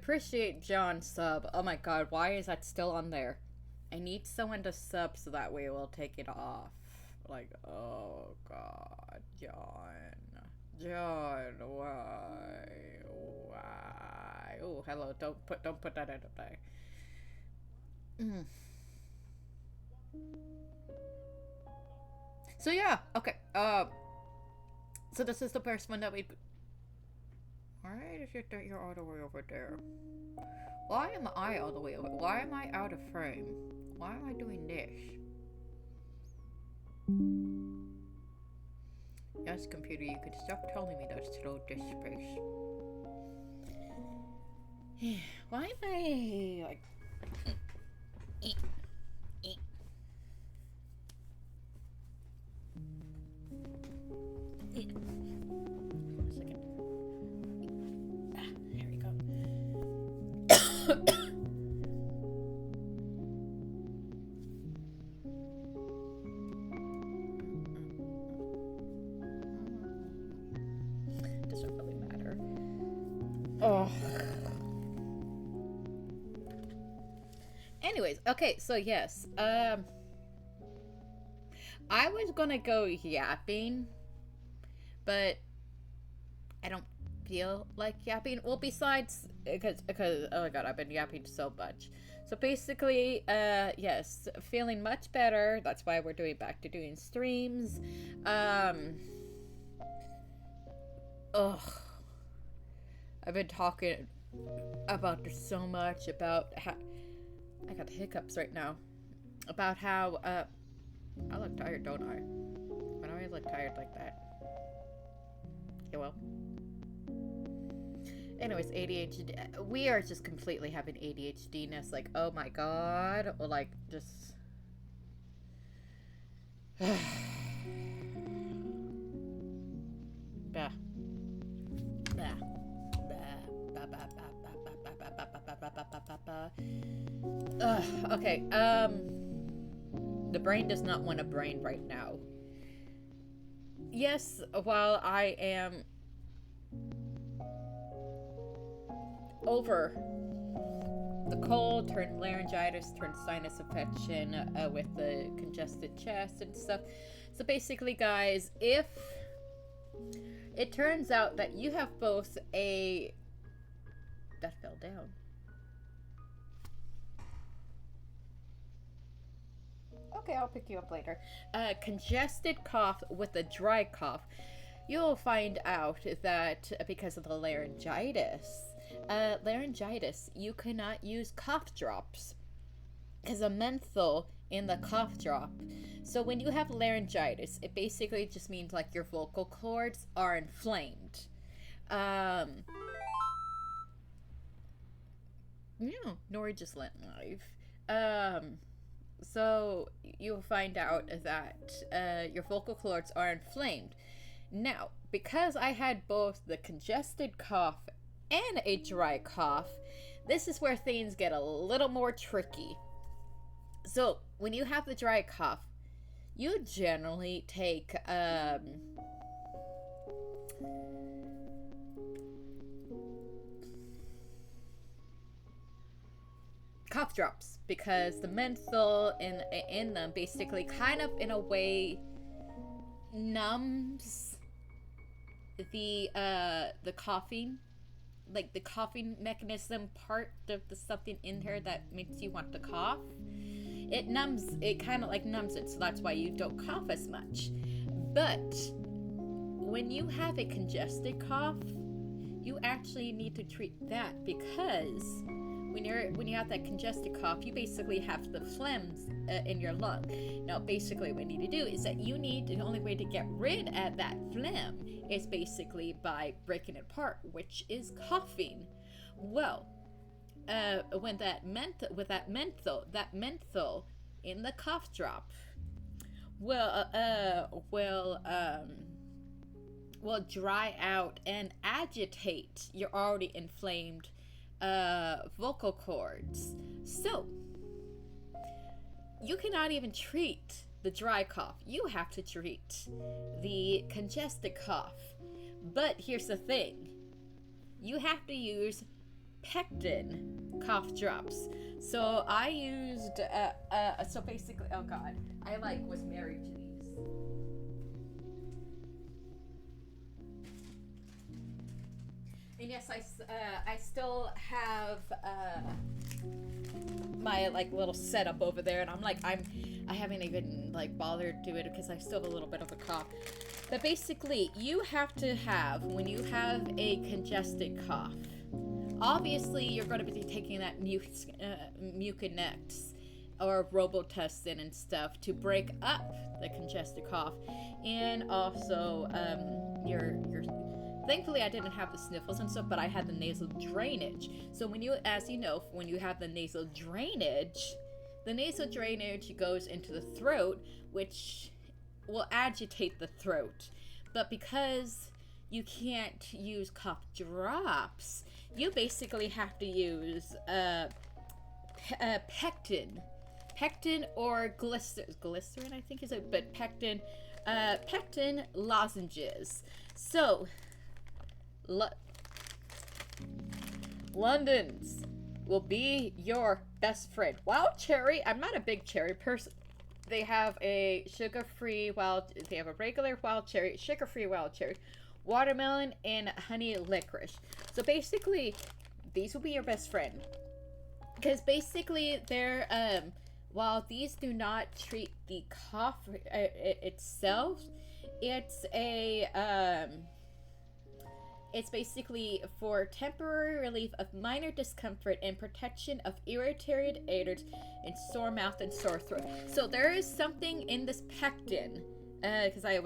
appreciate John's sub. Oh my god, why is that still on there? I need someone to sub so that way we'll take it off. Like, oh god, John. John, why? Why? Oh, hello, don't put that up there. Mm. So yeah, okay. So this is the first one that we. Alright, if you're all the way over there. Why am I all the way over? Why am I out of frame? Why am I doing this? Yes, computer, you could stop telling me that slow disk space. Why am I like? Doesn't really matter. Oh. Anyways, okay, so yes, I was gonna go yapping, but I don't feel like yapping. Well, besides, because oh my god, I've been yapping so much. So basically, yes, feeling much better. That's why we're back to doing streams. Ugh, I've been talking about this so much about how I got hiccups right now. About how I look tired, don't I? When I look tired like that. Yeah, well. Anyways, ADHD. We are just completely having ADHD-ness. Like, oh my god. Or like, just. Bah. Okay, the brain does not want a brain right now. Yes, while I am over the cold, turned laryngitis, turned sinus infection with the congested chest and stuff. So basically, guys, if it turns out that you have both a... That fell down. Okay, I'll pick you up later. Congested cough with a dry cough. You'll find out that because of the laryngitis, you cannot use cough drops because of menthol in the cough drop. So when you have laryngitis, it basically just means like your vocal cords are inflamed. Yeah, Nori just went live. So you'll find out that your vocal cords are inflamed. Now, because I had both the congested cough and a dry cough, this is where things get a little more tricky. So when you have the dry cough, you generally take cough drops, because the menthol in them basically kind of in a way numbs the coughing, like the coughing mechanism part of the something in her that makes you want to cough. It kind of like numbs it, so that's why you don't cough as much. But when you have a congested cough, you actually need to treat that, because when you have that congested cough, you basically have the phlegms in your lung. Now, basically, what you need to do is that the only way to get rid of that phlegm is basically by breaking it apart, which is coughing. Well, when that menthol in the cough drop will dry out and agitate your already inflamed vocal cords. So you cannot even treat the dry cough. You have to treat the congested cough. But here's the thing. You have to use pectin cough drops. So I used so basically, oh god, I like was married to these. And yes, I still have my like little setup over there, and I haven't even like bothered to it because I still have a little bit of a cough. But basically, you have to have, when you have a congested cough, obviously you're going to be taking that Mucinex or Robitussin and stuff to break up the congested cough, and also your thankfully I didn't have the sniffles and stuff, but I had the nasal drainage. So when you, as you know, when you have the nasal drainage goes into the throat, which will agitate the throat. But because you can't use cough drops, you basically have to use pectin or glycerin, I think is it, but pectin lozenges. So London's will be your best friend. Wild cherry, I'm not a big cherry person. They have a sugar-free they have a regular wild cherry, sugar-free wild cherry, watermelon, and honey licorice. So basically, these will be your best friend. Because basically, they're, while these do not treat the cough itself, it's basically for temporary relief of minor discomfort and protection of irritated ears and sore mouth and sore throat. So there is something in this pectin, because I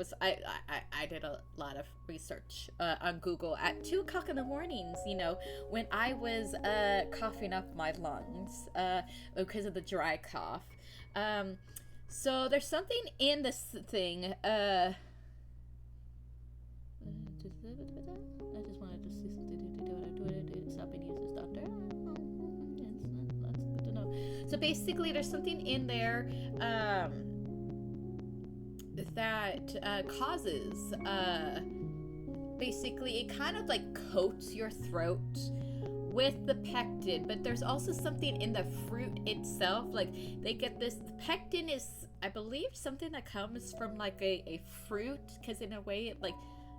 did a lot of research on Google at 2 o'clock in the mornings, you know, when I was coughing up my lungs because of the dry cough. So there's something in this thing. I just wanted to see something. Stop being used as doctor. That's good to know. So basically, there's something in there that causes basically it kind of like coats your throat with the pectin, but there's also something in the fruit itself. Like they get this. The pectin is, I believe, something that comes from like a fruit, because in a way it like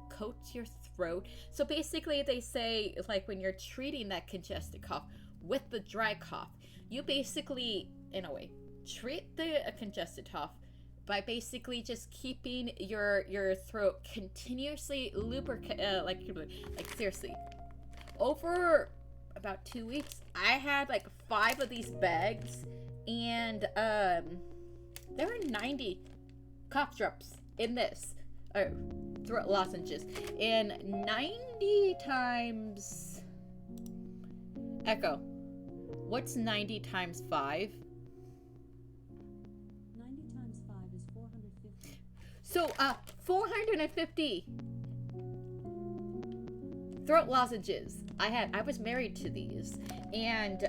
coats your throat. So basically they say, like, when you're treating that congested cough with the dry cough, you basically, in a way, treat the congested cough by basically just keeping your throat continuously lubricated, like seriously. Over about 2 weeks, I had like 5 of these bags, and there were 90 cough drops in this. Throat lozenges, and 90 times Echo, what's 90 times 5? 90 times 5 is 450. So 450 throat lozenges. I was married to these, and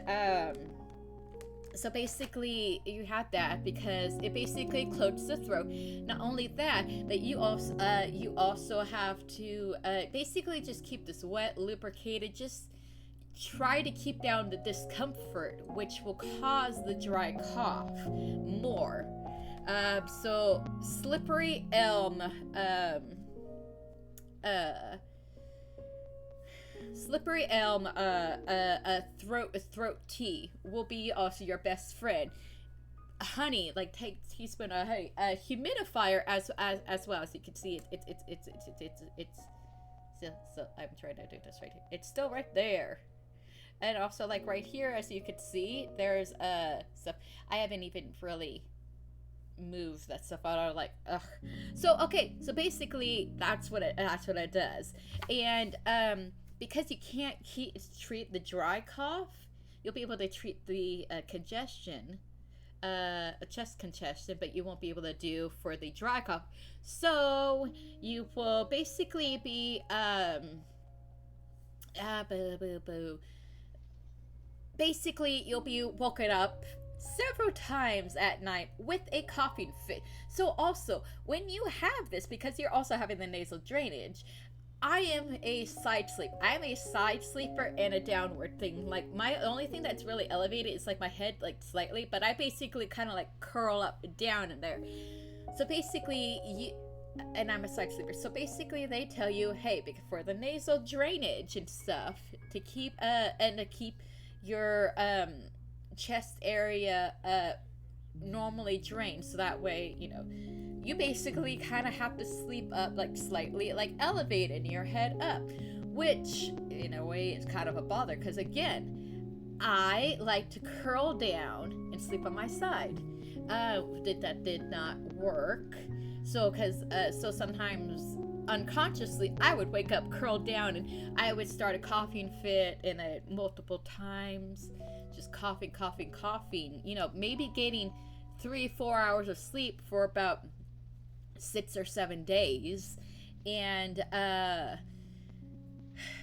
so basically you had that because it basically coats the throat. Not only that, but you also have to basically just keep this wet, lubricated. Just try to keep down the discomfort, which will cause the dry cough more. So slippery elm, throat tea will be also your best friend. Honey, like take a teaspoon of honey. Humidifier as well, as you can see. It's so I'm trying to do this right here. It's still right there. And also, like right here, as you can see, there's stuff. I haven't even really moved that stuff out. I'm like, ugh. So okay, so basically that's what it does. And because you can't treat the dry cough, you'll be able to treat the congestion, chest congestion, but you won't be able to do for the dry cough. So you will basically be basically you'll be woken up several times at night with a coughing fit. So also, when you have this, because you're also having the nasal drainage, I am a side sleep. I'm a side sleeper and a downward thing. Like my only thing that's really elevated is like my head, like slightly, but I basically kind of like curl up down in there. So basically, and I'm a side sleeper. So basically, they tell you, hey, for the nasal drainage and stuff, to keep your chest area normally drained, so that way, you basically kind of have to sleep up like slightly, like elevated your head up, which in a way is kind of a bother because again, I like to curl down and sleep on my side. That did not work. So sometimes unconsciously I would wake up curled down and I would start a coughing fit and multiple times, just coughing, maybe getting 3-4 hours of sleep for about 6 or 7 days. And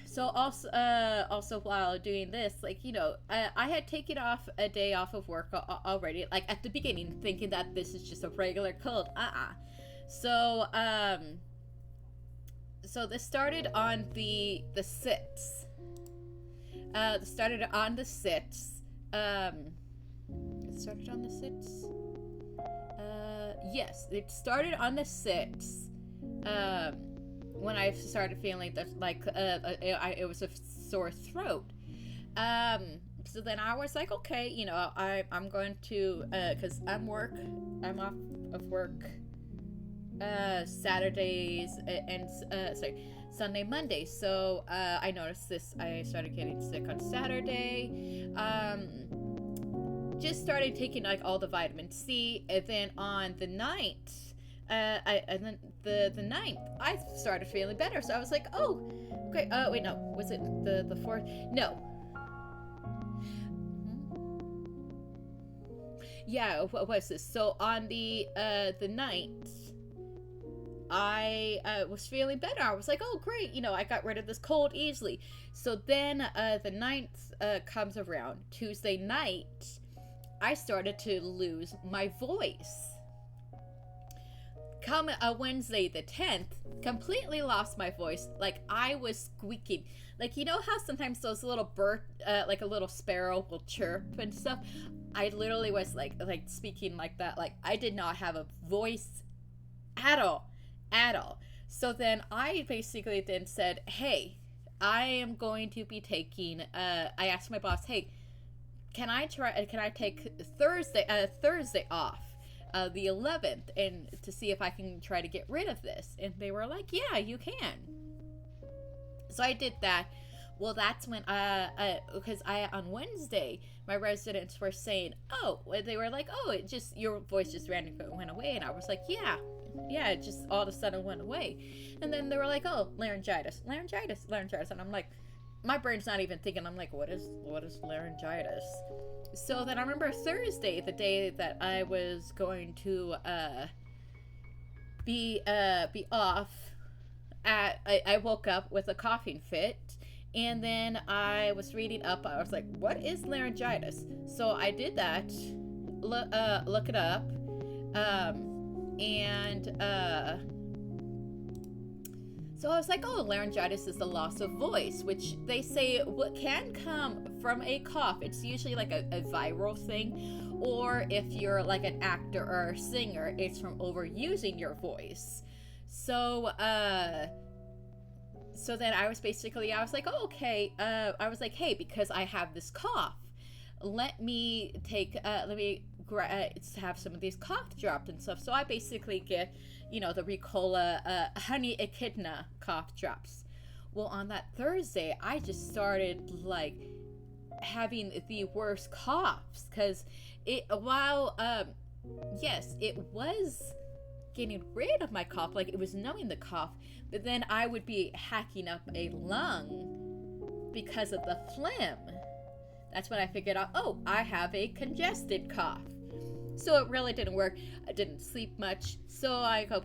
so also while doing this, like, I had taken off a day off of work already, like at the beginning, thinking that this is just a regular cold. So so this started on the 6th. It started on the 6th. It started on the 6th. Yes, it started on the 6th. When I started feeling that, like, it was a sore throat. So then I was like, okay, I'm going to, because I'm off of work Saturdays and Sunday, Monday. So I noticed this. I started getting sick on Saturday. Just started taking like all the vitamin C, and then on the 9th, the 9th, I started feeling better. So I was like, oh, okay. Wait, no, was it the 4th? No. Yeah, what was this? So on the 9th, I was feeling better. I was like, oh, great. I got rid of this cold easily. So then the 9th comes around. Tuesday night, I started to lose my voice. Come Wednesday the 10th, completely lost my voice. Like, I was squeaking. Like, how sometimes those little like a little sparrow will chirp and stuff? I literally was like speaking like that. Like, I did not have a voice at all. So then I basically then said, hey, I am going to be taking, I asked my boss, hey, can I take Thursday off, the 11th, and to see if I can try to get rid of this? And they were like, yeah, you can. So I did that. Well, that's when because on Wednesday my residents were saying, oh, they were like, oh, your voice just went away. And I was like, yeah, it just all of a sudden went away. And then they were like, oh, laryngitis. And I'm like, my brain's not even thinking. I'm like, what is laryngitis? So then I remember Thursday, the day that I was going to be off, I woke up with a coughing fit, and then I was reading up. I was like, what is laryngitis? So I did that, look it up, and so I was like, oh, laryngitis is the loss of voice, which they say what can come from a cough. It's usually like a viral thing, or if you're like an actor or a singer, it's from overusing your voice. So then I was like, oh, okay. I was like, hey, because I have this cough, let me have some of these cough drops and stuff. So I basically get, the Ricola honey echidna cough drops. Well, on that Thursday, I just started like having the worst coughs, because yes, it was getting rid of my cough, like it was numbing the cough, but then I would be hacking up a lung because of the phlegm. That's when I figured out, oh, I have a congested cough. So it really didn't work. I didn't sleep much. So I go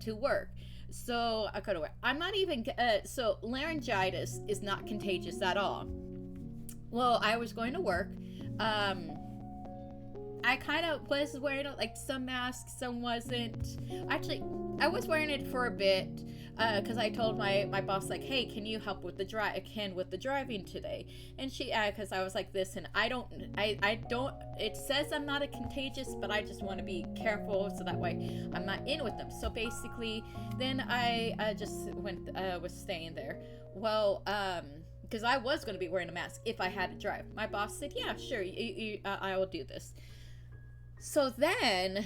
to work. So I go to work. I'm not even, so laryngitis is not contagious at all. Well, I was going to work. I kind of was wearing like some masks, some wasn't. Actually, I was wearing it for a bit. because I told my boss, like, hey, can you help with the driving today? And she, because I was like, listen, I don't, it says I'm not a contagious, but I just want to be careful so that way I'm not in with them. So basically, then I just was staying there. Well, because I was going to be wearing a mask if I had to drive. My boss said, yeah, sure, I will do this. So then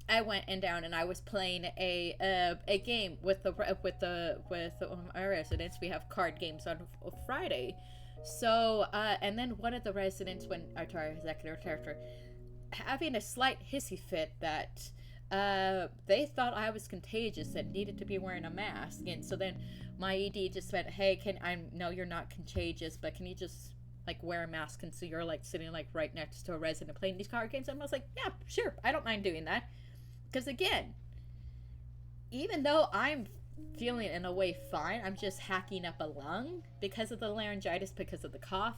I went and down and I was playing a game with our residents. We have card games on Friday. So and then one of the residents went to our executive director having a slight hissy fit that they thought I was contagious and needed to be wearing a mask. And so then my ED just went, hey, I know you're not contagious, but can you just like wear a mask? And so you're like sitting like right next to a resident playing these card games. And I was like, yeah, sure, I don't mind doing that. Because again, even though I'm feeling in a way fine, I'm just hacking up a lung because of the laryngitis, because of the cough.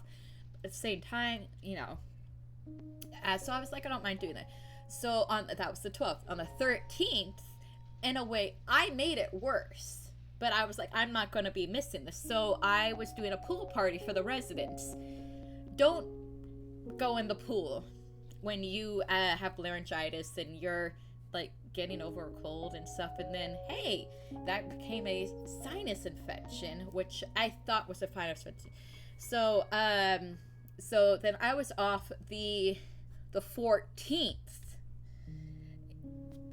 At the same time, so I was like, I don't mind doing that. So that was the 12th. On the 13th, in a way, I made it worse. But I was like, I'm not going to be missing this. So I was doing a pool party for the residents. Don't go in the pool when you have laryngitis and you're like getting over a cold and stuff, and then hey, that became a sinus infection, which I thought was a sinus infection. So so then I was off the 14th,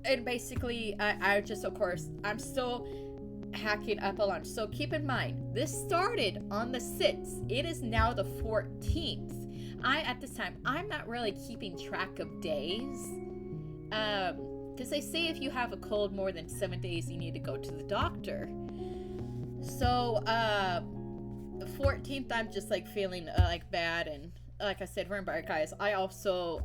and basically I just, of course, I'm still hacking up a lunch. So keep in mind, this started on the 6th. It is now the 14th. At this time, I'm not really keeping track of days. Because they say if you have a cold more than 7 days, you need to go to the doctor. So, the 14th, I'm just like feeling like bad, and like I said, remember, guys, I also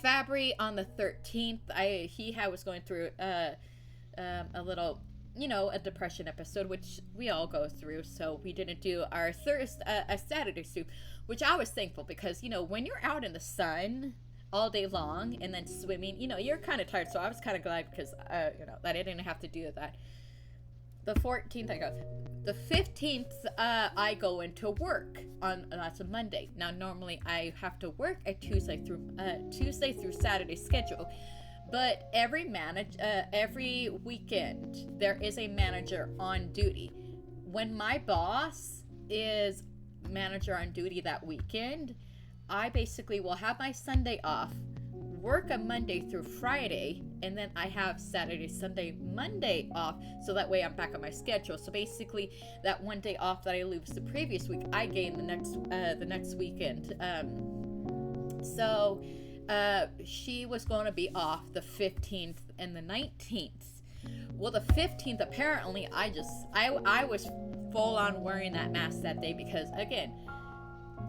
Fabry on the 13th. He was going through a little, a depression episode, which we all go through. So we didn't do our Saturday soup, which I was thankful because when you're out in the sun all day long and then swimming, you're kind of tired. So I was kind of glad because that I didn't have to do that. The 14th I go. The 15th I go into work that's a Monday. Now normally I have to work a Tuesday through Saturday schedule, but every weekend there is a manager on duty. When my boss is manager on duty that weekend, I basically will have my Sunday off, work a Monday through Friday, and then I have Saturday, Sunday, Monday off, so that way I'm back on my schedule. So basically, that one day off that I lose the previous week, I gain the next weekend. So she was going to be off the 15th and the 19th. Well, the 15th, apparently, I was full on wearing that mask that day because, again,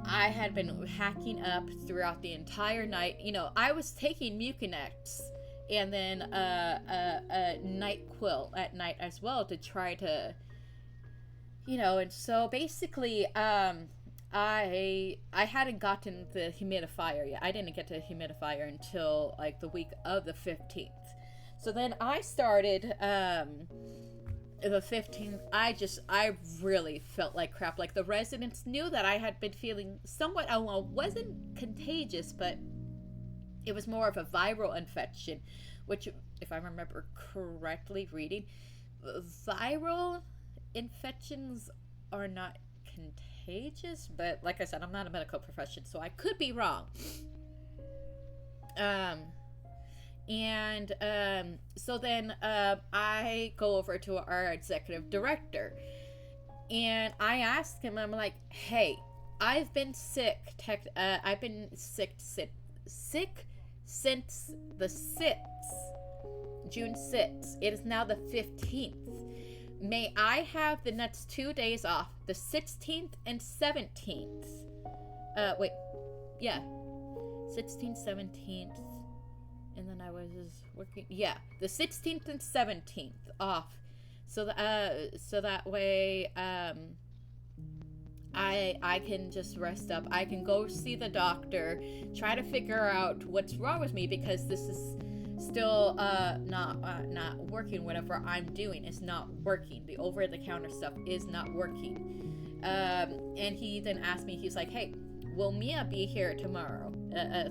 I had been hacking up throughout the entire night. I was taking Mucinex and then a NyQuil at night as well to try to, and so basically, I hadn't gotten the humidifier yet. I didn't get to the humidifier until like the week of the 15th. So then I started the 15th. I really felt like crap. Like the residents knew that I had been feeling somewhat unwell. Wasn't contagious, but it was more of a viral infection, which, if I remember correctly reading, viral infections are not contagious, but like I said, I'm not a medical profession, so I could be wrong. So then I go over to our executive director and I asked him, I'm like, hey, I've been sick. I've been sick since the 6th, June 6th. It is now the 15th. May I have the next 2 days off, the 16th and 17th? 16th, 17th. And then I was working. Yeah, the 16th and 17th off, so that way I can just rest up. I can go see the doctor, try to figure out what's wrong with me because this is still not working. Whatever I'm doing is not working. The over the counter stuff is not working. And he then asked me, he's like, hey, will Mia be here tomorrow?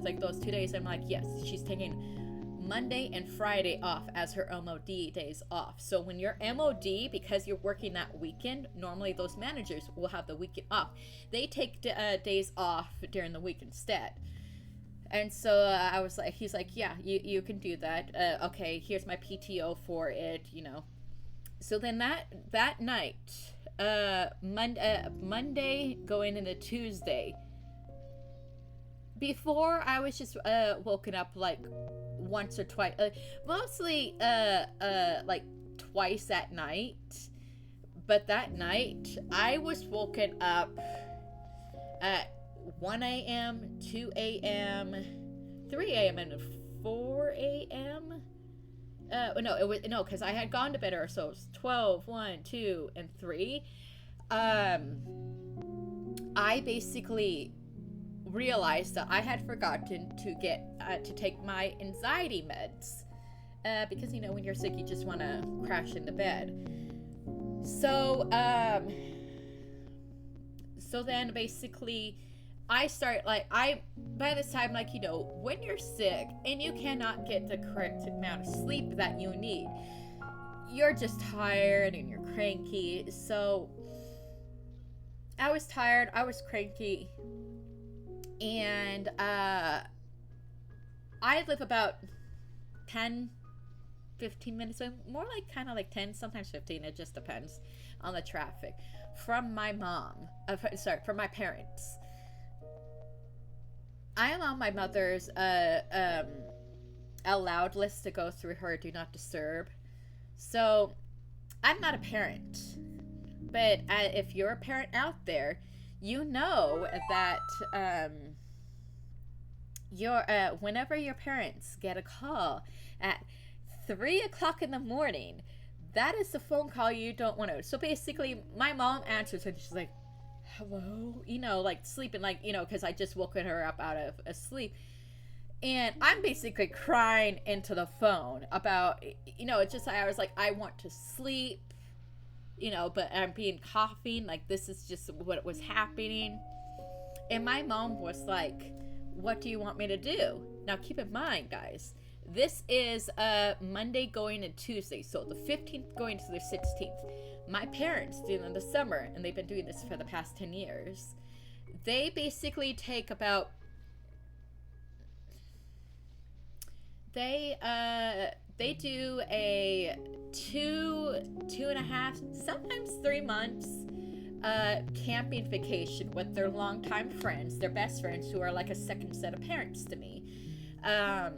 Like those 2 days. I'm like, yes. She's taking Monday and Friday off as her MOD days off. So when you're MOD, because you're working that weekend, normally those managers will have the weekend off. They take days off during the week instead. And so I was like, he's like, yeah, you can do that. Okay, here's my PTO for it, you know. So then that night, Monday going into Tuesday, before I was just woken up like once or twice, mostly like twice at night. But that night I was woken up at 1 a.m., 2 a.m., 3 a.m., and 4 a.m. No, because I had gone to bed, or so it was 12, 1, 2, and 3. I basically realized that I had forgotten to get to take my anxiety meds, because you know when you're sick you just want to crash into bed. So then basically I start by this time, like, you know, when you're sick and you cannot get the correct amount of sleep that you need, you're just tired and you're cranky. So I was tired, I was cranky, and I live about 10-15 minutes away, more like kind of like 10, sometimes 15, it just depends on the traffic, from my from my parents. I am on my mother's allowed list to go through her do not disturb. So I'm not a parent, but if you're a parent out there, you know that whenever your parents get a call at 3 o'clock in the morning, that is the phone call you don't want to. So basically, my mom answers and she's like, hello, you know, like sleeping, like, you know, because I just woken her up out of a sleep. And I'm basically crying into the phone about, you know, it's just, I was like, I want to sleep, you know, but I'm being coughing, like this is just what was happening. And my mom was like, what do you want me to do? Now keep in mind, guys, this is Monday going to Tuesday, so the 15th going to the 16th. My parents did in the summer, and they've been doing this for the past 10 years. They basically take about they do a 2.5, sometimes 3 months camping vacation with their longtime friends, their best friends, who are like a second set of parents to me. And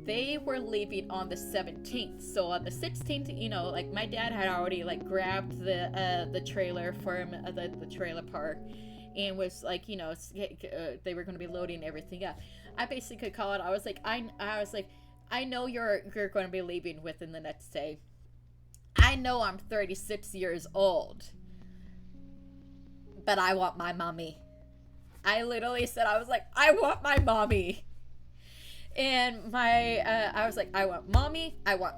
they were leaving on the 17th. So on the 16th, you know, like my dad had already like grabbed the trailer from the trailer park, and was like, you know, they were going to be loading everything up. I basically called. I was like, I know you're going to be leaving within the next day. I know I'm 36 years old, but I want my mommy. I literally said, I was like, I want my mommy. And I was like, I want mommy. I want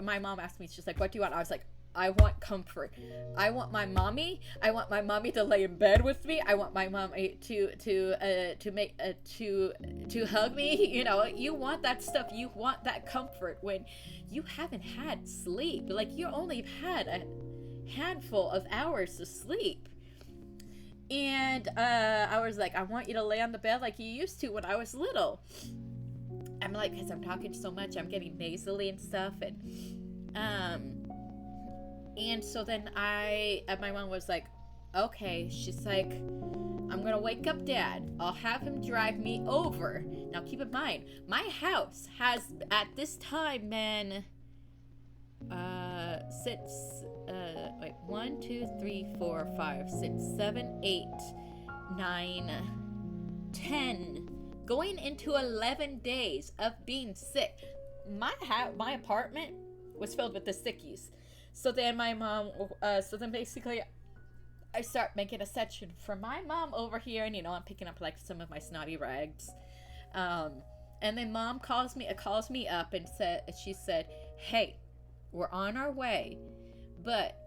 my mom asked me, she's like, what do you want? I was like, I want comfort. I want my mommy. I want my mommy to lay in bed with me. I want my mommy to hug me. You know, you want that stuff. You want that comfort when you haven't had sleep. Like, you only had a handful of hours to sleep. And I was like, I want you to lay on the bed like you used to when I was little. I'm like, because I'm talking so much, I'm getting nasally and stuff. And so then my mom was like, okay. She's like, I'm going to wake up Dad. I'll have him drive me over. Now keep in mind, my house has at this time been 1, 2, 3, 4, 5, 6, 7, 8, 9, 10, going into 11 days of being sick. My apartment was filled with the sickies. So then basically I start making a section for my mom over here, and you know, I'm picking up like some of my snotty rags. Um, and then mom calls me up and she said, "Hey, we're on our way, but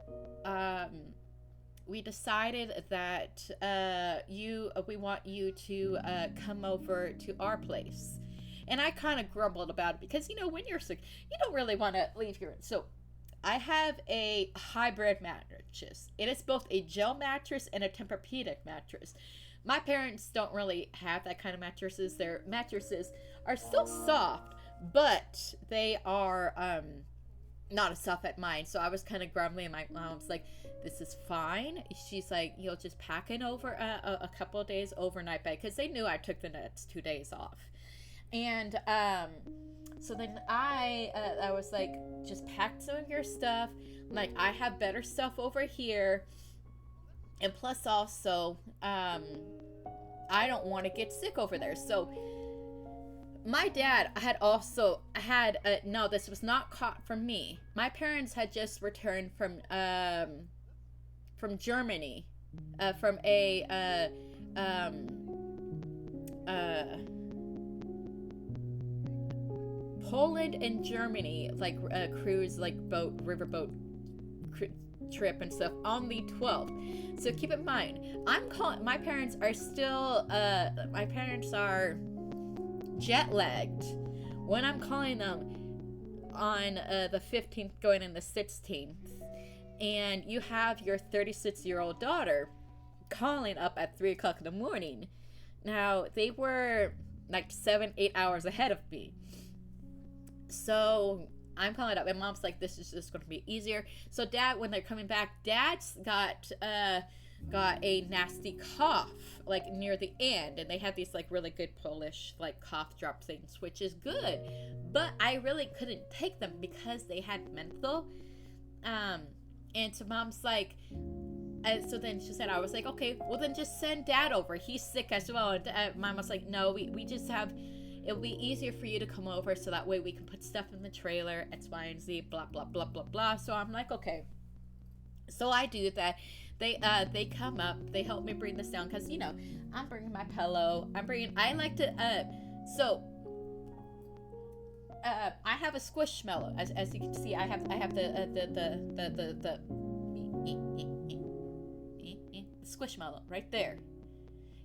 we decided that we want you to come over to our place." And I kind of grumbled about it because when you're sick, you don't really want to leave your. So I have a hybrid mattress. It is both a gel mattress and a Tempur-Pedic mattress. My parents don't really have that kind of mattresses. Their mattresses are still soft, but they are not as soft as mine. So I was kind of grumbling. My mom's like, "This is fine." She's like, "You'll just pack in over a couple of days overnight bed," because they knew I took the next 2 days off. And so then I was like, "Just pack some of your stuff. Like, I have better stuff over here, and plus also I don't want to get sick over there." So my dad had also had no, this was not caught from me. My parents had just returned from Germany, from a Poland and Germany, like a cruise, like riverboat trip and stuff on the 12th. So keep in mind, my parents are still my parents are jet lagged when I'm calling them on the 15th going in the 16th, and you have your 36-year-old daughter calling up at 3 o'clock in the morning. Now they were like 7-8 hours ahead of me, so I'm calling up, and mom's like, "This is just going to be easier." So dad, when they're coming back, dad's got a nasty cough like near the end, and they have these like really good Polish like cough drop things, which is good, but I really couldn't take them because they had menthol. And so mom's like, and so then she said, I was like, "Okay, well then just send dad over, he's sick as well." And mom was like, "No, we just have, it'll be easier for you to come over so that way we can put stuff in the trailer, X, Y, and Z, blah, blah, blah, blah, blah." So I'm like, okay. So I do that. They come up, they help me bring this down, because, I'm bringing my pillow. I like to, I have a squishmallow. As you can see, I have the squishmallow right there.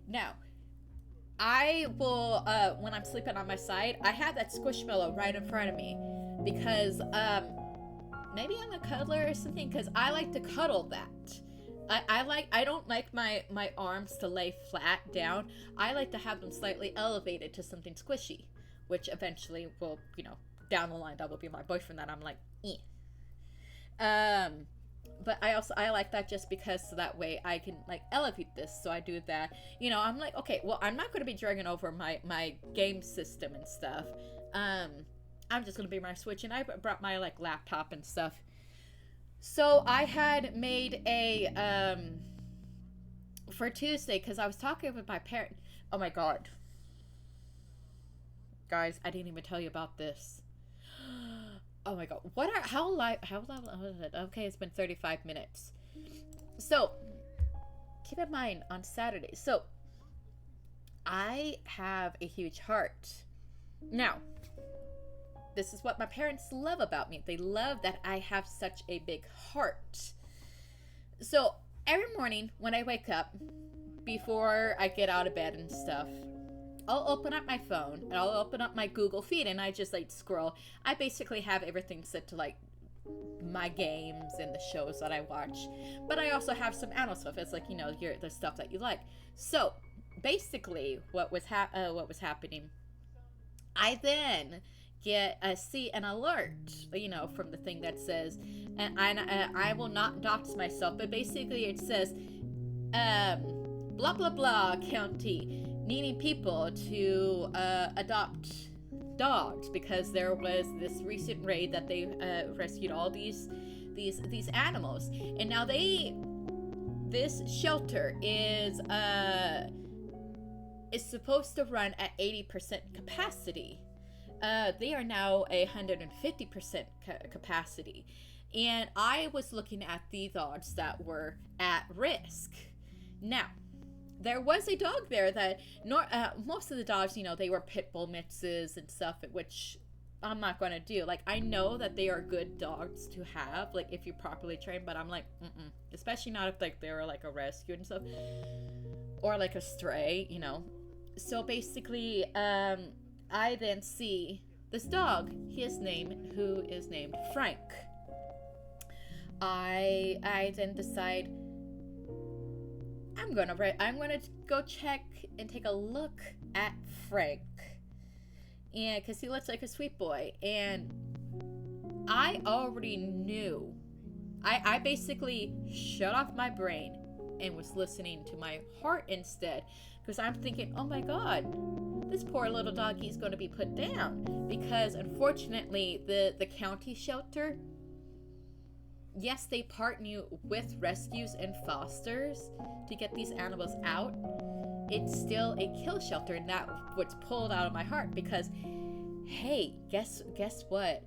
Now, I will, when I'm sleeping on my side, I have that squishmallow right in front of me, because maybe I'm a cuddler or something, because I like to cuddle that. I don't like my arms to lay flat down. I like to have them slightly elevated to something squishy, which eventually will, down the line, that will be my boyfriend, that I'm like, eh. But I like that just because so that way I can like elevate this. So I do that. I'm like, okay, well, I'm not going to be dragging over my game system and stuff. I'm just going to be my Switch, and I brought my like laptop and stuff. So I had made a for Tuesday, because I was talking with my parent. Oh my god, guys, I didn't even tell you about this. Oh my god, how long is it? Okay, it's been 35 minutes. So keep in mind, on Saturday, so I have a huge heart. Now, this is what my parents love about me. They love that I have such a big heart. So every morning when I wake up, before I get out of bed and stuff, I'll open up my phone and I'll open up my Google feed, and I just like scroll. I basically have everything set to like my games and the shows that I watch, but I also have some animal stuff. It's like the stuff that you like. So basically, what was happening, I then see an alert, from the thing that says, and I will not dox myself, but basically it says, blah blah blah county needing people to adopt dogs, because there was this recent raid that they rescued all these animals, and now this shelter is supposed to run at 80% capacity. They are now 150% capacity, and I was looking at the dogs that were at risk. Now, there was a dog there that most of the dogs, they were pit bull mixes and stuff, which I'm not going to do. Like, I know that they are good dogs to have, like, if you properly train, but I'm like, especially not if, like, they were, like, a rescue and stuff, or, like, a stray. So, basically, I then see this dog, who is named Frank. I then decide I'm gonna go check and take a look at Frank, and because he looks like a sweet boy, and I already knew. I basically shut off my brain and was listening to my heart instead, because I'm thinking, oh my god, this poor little doggy's going to be put down, because unfortunately the county shelter, yes, they partner with rescues and fosters to get these animals out. It's still a kill shelter, and that's what's pulled out of my heart, because hey, guess what?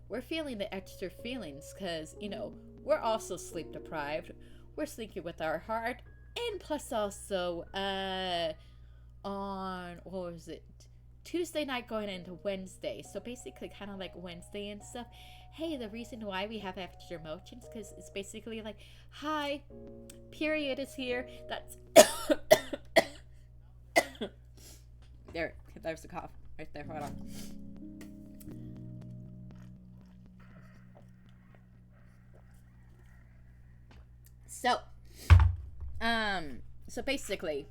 We're feeling the extra feelings, because we're also sleep deprived. We're sleeping with our heart, and plus also on what was it? Tuesday night going into Wednesday. So basically kind of like Wednesday and stuff. Hey, the reason why we have extra emotions, because it's basically like, hi, period is here. That's there's the cough right there. Hold on. So, so basically,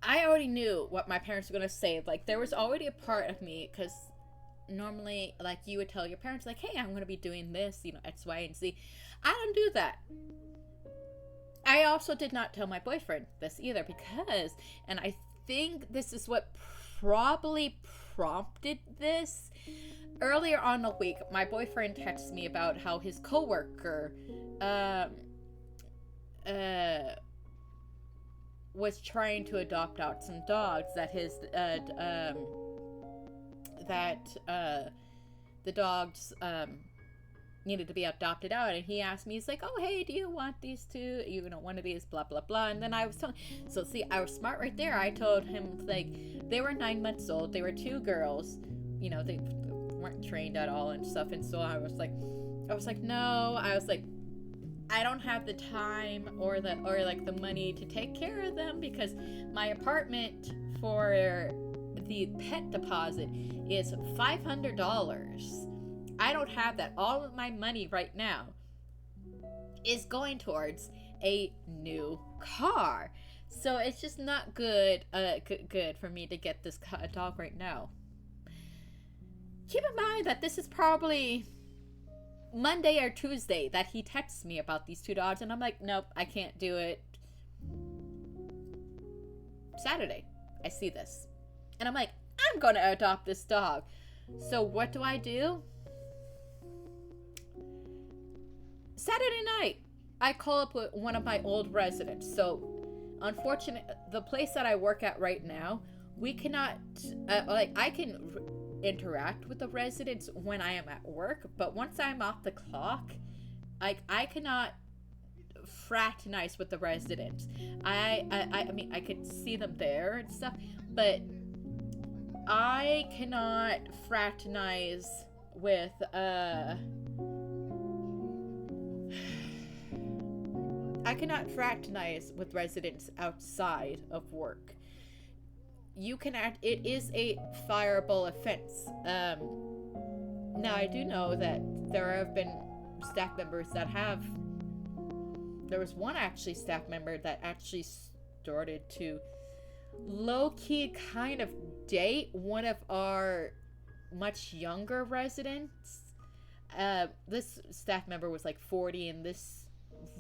I already knew what my parents were gonna say. Like, there was already a part of me, because normally, like, you would tell your parents, like, hey, I'm gonna be doing this, X, Y, and Z. I don't do that. I also did not tell my boyfriend this either, because, and I think this is what probably prompted this. Earlier on the week, my boyfriend texted me about how his coworker was trying to adopt out some dogs that the dogs needed to be adopted out, and he asked me, he's like, oh hey, do you want these two, one of these, blah blah blah. And then I was telling, so see, I was smart right there. I told him, like, they were 9 months old, they were 2 girls, they weren't trained at all and stuff. And so I was like no, I don't have the time or the money to take care of them, because my apartment for the pet deposit is $500. I don't have that. All of my money right now is going towards a new car. So it's just not good for me to get this dog right now. Keep in mind that this is probably Monday or Tuesday that he texts me about these 2 dogs, and I'm like, nope, I can't do it. Saturday, I see this, and I'm like, I'm gonna adopt this dog. So what do? Saturday night, I call up with one of my old residents. So, unfortunately, the place that I work at right now, we cannot, I can interact with the residents when I am at work, but once I'm off the clock, I cannot fraternize with the residents. I mean, I could see them there and stuff, but I cannot fraternize with residents outside of work. It is a fireable offense. Now I do know that there have been staff members that have. There was one actually staff member that actually started to low-key kind of date one of our much younger residents. This staff member was like 40, and this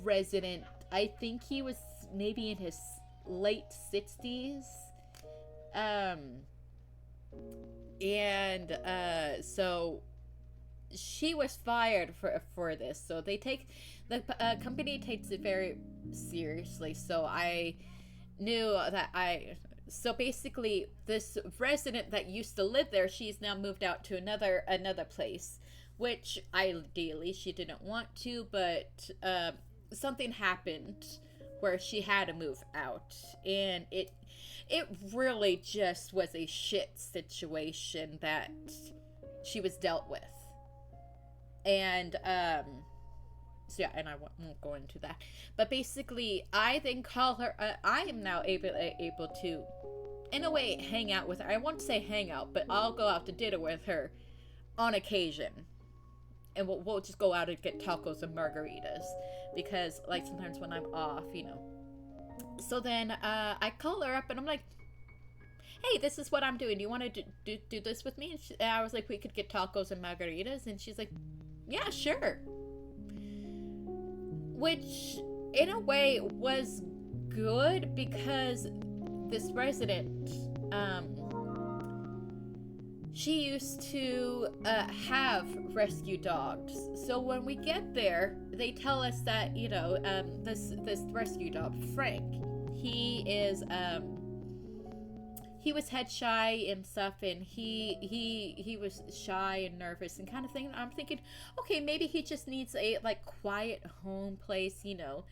resident, I think he was maybe in his late 60s. So she was fired for this. So the company takes it very seriously. So I knew that so basically this resident that used to live there, she's now moved out to another place, which ideally she didn't want to, but something happened where she had to move out, and it really just was a shit situation that she was dealt with. And so yeah, and I won't go into that, but basically I then call her, I am now able to, in a way, hang out with her. I won't say hang out, but I'll go out to dinner with her on occasion, and we'll just go out and get tacos and margaritas, because like sometimes when I'm off, you know. So then I call her up and I'm like, hey, this is what I'm doing. Do you want to do this with me? And I was like, we could get tacos and margaritas. And she's like, yeah, sure. Which, in a way, was good, because this resident, she used to have rescue dogs. So when we get there, they tell us that, you know, this rescue dog, Frank, he was head shy and stuff, and he was shy and nervous and kind of thing. I'm thinking, okay, maybe he just needs a like quiet home place, you know,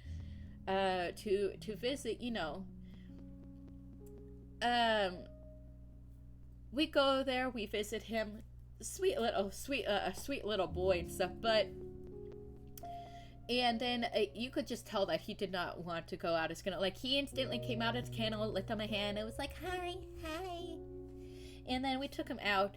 to visit, you know. We go there, we visit him, sweet little boy and stuff, but. And then you could just tell that he did not want to go out his kennel. Like, he instantly came out of his kennel, licked on my hand, and was like, hi. And then we took him out.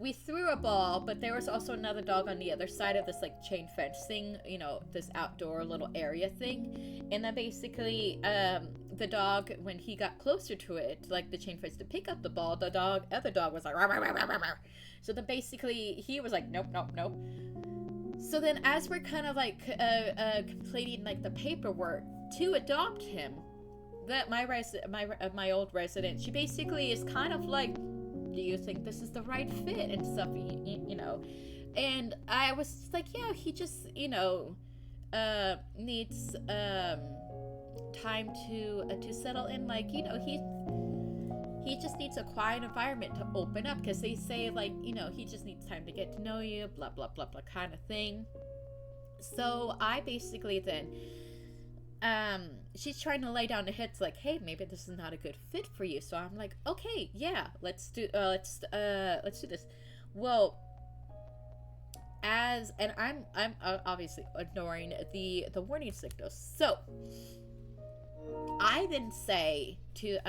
We threw a ball, but there was also another dog on the other side of this, like, chain fence thing, you know, this outdoor little area thing. And then basically, the dog, when he got closer to it, like the chain fence, to pick up the ball, the other dog was like, rah, rah, rah, rah, rah. So then basically, he was like, nope. So then, as we're kind of like completing like the paperwork to adopt him, that my old resident, she basically is kind of like, do you think this is the right fit and stuff, you know? And I was just like, yeah, he just, you know, needs time to settle in. Like, you know, he just needs a quiet environment to open up, because they say, like, you know, he just needs time to get to know you, blah, blah, blah, blah, kind of thing. So I basically then, she's trying to lay down the hits, like, hey, maybe this is not a good fit for you. So I'm like, okay, yeah, let's do this. Well, and I'm obviously ignoring the warning signals. So I then say to,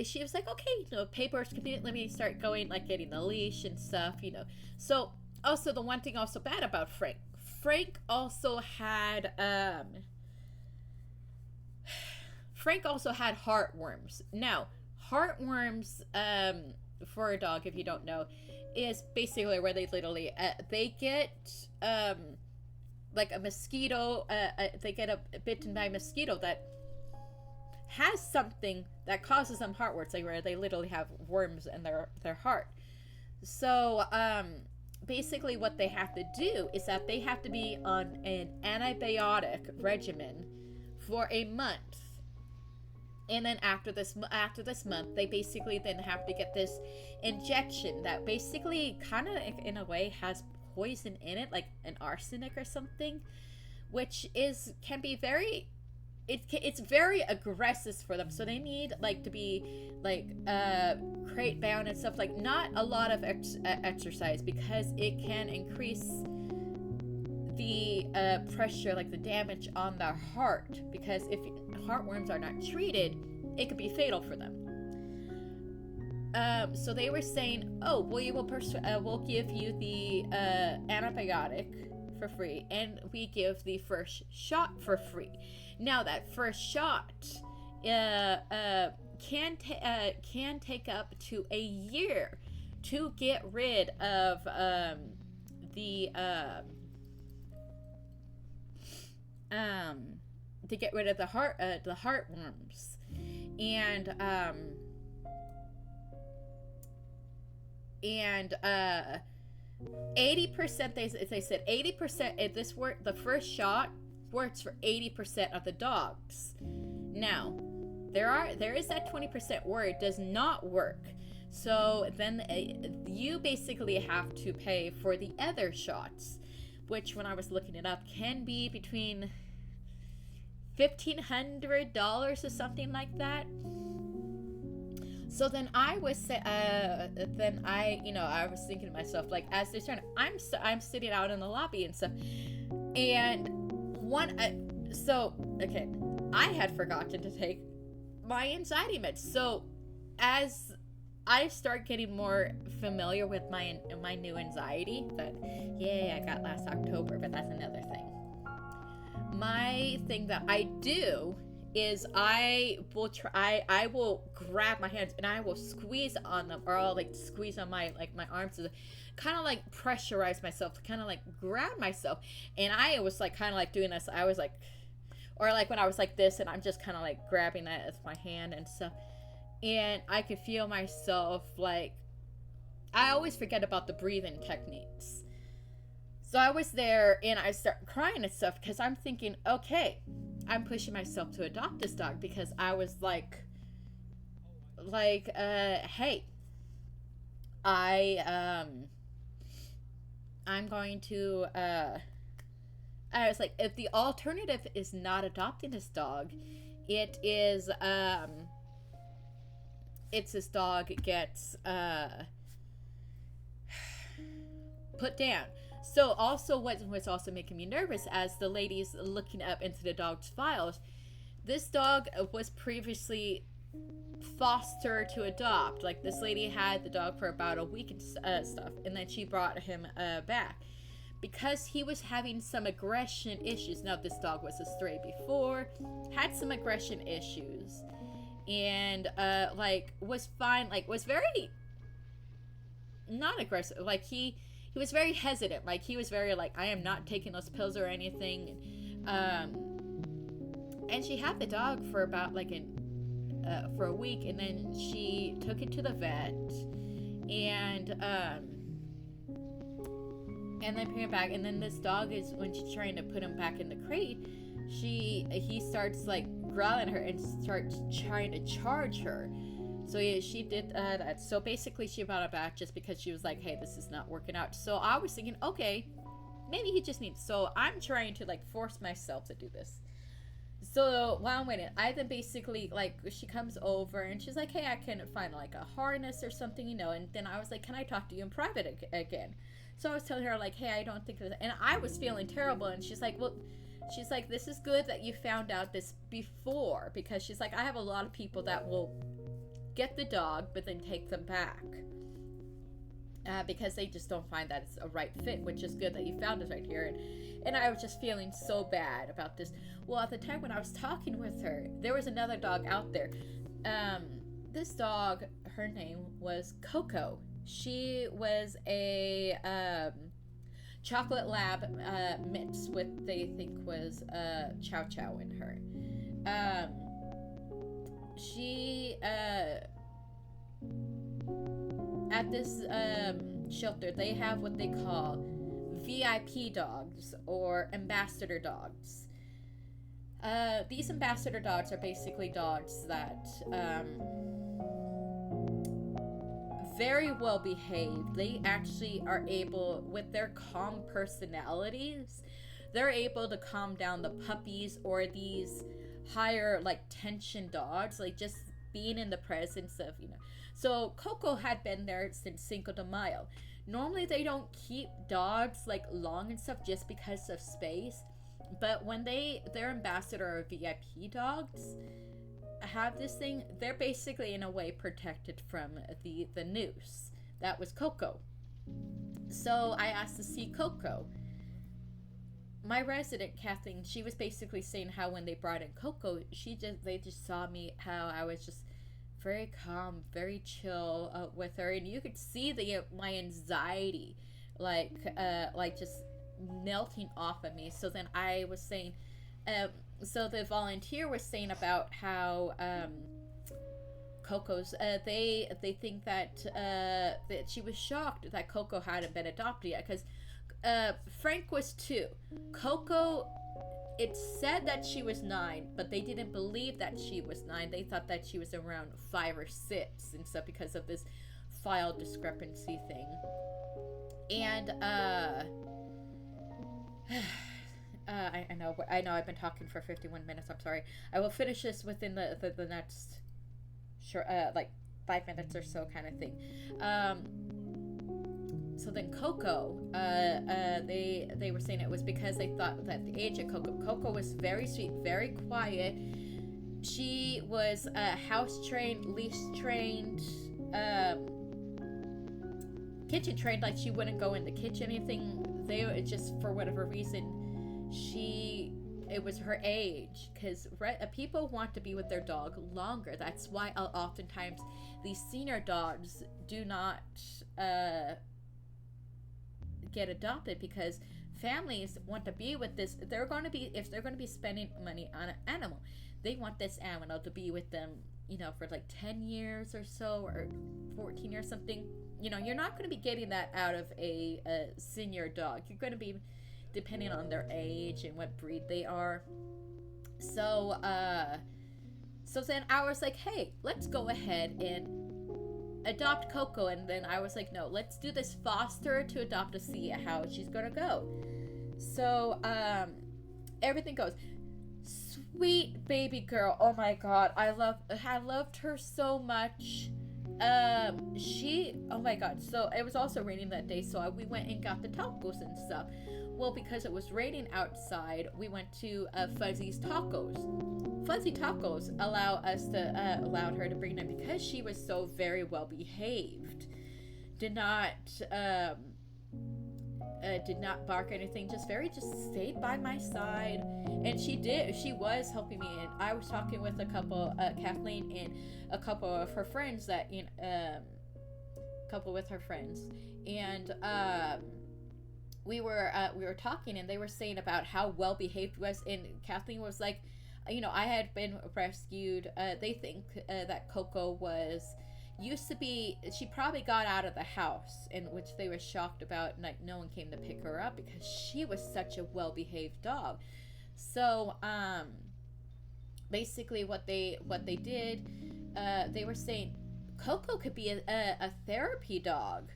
she was like, okay, you know, paper's convenient, let me start going, like, getting the leash and stuff, you know. So, also, the one thing also bad about Frank also had heartworms. Now, heartworms, for a dog, if you don't know, is basically where they literally, they get, like a mosquito, they get bitten by a mosquito that has something that causes them heartworms, like where they literally have worms in their heart. So basically what they have to do is that they have to be on an antibiotic regimen for a month, and then after this month, they basically then have to get this injection that basically kind of in a way has poison in it, like an arsenic or something, which can be very, it's very aggressive for them. So they need like to be like crate bound and stuff, like not a lot of exercise, because it can increase the pressure, like the damage on their heart, because if heartworms are not treated, it could be fatal for them. So they were saying, oh, we'll give you the antibiotic for free, and we give the first shot for free. Now that first shot can take up to a year to get rid of the heartworms, and 80%, they said 80%, the first shot works for 80% of the dogs. Now, there is that 20% where it does not work. So then you basically have to pay for the other shots, which when I was looking it up can be between $1,500 or something like that. So then I was, then I, I was thinking to myself, like, as they're trying, I'm sitting out in the lobby and stuff, and okay, I had forgotten to take my anxiety meds. So as I start getting more familiar with my new anxiety that, I got last October, but that's another thing. My thing that I do is I will grab my hands and I will squeeze on them, or I'll like squeeze on my arms, kind of like pressurize myself to kind of like grab myself. And I was like kind of like doing this. I was like, or like when I was like this, and I'm just kind of like grabbing it with my hand and stuff. And I could feel myself like, I always forget about the breathing techniques. So I was there and I start crying and stuff because I'm thinking, okay, I'm pushing myself to adopt this dog, because I was hey, I'm going to, I was like, if the alternative is not adopting this dog, it is, it's this dog gets, put down. So also what was also making me nervous, as the lady's looking up into the dog's files, this dog was previously foster to adopt. Like, this lady had the dog for about a week and stuff, and then she brought him back because he was having some aggression issues. Now, this dog was a stray before, had some aggression issues, and was fine, was very not aggressive. Like, he was very hesitant. Like, he was very like, I am not taking those pills or anything. And she had the dog for about for a week, and then she took it to the vet, and then bring it back. And then this dog is, when she's trying to put him back in the crate, he starts like growling at her and starts trying to charge her. So yeah, she did that. So basically she brought it back just because she was like, hey, this is not working out. So I was thinking, okay, maybe he just needs, so I'm trying to like force myself to do this. So while I'm waiting, I then basically, like, she comes over and she's like, hey, I can find like a harness or something, and then I was like, can I talk to you in private again? So I was telling her like, hey, I don't think and I was feeling terrible, and she's like, well, she's like, this is good that you found out this before, because she's like, I have a lot of people that will get the dog but then take them back because they just don't find that it's a right fit, which is good that you found us right here. And I was just feeling so bad about this. Well, at the time when I was talking with her, there was another dog out there. This dog, her name was Coco. She was a chocolate lab mixed with, they think was Chow Chow in her. She at this shelter, they have what they call VIP dogs or ambassador dogs. These ambassador dogs are basically dogs that very well behaved. They actually are able, with their calm personalities, they're able to calm down the puppies or these higher like tension dogs, like just being in the presence of, So Coco had been there since Cinco de Mayo. Normally they don't keep dogs like long and stuff just because of space, but when their ambassador or VIP dogs have this thing, they're basically in a way protected from the noose. That was Coco. So I asked to see Coco. My resident Kathleen, she was basically saying how when they brought in Coco, they just saw me, how I was just very calm, very chill with her, and you could see my anxiety like just melting off of me. So then I was saying, so the volunteer was saying about how Coco's they think that she was shocked that Coco hadn't been adopted yet, because Frank was 2. Coco, it said that she was 9, but they didn't believe that she was 9. They thought that she was around 5 or 6 and stuff because of this file discrepancy thing. And I know. I've been talking for 51 minutes. I'm sorry. I will finish this within the next, short, like 5 minutes or so, kind of thing. Um, so then Coco, they were saying it was because they thought that the age of Coco was very sweet, very quiet. She was house trained, leash trained, kitchen trained. Like she wouldn't go in the kitchen, anything. They just for whatever reason, it was her age, because people want to be with their dog longer. That's why oftentimes these senior dogs do not get adopted, because families want to be with this. If they're going to be spending money on an animal, they want this animal to be with them, for like 10 years or so, or 14 or something. You're not going to be getting that out of a senior dog. You're going to be depending on their age and what breed they are. So then I was like, hey, let's go ahead and adopt Coco. And then I was like, no, let's do this foster to adopt to see how she's gonna go. So everything goes. Sweet baby girl. Oh my god, I loved her so much. Oh my god. So it was also raining that day, so we went and got the tacos and stuff. Well, because it was raining outside, we went to Fuzzy's Tacos. Fuzzy Tacos allowed her to bring them because she was so very well behaved. Did not bark or anything. Just stayed by my side, and she was helping me. And I was talking with a couple, Kathleen and a couple of her friends and we were talking, and they were saying about how well behaved was, and Kathleen was like, I had been rescued. They think that Coco used to be, she probably got out of the house, in which they were shocked about, and like no one came to pick her up because she was such a well behaved dog. So basically what they did, they were saying Coco could be a therapy dog.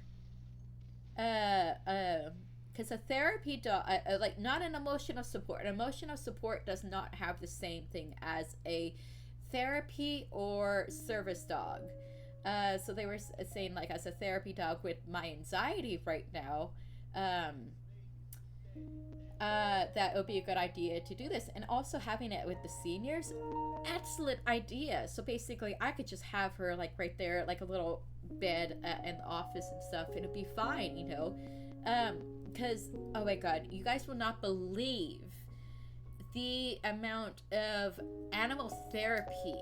Because a therapy dog, like not an emotional support. An emotional support does not have the same thing as a therapy or service dog. So they were saying, like, as a therapy dog with my anxiety right now, that would be a good idea to do this. And also having it with the seniors, excellent idea. So basically, I could just have her like right there, like a little bed in the office and stuff, and it'd be fine, because oh my god, you guys will not believe the amount of animal therapy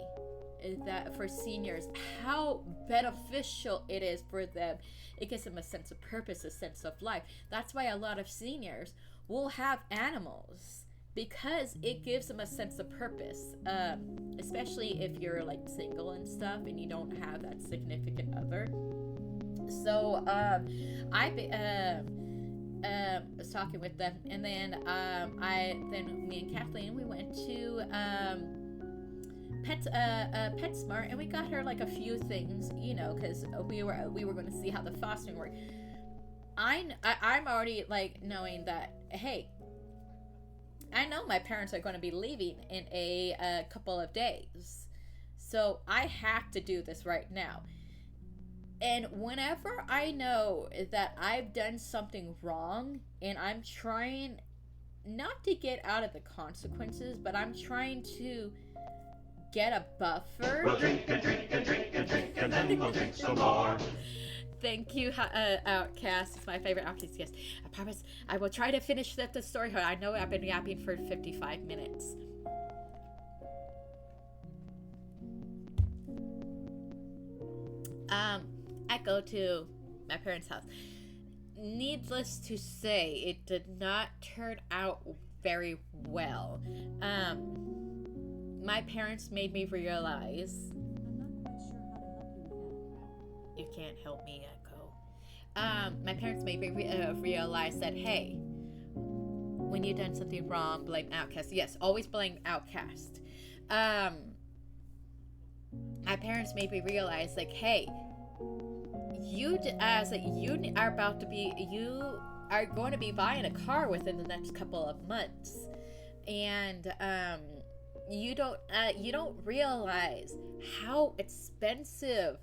that for seniors, how beneficial it is for them. It gives them a sense of purpose, a sense of life. That's why a lot of seniors will have animals, because it gives them a sense of purpose, especially if you're like single and stuff and you don't have that significant other. So I was talking with them, and then me and Kathleen, we went to PetSmart, and we got her like a few things, because we were going to see how the fostering worked. I'm already like knowing that, hey, I know my parents are going to be leaving in a couple of days, so I have to do this right now. And whenever I know that I've done something wrong, and I'm trying not to get out of the consequences, but I'm trying to get a buffer. We'll drink and drink and drink and drink, and then we'll drink some more. Thank you, Outcast. It's my favorite Outcast guest. I promise I will try to finish the story. I know I've been yapping for 55 minutes. I go to my parents' house. Needless to say, it did not turn out very well. My parents made me realize. I'm not quite sure how to help you with that. You can't help me, Echo. My parents made me realize that, hey, when you've done something wrong, blame Outcast. Yes, always blame Outcast. My parents made me realize, like, hey, you are going to be buying a car within the next couple of months. and you don't realize how expensive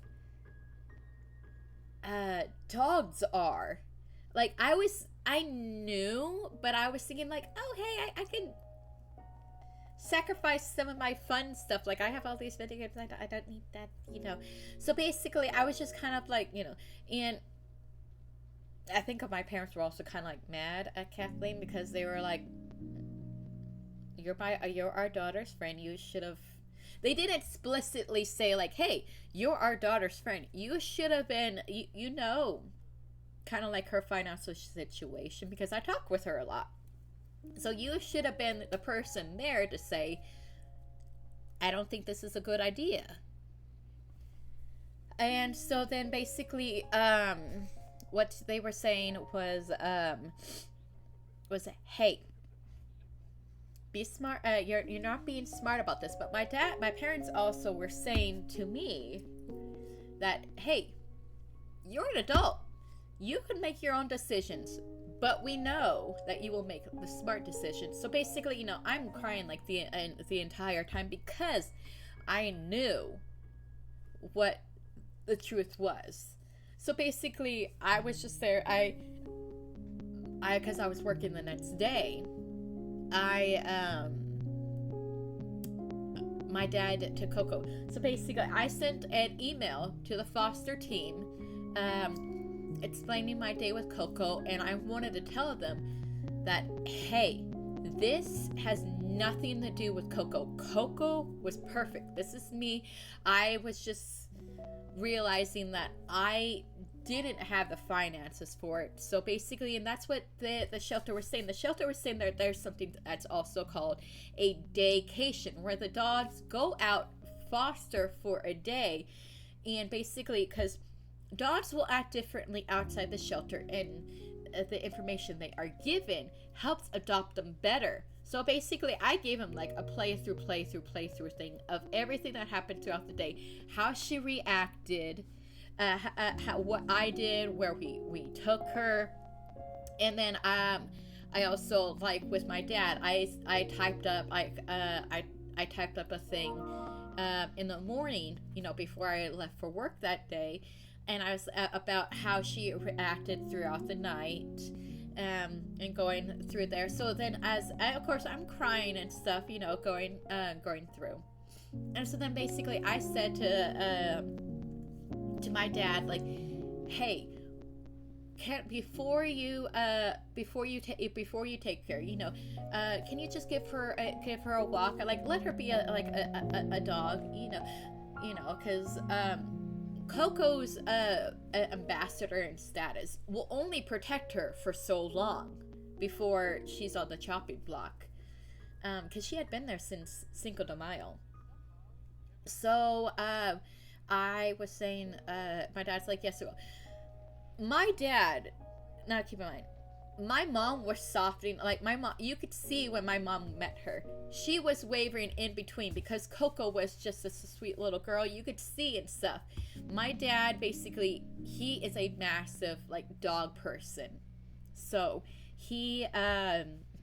dogs are. Like, I knew, but I was thinking like, oh hey, I can sacrifice some of my fun stuff. Like, I have all these video games, I don't need that, so basically I was just kind of like, and I think my parents were also kind of like mad at Kathleen, because they were like, you're our daughter's friend, you should have, they didn't explicitly say like, hey, you're our daughter's friend, you should have been, kind of like her financial situation, because I talk with her a lot. So you should have been the person there to say, I don't think this is a good idea. And so then basically, what they were saying was, hey, be smart. You're not being smart about this. But my parents also were saying to me that, hey, you're an adult. You can make your own decisions, but we know that you will make the smart decisions. So basically, I'm crying like the entire time, because I knew what the truth was. So basically, I was just there. Because I was working the next day, my dad took Coco. So basically, I sent an email to the foster team, explaining my day with Coco, and I wanted to tell them that, hey, this has nothing to do with Coco. Coco was perfect. This is me. I was just realizing that I didn't have the finances for it. So basically, and that's what the shelter was saying. The shelter was saying that there's something that's also called a daycation, where the dogs go out foster for a day, and basically, because dogs will act differently outside the shelter, and the information they are given helps adopt them better. So basically, I gave him like a playthrough thing of everything that happened throughout the day, how she reacted, what I did, where we took her, and then I also, like with my dad, I typed up I typed up a thing in the morning, before I left for work that day. And I was about how she reacted throughout the night, and going through there. So then, of course, I'm crying and stuff, going through. And so then basically, I said to my dad, like, hey, before you take her, can you just give her a walk? Like, let her be a dog, because Coco's ambassador and status will only protect her for so long before she's on the chopping block, because she had been there since Cinco de Mayo. So I was saying, my dad's like, yes, it will. My dad, now keep in mind, my mom was softening. Like, my mom, you could see when my mom met her, she was wavering in between, because Coco was just a sweet little girl. You could see and stuff. My dad, basically, he is a massive, like, dog person. So he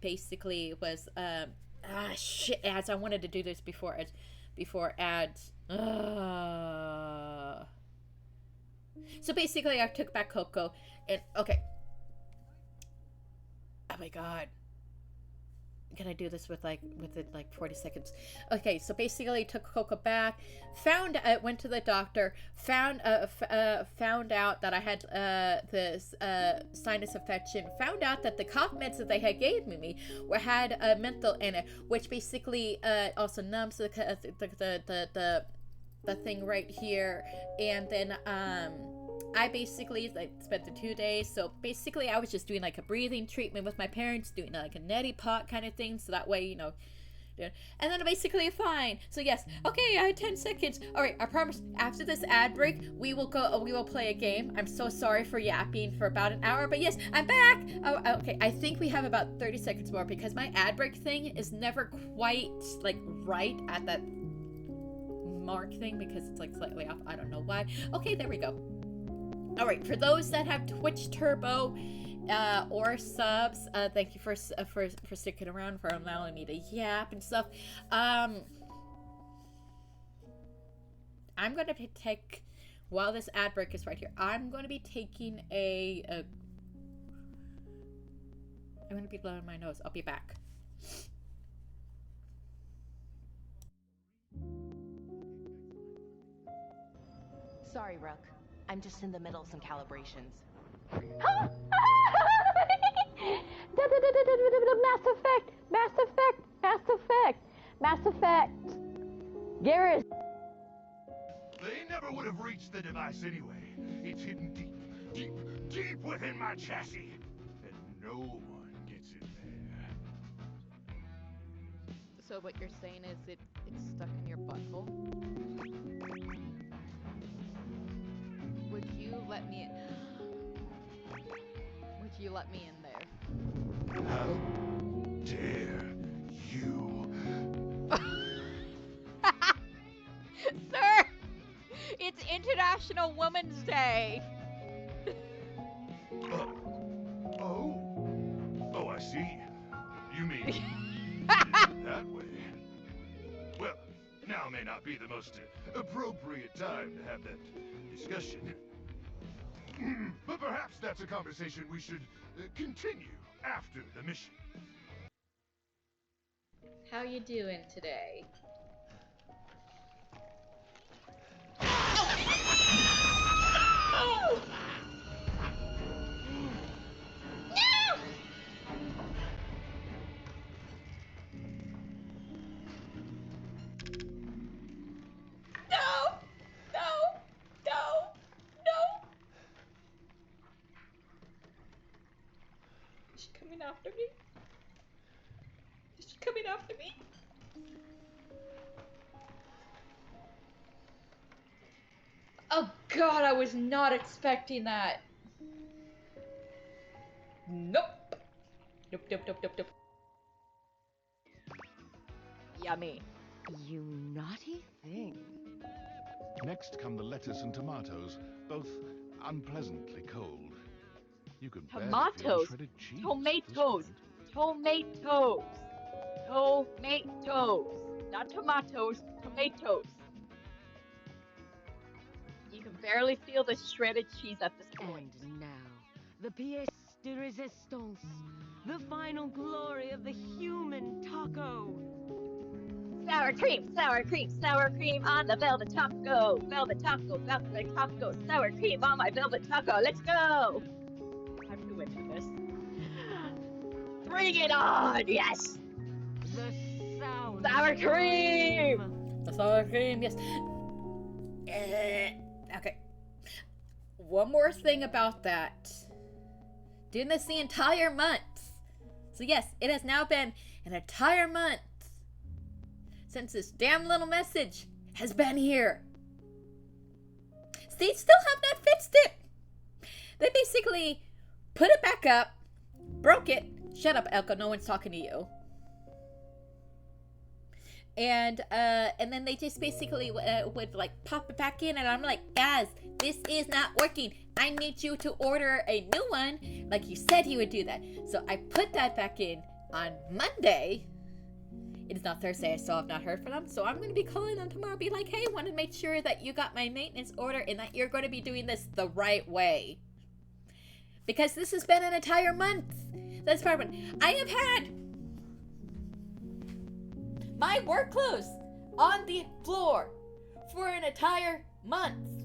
basically was ads. I wanted to do this before ads. So basically, I took back Coco, and okay. Oh my god. Can I do this with like 40 seconds? Okay, so basically took Coco back, went to the doctor, found out that I had this sinus infection, found out that the cough meds that they had gave me had menthol in it, which basically also numbs the thing right here, and then I basically spent the 2 days. So basically, I was just doing like a breathing treatment with my parents, doing like a neti pot kind of thing, so that way, and then basically fine. So yes, okay, I had 10 seconds. All right, I promise. After this ad break, we will play a game. I'm so sorry for yapping for about an hour, but yes, I'm back. Oh, okay. I think we have about 30 seconds more, because my ad break thing is never quite like right at that mark thing, because it's like slightly off. I don't know why. Okay, there we go. All right, for those that have Twitch Turbo or subs. Thank you for sticking around, for allowing me to yap and stuff. I'm gonna take, while this ad break is right here, I'm gonna be taking I'm gonna be blowing my nose. I'll be back. Sorry, Rook. I'm just in the middle of some calibrations. Mass Effect! Mass Effect! Mass Effect! Mass Effect! Garrus! They never would have reached the device anyway. It's hidden deep within my chassis. And no one gets in there. So what you're saying is it's stuck in your butthole? Would you let me in there? How dare you? Sir! It's International Women's Day! Oh, I see. You mean that way? Well, now may not be the most appropriate time to have that discussion. But perhaps that's a conversation we should continue after the mission. How you doing today? After me? Is she coming after me? Oh god, I was not expecting that. Nope. Nope. Yummy. You naughty thing. Next come the lettuce and tomatoes, both unpleasantly cold. You can barely feel Tomatoes. shredded cheese. Tomatoes. Tomatoes. Tomatoes. Not tomatoes. Tomatoes. You can barely feel the shredded cheese at this point. And now, the pièce de résistance, the final glory of the human taco. Sour cream on the velvet taco, velvet taco, sour cream on my velvet taco. Let's go! I'm doing this. Bring it on! Yes! The sound. Sour cream! The sour cream, yes. Okay. One more thing about that. Doing this the entire month. So yes, it has now been an entire month since this damn little message has been here. They still have not fixed it. They basically put it back up, broke it. Shut up, Elko. No one's talking to you. And then they just basically would like pop it back in, and I'm like, guys, this is not working. I need you to order a new one, like you said you would do that. So I put that back in on Monday. It is now Thursday. I still have not heard from them, so I'm going to be calling them tomorrow. Be like, hey, want to make sure that you got my maintenance order and that you're going to be doing this the right way, because this has been an entire month. That's part one. I have had my work clothes on the floor for an entire month.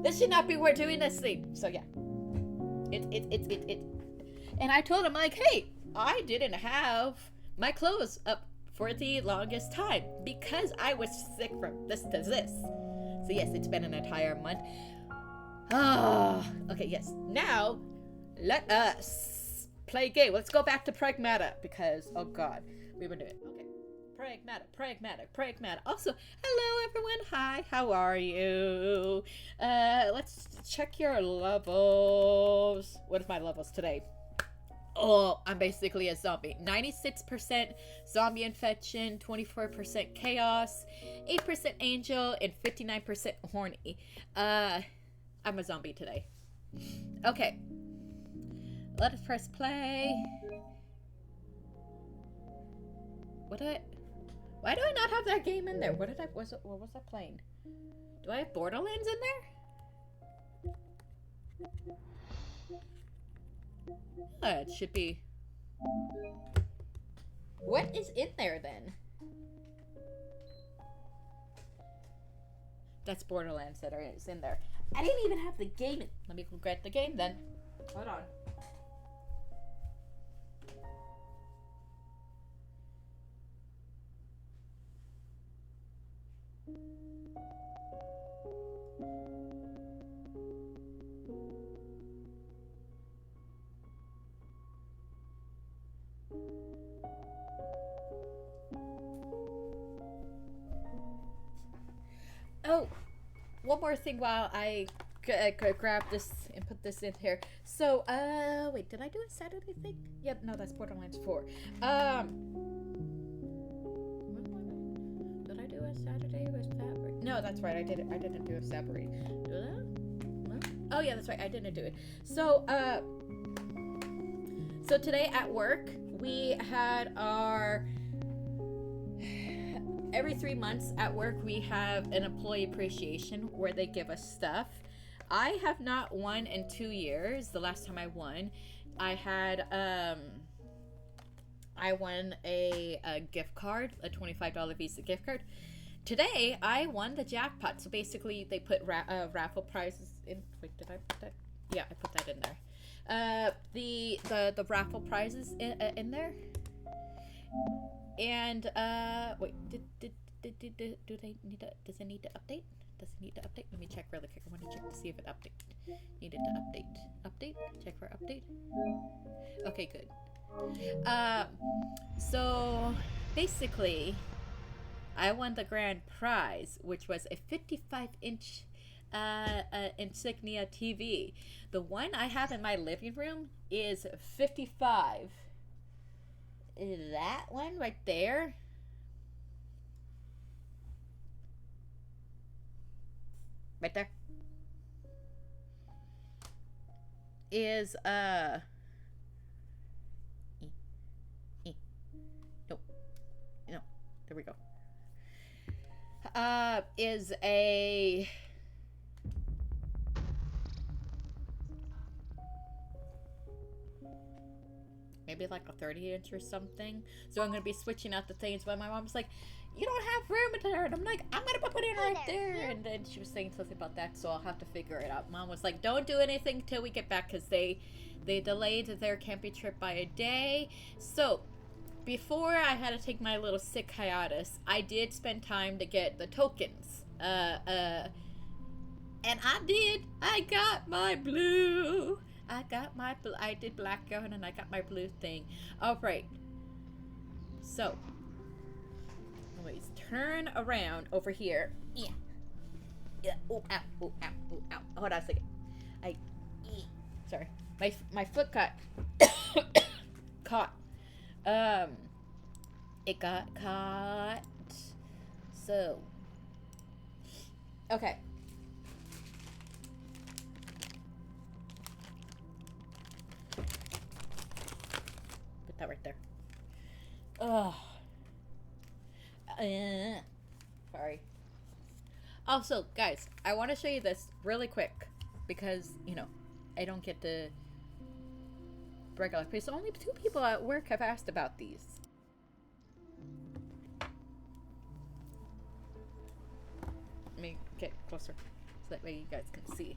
This should not be worth doing this thing. So yeah, it. And I told him, like, hey, I didn't have my clothes up for the longest time because I was sick from this to this. So yes, it's been an entire month. Okay, yes. Now, let us play a game. Let's go back to Pragmata because, oh god, we've been doing it. Okay. Pragmata. Also, hello everyone. Hi, how are you? Let's check your levels. What is my levels today? Oh, I'm basically a zombie. 96% zombie infection, 24% chaos, 8% angel, and 59% horny. I'm a zombie today. Okay. Let us press play. Why do I not have that game in there? What was I playing? Do I have Borderlands in there? It should be. What is in there then? That's Borderlands that is in there. I didn't even have the game. Let me go get the game then. Hold on. Oh, one more thing while I grab this and put this in here. So, wait, did I do a Saturday thing? Yep, no, that's Borderlands 4. Did I do a Saturday with Saturday? No, that's right, I didn't do a Saturday. Did I? No? Oh yeah, that's right, I didn't do it. So, so today at work, we had our... Every 3 months at work, we have an employee appreciation where they give us stuff. I have not won in 2 years. The last time I won, I had, I won a gift card, a $25 Visa gift card. Today, I won the jackpot. So basically, they put raffle prizes in. Wait, did I put that? Yeah, I put that in there. The raffle prizes in there. And wait, do they need to? Does it need to update? Does it need to update? Let me check really quick. I want to check to see if it needed to update. Update. Check for update. Okay, good. So basically, I won the grand prize, which was a 55-inch insignia TV. The one I have in my living room is 55. That one right there. Right there. Is no. No. There we go. Is a maybe like a 30-inch or something. So I'm gonna be switching out the things. But my mom's like, "You don't have room in there," and I'm like, "I'm gonna put it in right there." And then she was saying something about that, so I'll have to figure it out. Mom was like, "Don't do anything till we get back," because they delayed their camping trip by a day. So before I had to take my little sick hiatus, I did spend time to get the tokens. And I did. I got my blue. I did black gun and I got my blue thing. Alright. So. Anyways, turn around over here. Yeah. Yeah. Oh, ow. Oh, ow. Oh, ow. Hold on a second. Sorry. My foot got caught. It got caught. So. Okay. That right there. Ugh. Sorry. Also, guys, I want to show you this really quick because, you know, I don't get to regular place. Only 2 people at work have asked about these. Let me get closer so that way you guys can see.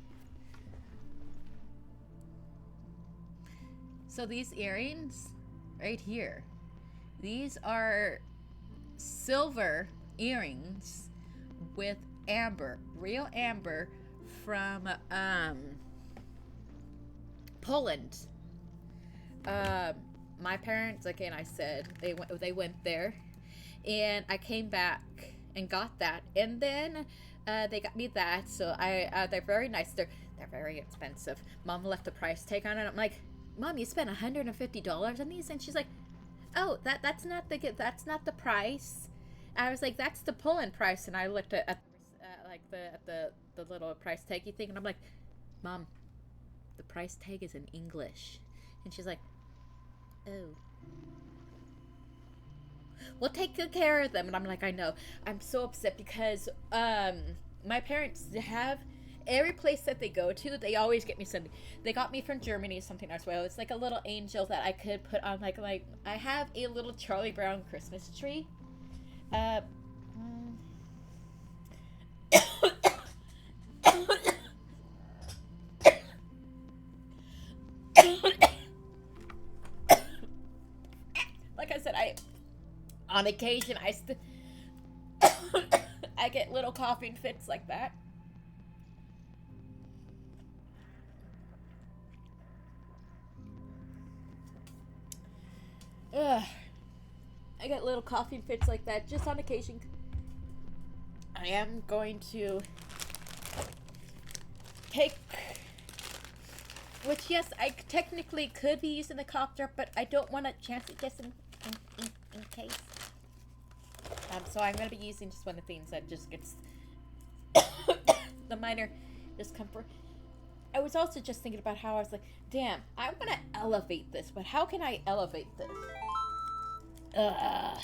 So these earrings right here, these are silver earrings with amber, real amber from Poland. My parents, again, I said they went there, and I came back and got that, and then they got me that. So they're very nice. They're very expensive. Mom left the price tag on it. I'm like, Mom, you spent $150 on these? And she's like, oh, that's not the price. I was like, that's the Poland price. And I looked at the little price taggy thing, and I'm like, Mom, the price tag is in English. And she's like, oh. We'll take good care of them. And I'm like, I know. I'm so upset because my parents have every place that they go to, they always get me something. They got me from Germany something as well. It's like a little angel that I could put on like I have a little Charlie Brown Christmas tree. Like I said, on occasion I get little coughing fits like that. Ugh. I get little coughing fits like that just on occasion. I am going to take, which yes, I technically could be using the cough drop, but I don't want to chance it just in case. So I'm going to be using just one of the things that just gets the minor discomfort. I was also just thinking about how I was like, damn, I want to elevate this, but how can I elevate this? No.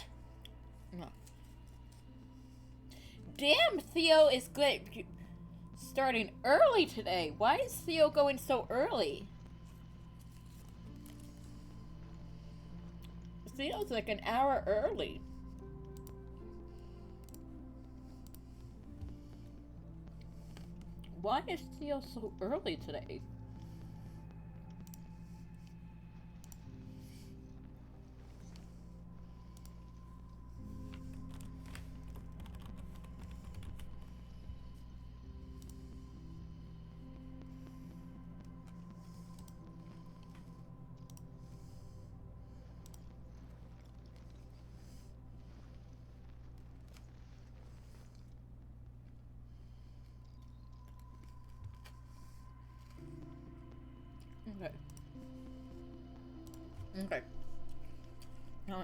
Damn, Theo is good. Starting early today. Why is Theo going so early? Theo's like an hour early. Why is Theo so early today? Okay. Okay.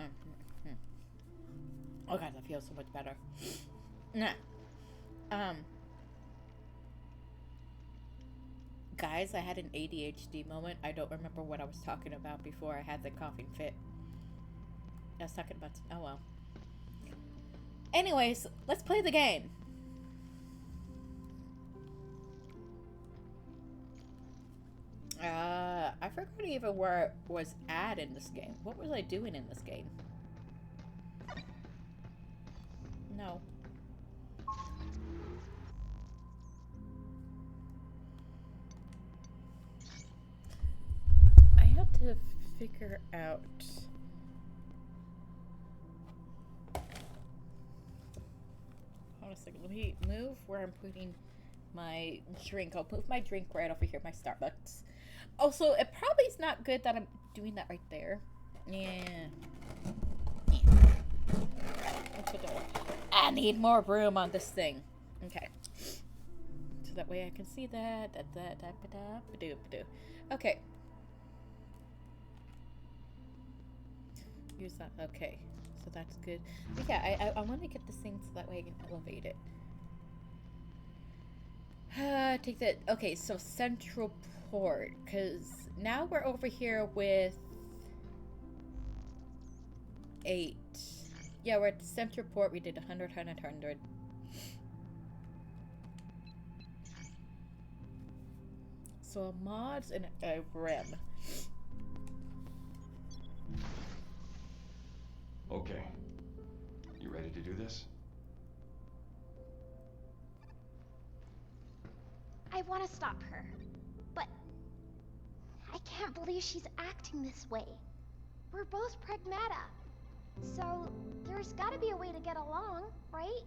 Oh god, that feels so much better. Nah. Guys, I had an ADHD moment. I don't remember what I was talking about before I had the coughing fit. I was talking about... Oh well. Anyways, let's play the game. I forgot even where I was at in this game. What was I doing in this game? No. I have to figure out... Hold on a second. Let me move where I'm putting my drink. I'll move my drink right over here, my Starbucks. Also, it probably is not good that I'm doing that right there. Yeah. I need more room on this thing. Okay. So that way I can see that. Okay. Use that. Okay. So that's good. But yeah, I want to get this thing so that way I can elevate it. Take that. Okay, so central port, because now we're over here with 8. Yeah, we're at central port. We did 100, 100, 100. So a mods and a rim. Okay. You ready to do this? I want to stop her, but I can't believe she's acting this way. We're both pragmata, so there's got to be a way to get along, right?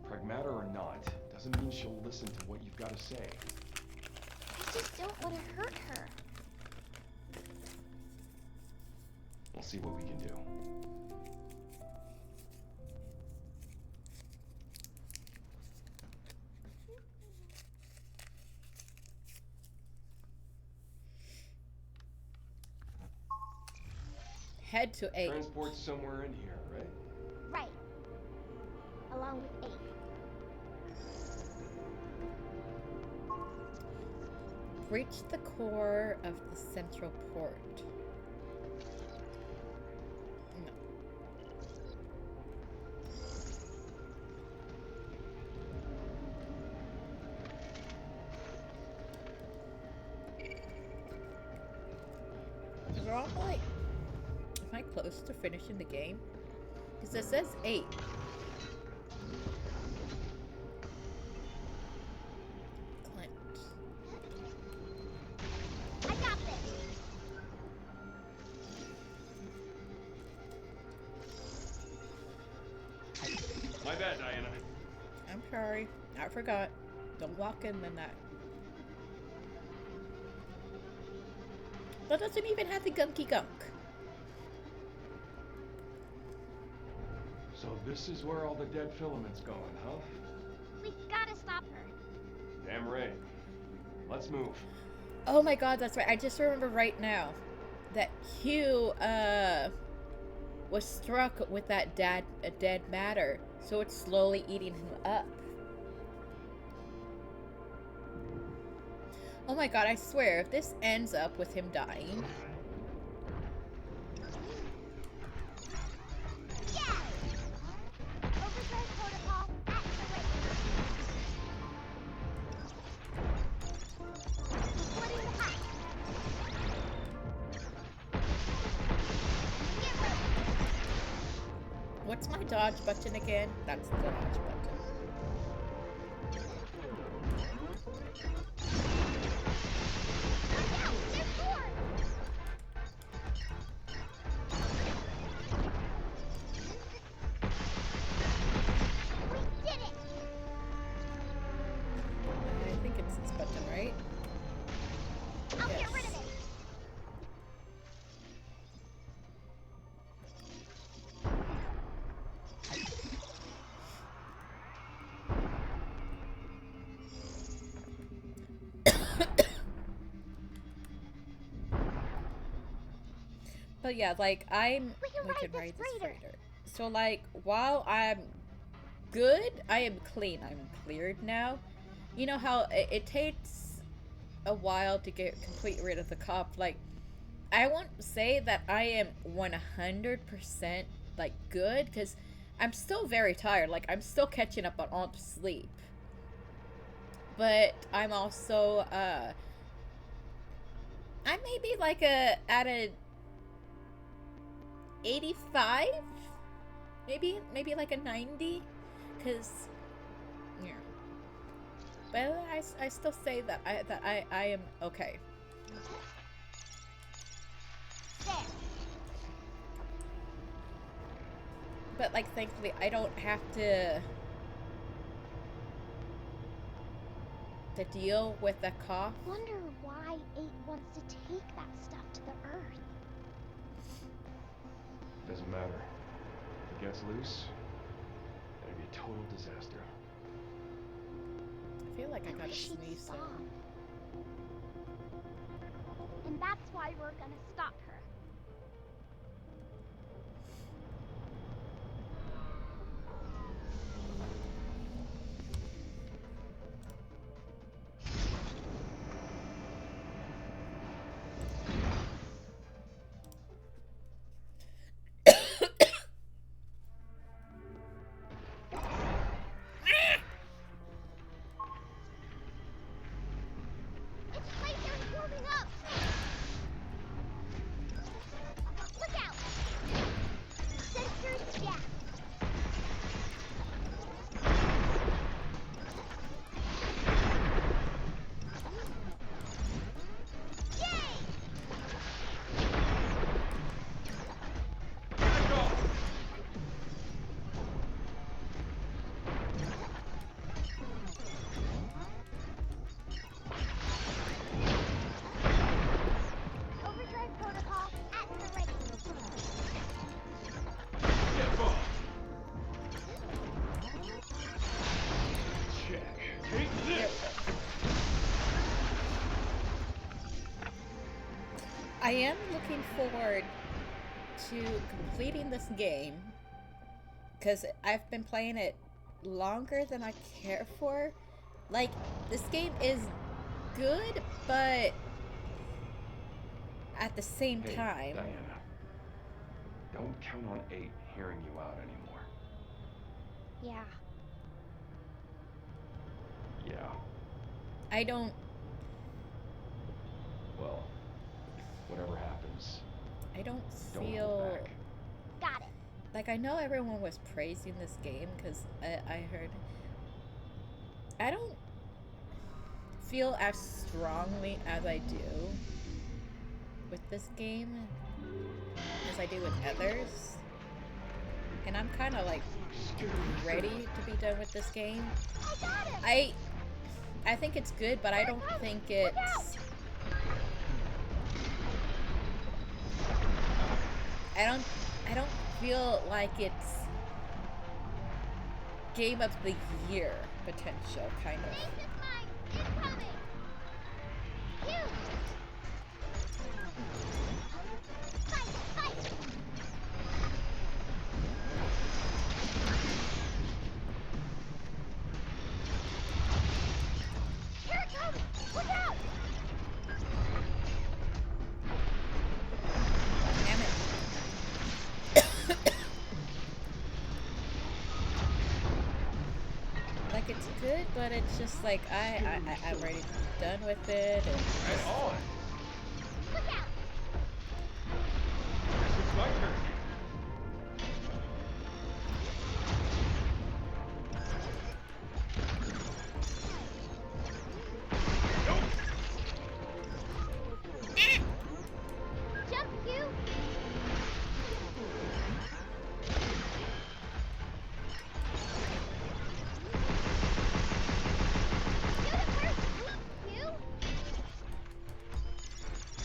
Pragmata or not, doesn't mean she'll listen to what you've got to say. I just don't want to hurt her. We'll see what we can do. Head to 8. Transport's somewhere in here, right? Right. Along with 8. Reach the core of the central port. No. Is there all like, am I close to finishing the game? Because it says 8. Clint. I got this. My bad, Diana. I'm sorry. I forgot. Don't walk in that. That doesn't even have the gunky gunk. So this is where all the dead filament's going, huh? We've gotta stop her. Damn right. Let's move. Oh my god, that's right. I just remember right now that Hugh was struck with that dead matter, so it's slowly eating him up. Oh my god, I swear, if this ends up with him dying. Yeah! Overdrive protocol at the ready. Splitting the hack. Get ready. What's my dodge button again? That's the dodge button. Watch out! There's more! We did it! I think it's this button, right? I'll get rid of it. But yeah, like, We can ride this freighter. So like, while I'm good, I am clean. I'm cleared now. You know how it takes a while to get completely rid of the cop. Like, I won't say that I am 100% like good, because I'm still very tired. Like, I'm still catching up on all the sleep. But I'm also I may be like at a 85, maybe like a 90, because yeah. But I still say that I am okay. There. But like, thankfully, I don't have to deal with the cough. Wonder why 8 wants to take that stuff to the Earth. Doesn't matter. If it gets loose, it'd be a total disaster. I feel like I gotta She'd sneeze stop. soon. And that's why we're gonna stop her. It's right there warming up! Look out! Sensors down. Yay! Overdrive protocol at the ready. Get off! Check. Take this! I am looking forward to completing this game, because I've been playing it longer than I care for. Like, this game is good, but at the same Hey, time, Diana. Don't count on 8 hearing you out anymore. Yeah. Yeah. I don't Well, whatever happens, don't don't feel hold back. Got it. like I know everyone was praising this game because I heard I don't feel as strongly as I do with this game as I do with others, and I'm kind of like ready to be done with this game. I got him. I think it's good, but I don't think it's I don't feel like it's game of the year potential kind of. Ace is mine. Incoming. You. Fight, fight. Here it comes. Look out. Damn it. Like it's good, but it's just like I'm already done with it. And Right on! Look out. It's my turn. Jump, you. Shoot it first, please, you.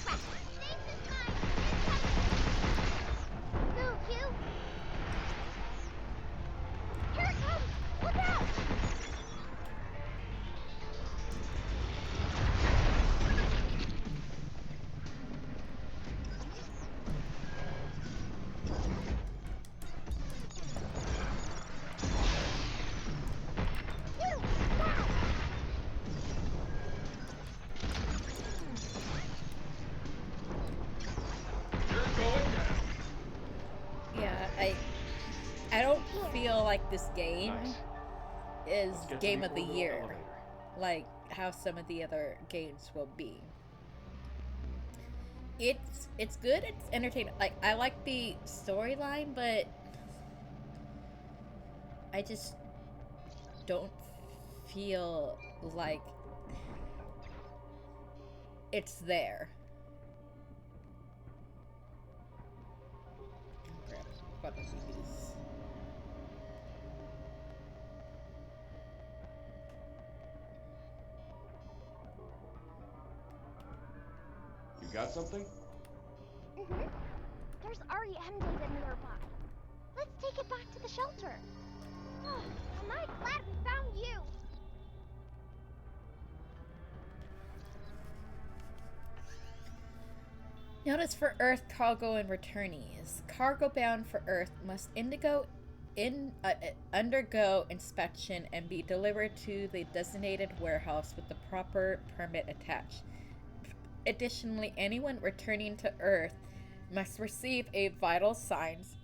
Crap. Ace is mine. Incoming. Move, you. Here it comes. Look out. You. Wow. You're going down. yeah, I don't feel like this game Nice. is Let's get to game the of the orbital year, elevator. like how some of the other games will be. It's good. It's entertaining. Like I like the storyline, but I just don't feel like it's there. Crap. What was these? You got something? Mm-hmm. There's REM data nearby. Let's take it back to the shelter. Oh, am I glad we found you? Notice for Earth cargo and returnees. Cargo bound for Earth must undergo inspection and be delivered to the designated warehouse with the proper permit attached. Additionally, anyone returning to Earth must receive a vital signs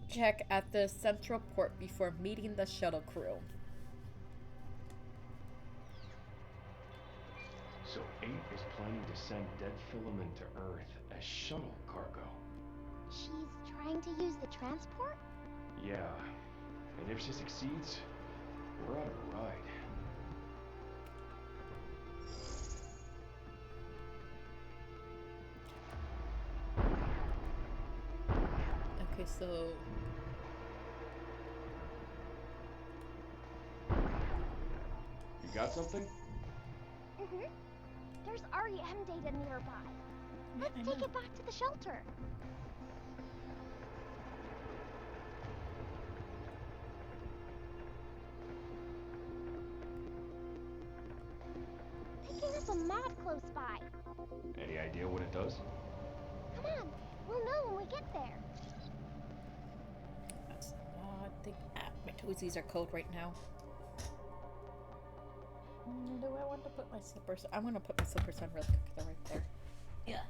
check at the central port before meeting the shuttle crew. So 8 is planning to send dead filament to Earth as shuttle cargo. She's trying to use the transport? Yeah. And if she succeeds, we're out of a ride. Okay, so You got something? Mm-hmm. There's REM data nearby. Let's take it back to the shelter. Picking up a mod close by. Any idea what it does? Come on, we'll know when we get there. that's odd thing. My toesies are cold right now. Do I want to put my slippers? I'm gonna put my slippers on real quick. They're right there. Yeah.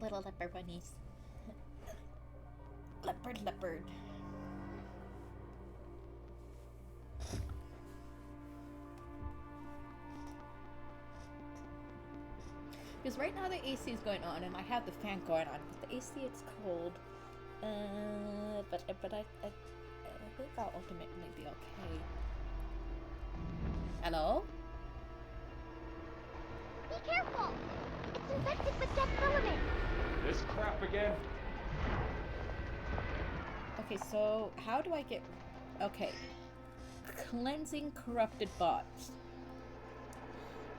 Little leopard bunnies. Leopard, leopard. Because right now the AC is going on and I have the fan going on. With the AC it's cold. But I think I'll ultimately be okay. Hello? Be careful! It's infected with death filament! This crap again? Okay, so how do I get... Okay. Cleansing corrupted bots.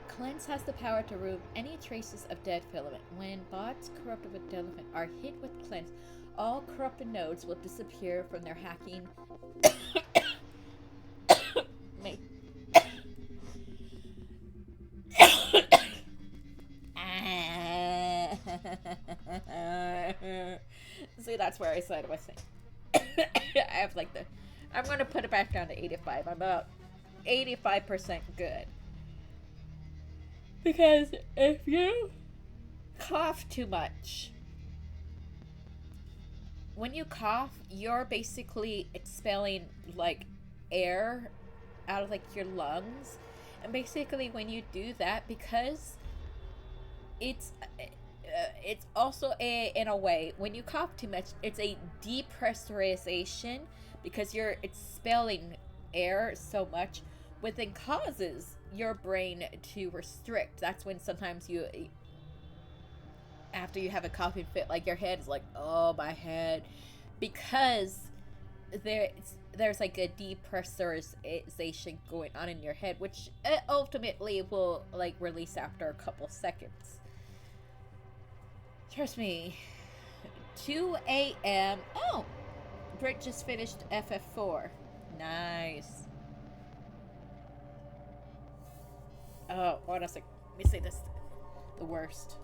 Cleanse has the power to remove any traces of dead filament. When bots corrupted with dead filament are hit with cleanse, all corrupted nodes will disappear from their hacking. See, that's where I said was saying. I have like the... I'm going to put it back down to 85. I'm about 85% good. Because if you cough too much, when you cough, you're basically expelling like air out of like your lungs. And basically when you do that, because it's also in a way, when you cough too much, it's a depressurization because you're expelling air so much, which then causes your brain to restrict. That's when sometimes you, after you have a coughing fit, like your head is like, oh, my head, because there's like a depressurization going on in your head, which ultimately will like release after a couple seconds. Trust me. 2 a.m. Oh, Britt just finished FF4. Nice. Oh, hold on a sec. Let me say this. The worst.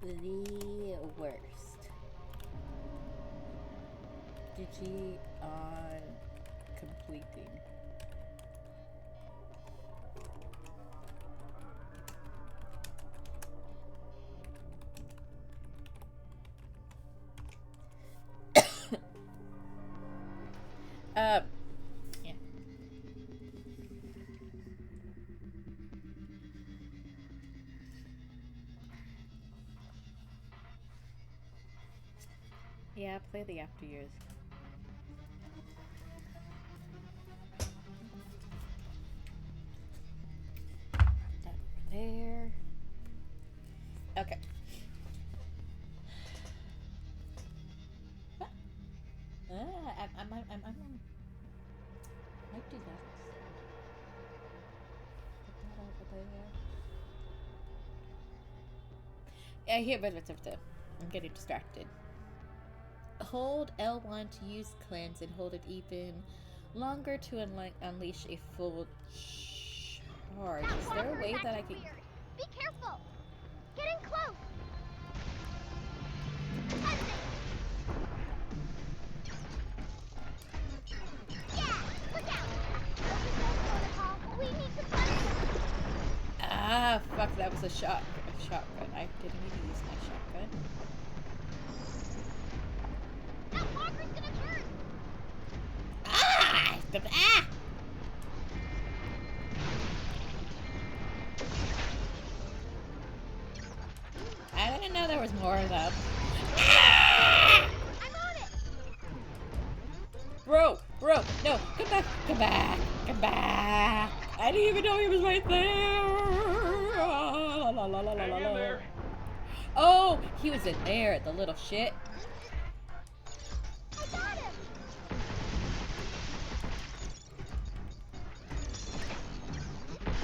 The worst. GG on completing. Yeah. Yeah, play the after years. That there. Okay. I might do that. Put that over there. Yeah, here, but I'm getting distracted. Hold L1 to use cleanse and hold it even longer to unleash a full charge. Is there a way that I can... Be careful! Get in close! Yeah! Look out! We need to punish! Ah, fuck, that was a shotgun. I didn't need to use my shotgun. That walker's gonna burn! Ah! Ah! I didn't know there was more of them. Ah! I'm on it! Bro, no, come back, come back, come back. I didn't even know he was right there. Hang in there. Oh, he was in there, the little shit. I got him!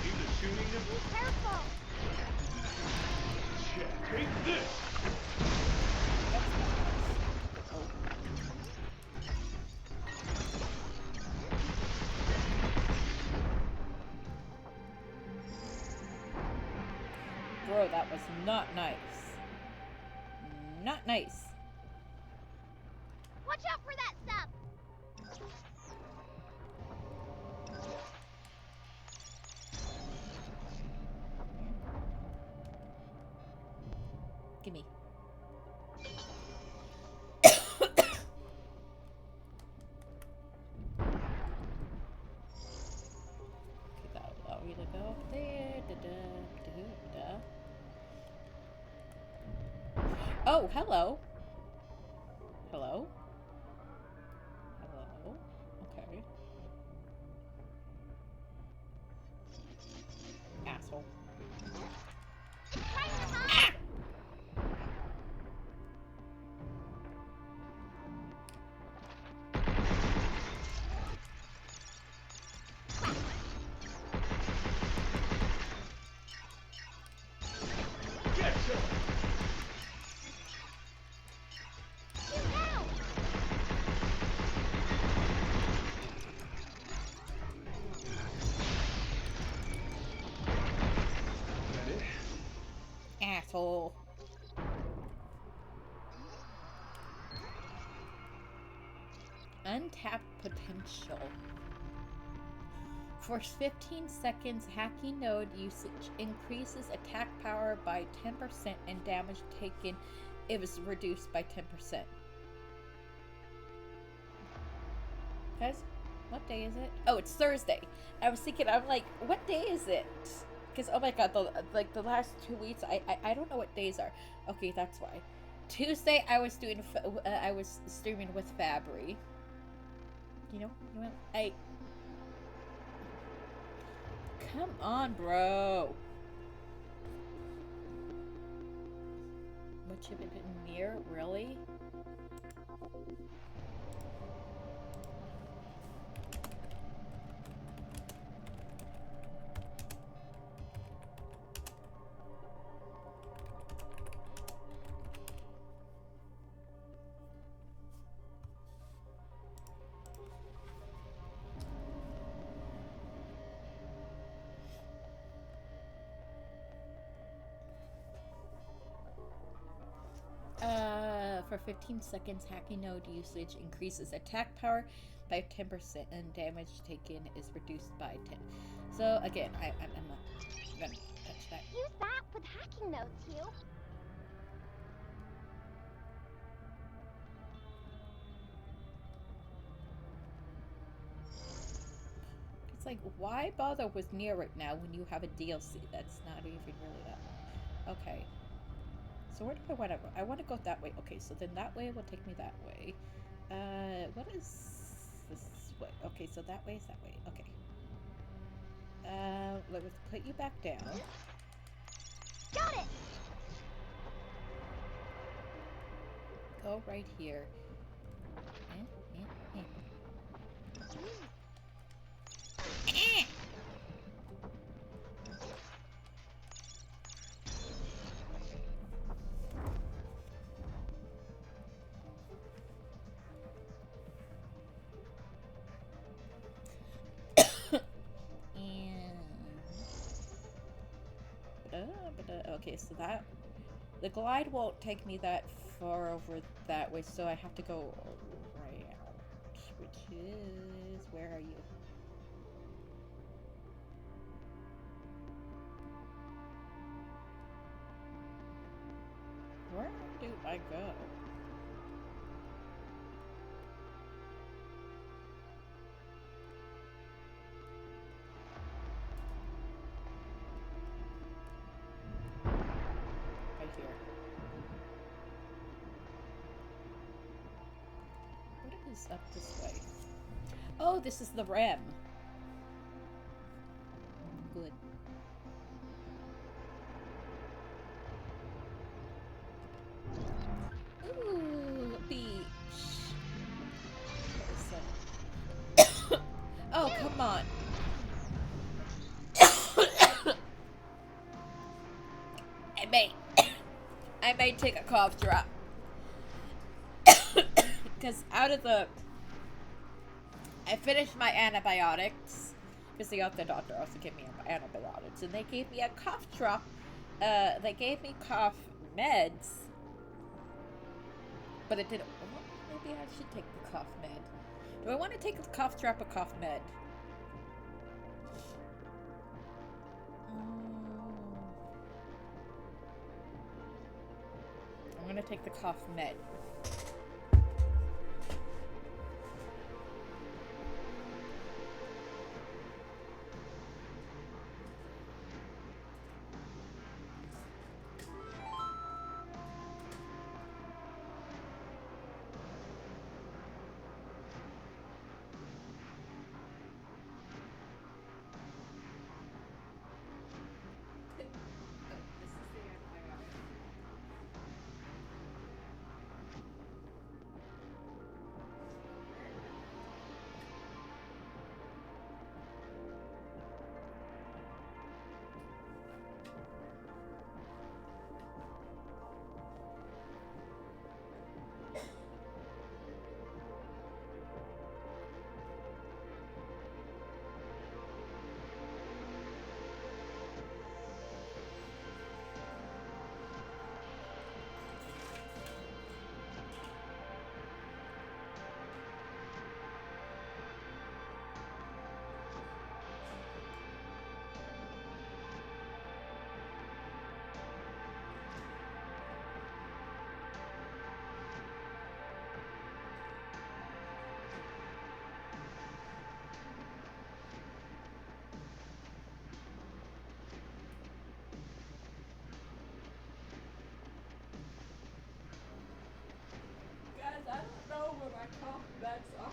He was shooting him. Be careful! Shit, take this. Bro, that was not nice. Not nice. Watch out for that stuff! Gimme. Okay, that'll allow you to go up there. Oh, hello. Hello? Hello? Okay. Asshole. Ah! Get some! That it? Asshole. Untapped potential. For 15 seconds, hacking node usage increases attack power by 10% and damage taken is reduced by 10%. Guys, what day is it? Oh, it's Thursday. I was thinking, I'm like, what day is it? Because, oh my god, the last 2 weeks, I don't know what days are. Okay, that's why. Tuesday, I was streaming with Fabry. You know, come on, bro. What, you been near? Really? For 15 seconds, hacking node usage increases attack power by 10% and damage taken is reduced by 10. So again, I'm not gonna touch that. Use that with hacking nodes, Hugh. It's like, why bother with Nier right now when you have a DLC that's not even really that long? Okay. So where do I want to go? I want to go that way. Okay, so then that way will take me that way. What is this way? Okay, so that way is that way. Okay. Let's put you back down. Got it! Go right here. Okay, so that the glide won't take me that far over that way, so I have to go right out, which is, where are you? Where do I go? Here. What is up this way? Oh, this is the REM. Good. Ooh, beach. Oh, come on. I may take a cough drop. Because out of the... I finished my antibiotics. Because the doctor also gave me antibiotics. And they gave me a cough drop they gave me cough meds, but it didn't. Well, maybe I should take the cough med. Do I want to take a cough drop or cough med? I'm gonna take the cough med. Guys, I don't know where my cough meds are.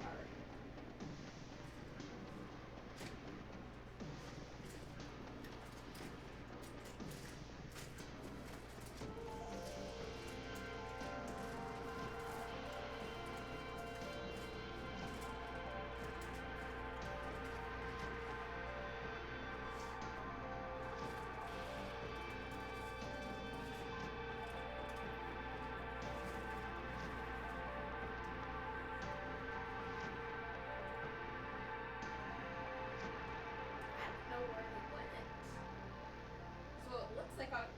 I don't know where they went. So it looks like I'm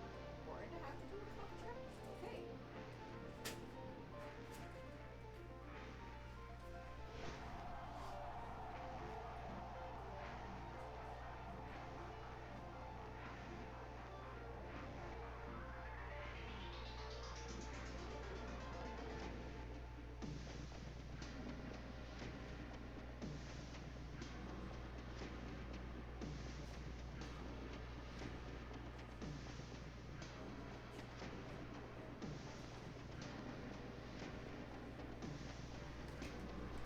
going to have to do a cough drop. Okay.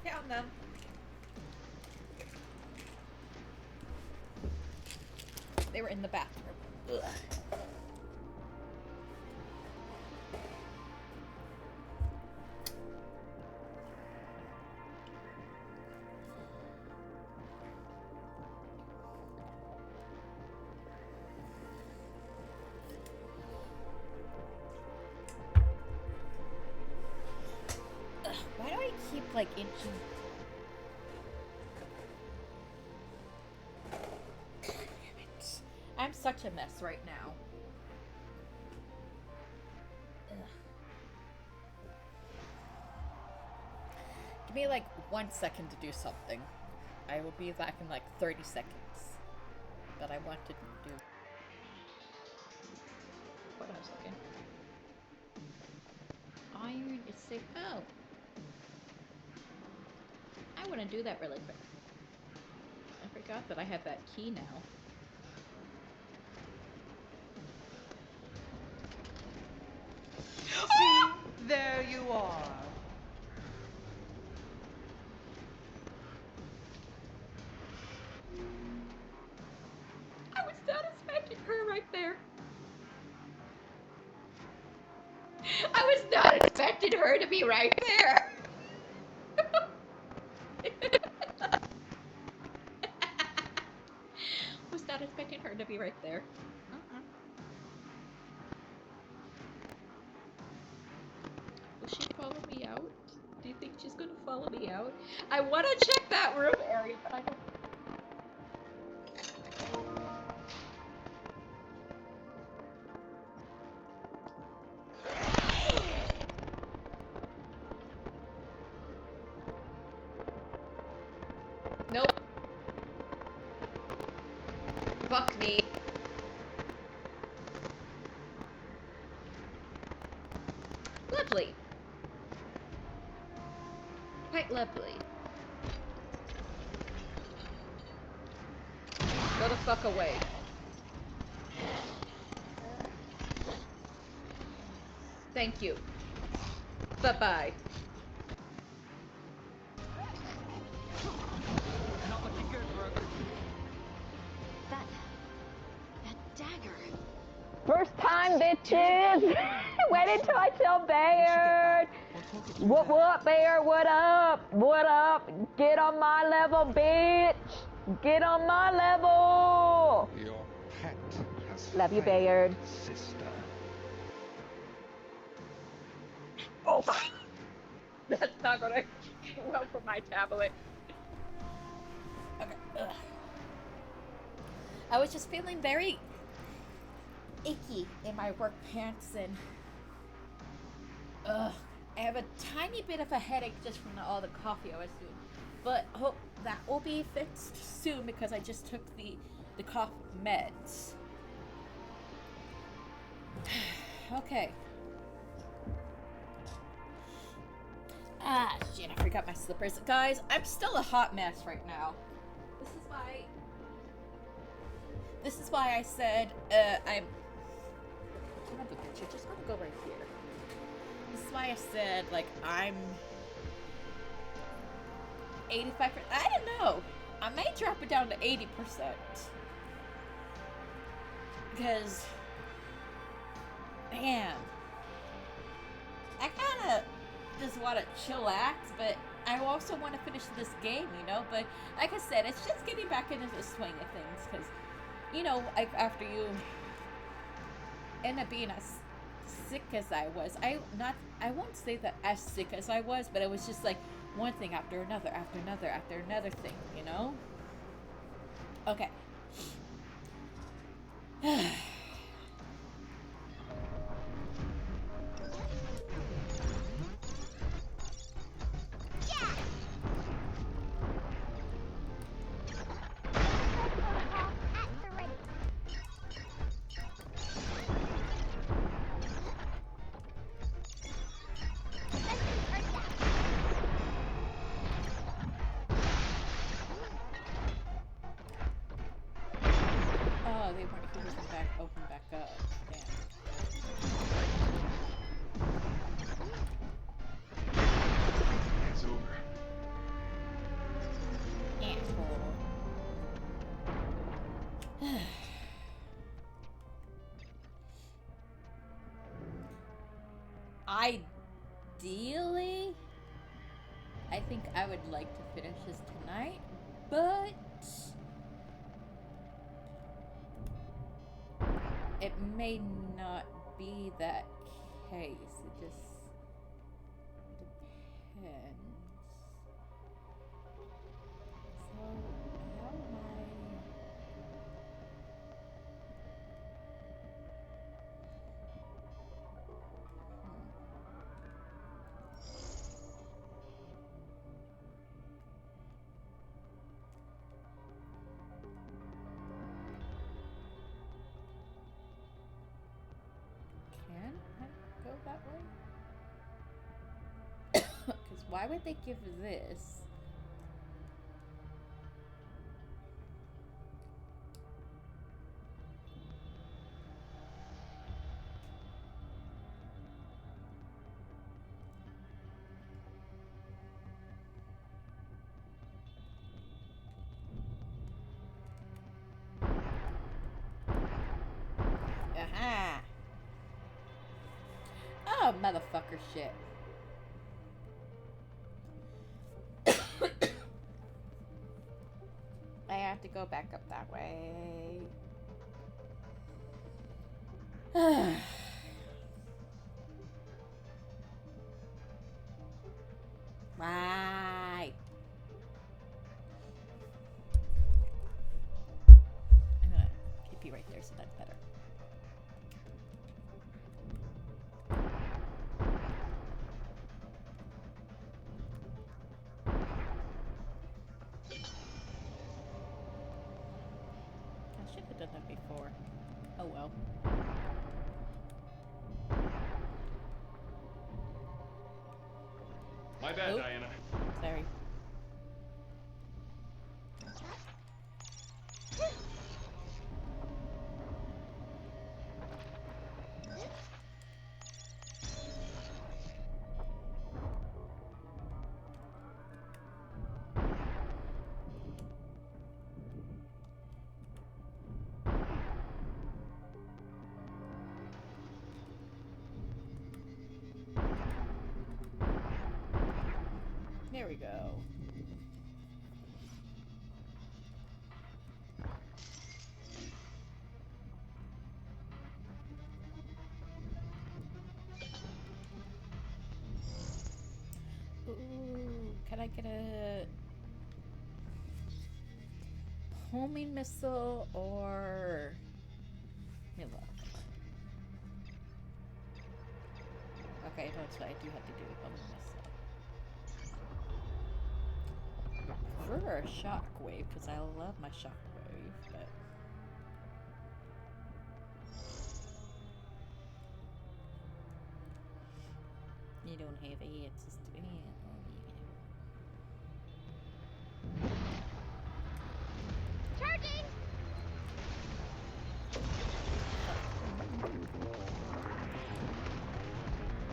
Found them. They were in the bathroom. Ugh. Ugh, why do I keep like inching? God damn it. I'm such a mess right now. Ugh. Give me like 1 second to do something. I will be back in like 30 seconds. But I want to do. Hold on a second. Iron is safe. Oh. I want to do that really quick. I forgot that I have that key now. See, there you are. I was not expecting her right there. I was not expecting her to be right there. Was not expecting her to be right there. Will she follow me out? Do you think she's gonna follow me out? I want to check that room area, but I don't. quite lovely. Go the fuck away. Thank you. Bye-bye. Not looking good, brother. That dagger. First time, bitches! Wait until I tell Bayard! What, Bayard? What up? What up? Get on my level, bitch! Get on my level! Your pet has Love you, failed, Bayard. sister. Oh, that's not gonna go well for my tablet. Okay. Ugh. I was just feeling very icky in my work pants and I have a tiny bit of a headache just from all the coffee I was doing. But hope that will be fixed soon because I just took the cough meds. Okay. Ah, shit, I forgot my slippers. Guys, I'm still a hot mess right now. This is why I said, I'm... Son of a bitch, you're just gonna go right here. This is why I said, like, I'm... 85%. I don't know. I may drop it down to 80%. Because... Man. I kind of just want to chillax, but I also want to finish this game, you know? But like I said, it's just getting back into the swing of things, because, you know, like after you end up being as sick as I was, I won't say that as sick as I was, but it was just like one thing after another, after another, after another thing, you know? Okay. Oh, they weren't here to back open back up. Damn. It's over. Asshole. Ideally, I think I would like to finish this tonight, but it may not be that case. It just depends. So, how am I? Can I go that way? Because why would they give this? Aha! Oh, motherfucker shit. I have to go back up that way. Right. I'm gonna keep you right there so that's better. I should have done that before. Oh well. My bad, Oh. Diana. necessary. There we go. Ooh, can I get a homing missile or... Let me look. Okay, that's what I do have to do. Homing missile. I prefer a shockwave because I love my shockwave, but... You don't have answers to me. Charging!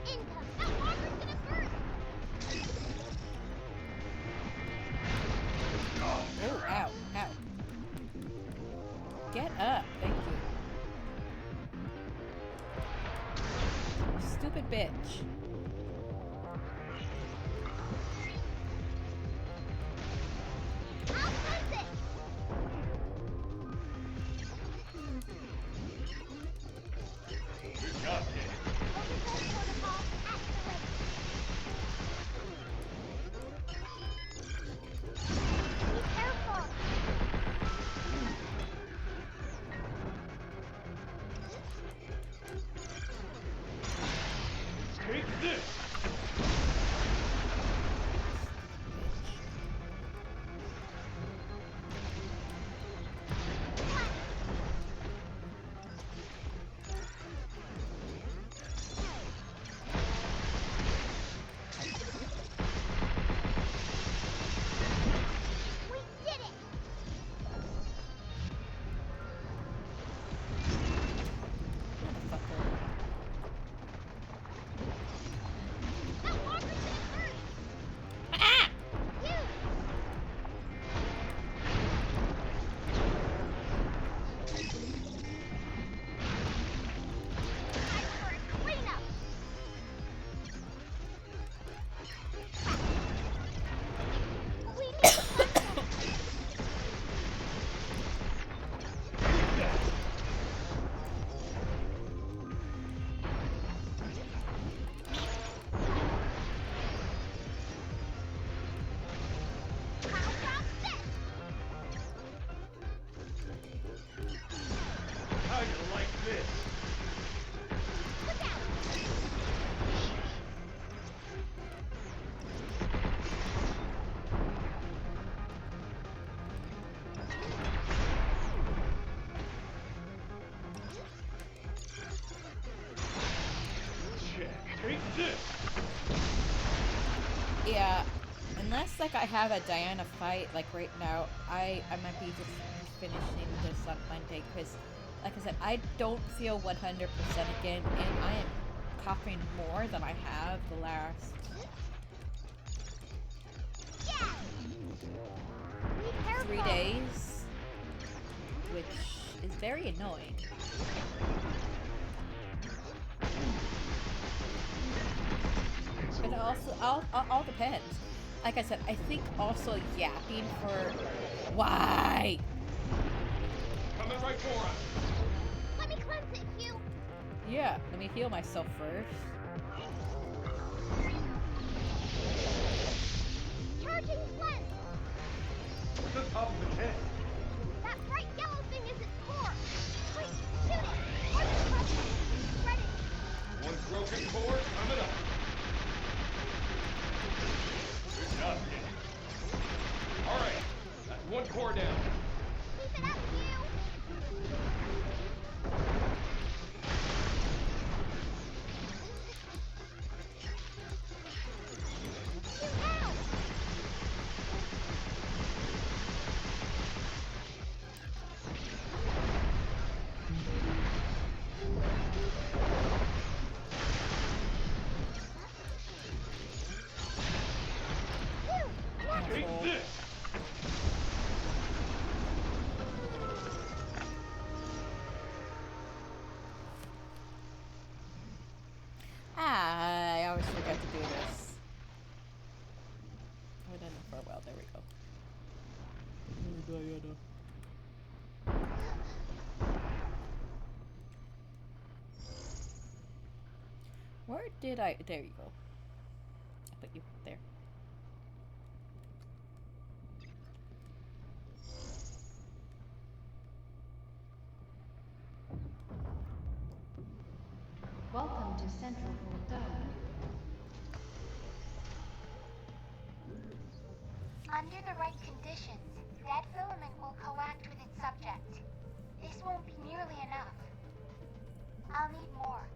Income! That walker's gonna burst! Oh, ow, ow. Get up, thank you. Stupid bitch. I'll fix it! Good job, Danny. Overflow protocol activated. Be careful! Take this! We did it! Motherfucker. That walker's gonna burst! Ah! You! Time for a cleanup! We need to find them! How about this? How you like this? Look out! Check. Take this! Yeah, unless like I have a Diana fight like right now, I might be just finishing this on Monday because, like I said, I don't feel 100% again, and I am coughing more than I have the last Yeah! Be careful! 3 days, which is very annoying. But it also all depends. Like I said, I think also yapping for why. Coming right for us! Let me cleanse it, Hugh! Yeah, let me heal myself first. Charging cleanse! What's on top of the can? That bright yellow thing is its core! Quick, shoot it! Or the cluster! Ready! One broken core coming up. Good job, Danny. All right, that's one core down. Keep it up, Hugh! more well. There we go. Where did I? There you go. I put you there. Welcome to Central Dome. Under the right conditions, that filament will coact with its subject. This won't be nearly enough. I'll need more.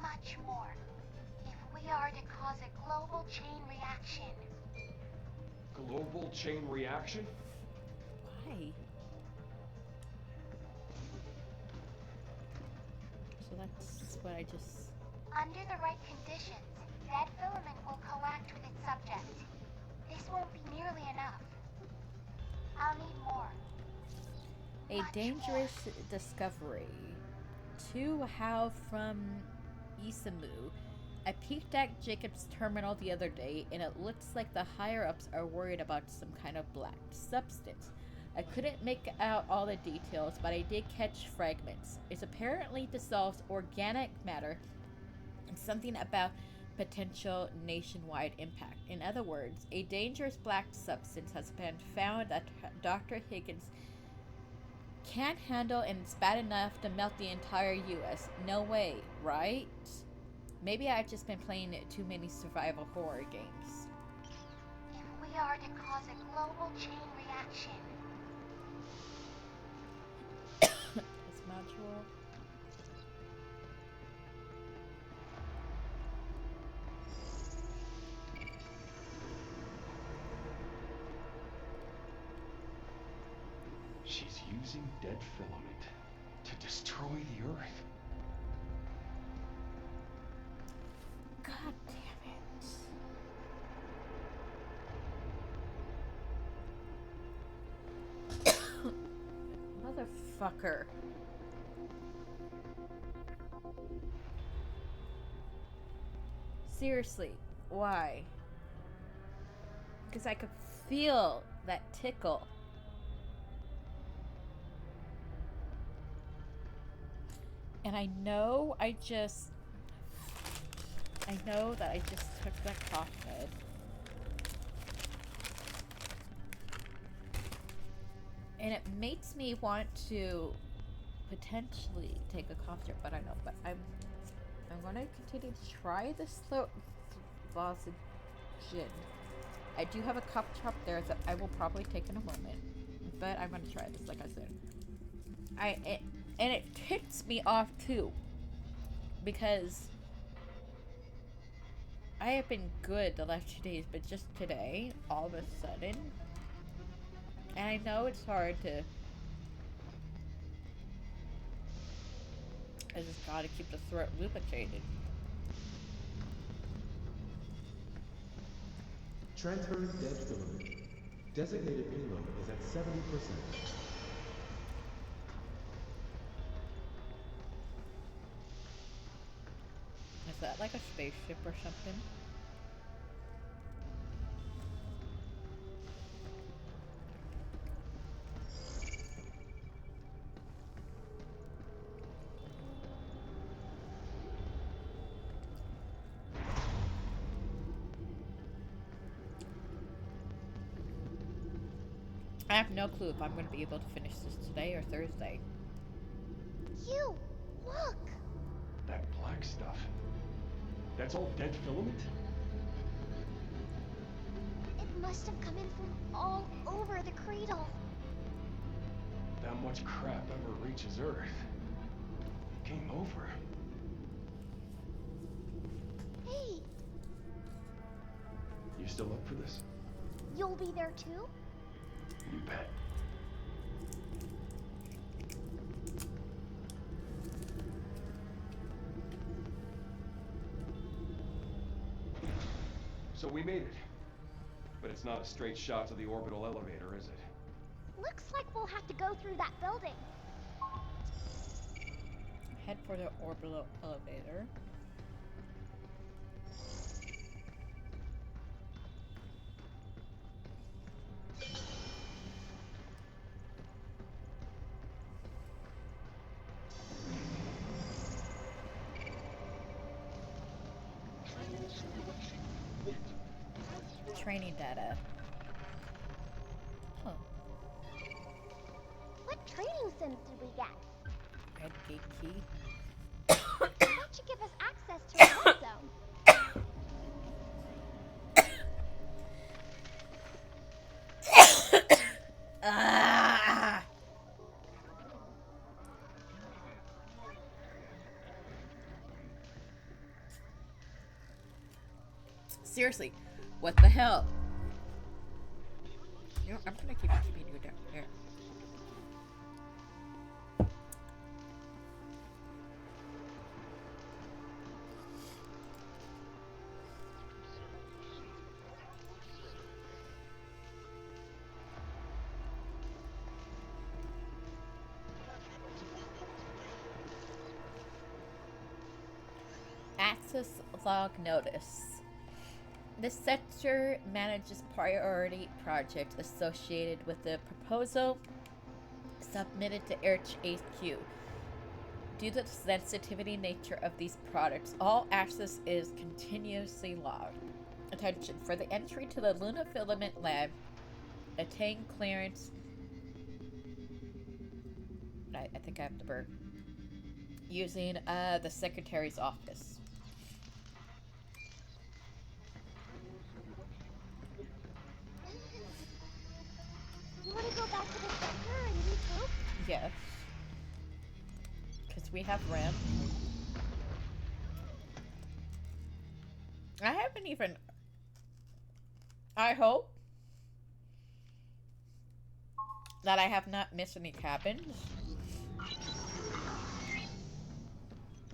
Much more. If we are to cause a global chain reaction. Global chain reaction? Why? So that's what I just... Under the right conditions, that filament will coact with its subject. This won't be nearly enough. I'll need more. A Much dangerous more. discovery. To how from Isamu. I peeked at Jacob's terminal the other day, and it looks like the higher-ups are worried about some kind of black substance. I couldn't make out all the details, but I did catch fragments. It apparently dissolves organic matter and something about potential nationwide impact. In other words, a dangerous black substance has been found that Dr. Higgins can't handle, and it's bad enough to melt the entire US. No way, right? Maybe I've just been playing too many survival horror games. If we are to cause a global chain reaction. This module. She's using dead filament to destroy the Earth. God damn it. Motherfucker. Seriously, why? Because I could feel that tickle. And I know that I just took that cough med. And it makes me want to potentially take a cough drip, but I know, but I'm gonna continue to try this lozenge. I do have a cough drop there that I will probably take in a moment, but I'm gonna try this, like I said. And it ticks me off too, because I have been good the last 2 days, but just today, all of a sudden, and I know it's hard to, I just gotta keep the throat lubricated. Transferring dead filament. Designated payload is at 70%. Is that like a spaceship or something? I have no clue if I'm going to be able to finish this today or Thursday. You! Look! That black stuff. That's all dead filament? It must have come in from all over the cradle. That much crap ever reaches Earth. Game over. Hey! You still up for this? You'll be there too? You bet. So we made it. But it's not a straight shot to the orbital elevator, is it? Looks like we'll have to go through that building. Head for the orbital elevator. training data. Oh. What training sims did we get? Red gate key. That should give us access to a red zone. Ah! Seriously, what the hell? You know, I'm gonna keeping you down here. Access log notice. This sector manages priority projects associated with the proposal submitted to HQ. Due to the sensitivity nature of these products, all access is continuously logged. Attention, for the entry to the Luna Filament Lab, attain clearance. I think I have to burn. Using the secretary's office. You want to go back to the sector and regroup? Yes. Because we have RAM. I haven't even... I hope that I have not missed any cabins.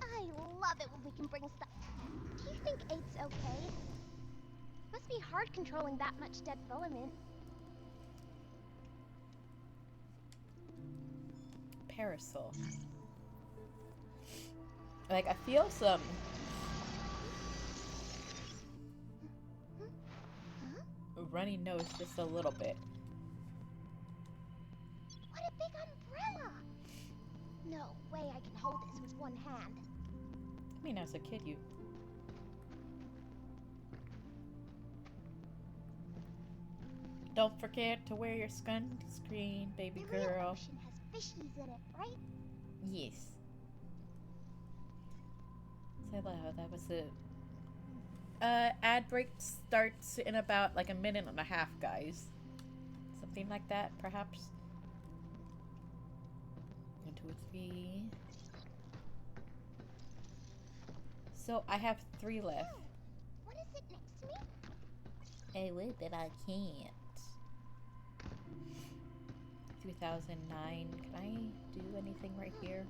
I love it when we can bring stuff. Do you think 8's okay? Must be hard controlling that much dead filament. Parasol. Like, I feel some... runny nose just a little bit. What a big umbrella! No way I can hold this with one hand. I mean, as a kid, you... Don't forget to wear your sunscreen, baby The real girl. ocean has fishies in it, right? Yes. So that was it. Ad break starts in about like a minute and a half, guys. Something like that, perhaps. 1, 2, 3. So I have 3 left. What is it next to me? I would, but I can't. 2009. Can I do anything right here?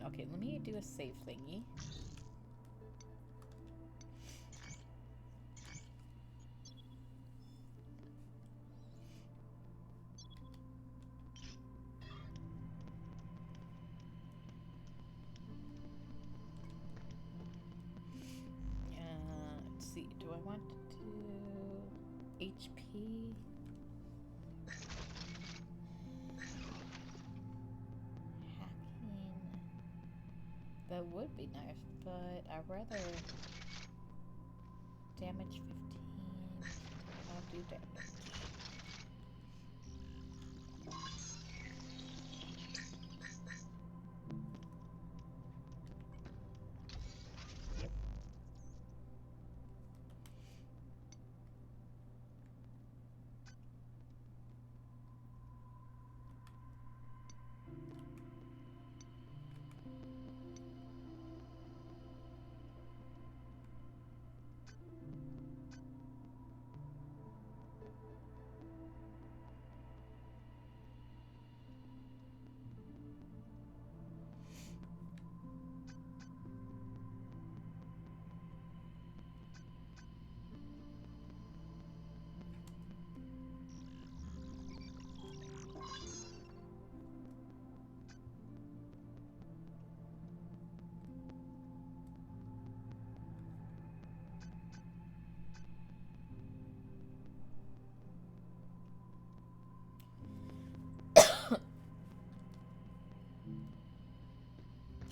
Okay, let me do a save thingy. Let's see. Do I want to do HP? That would be nice, but I'd rather damage 15. I'll do damage.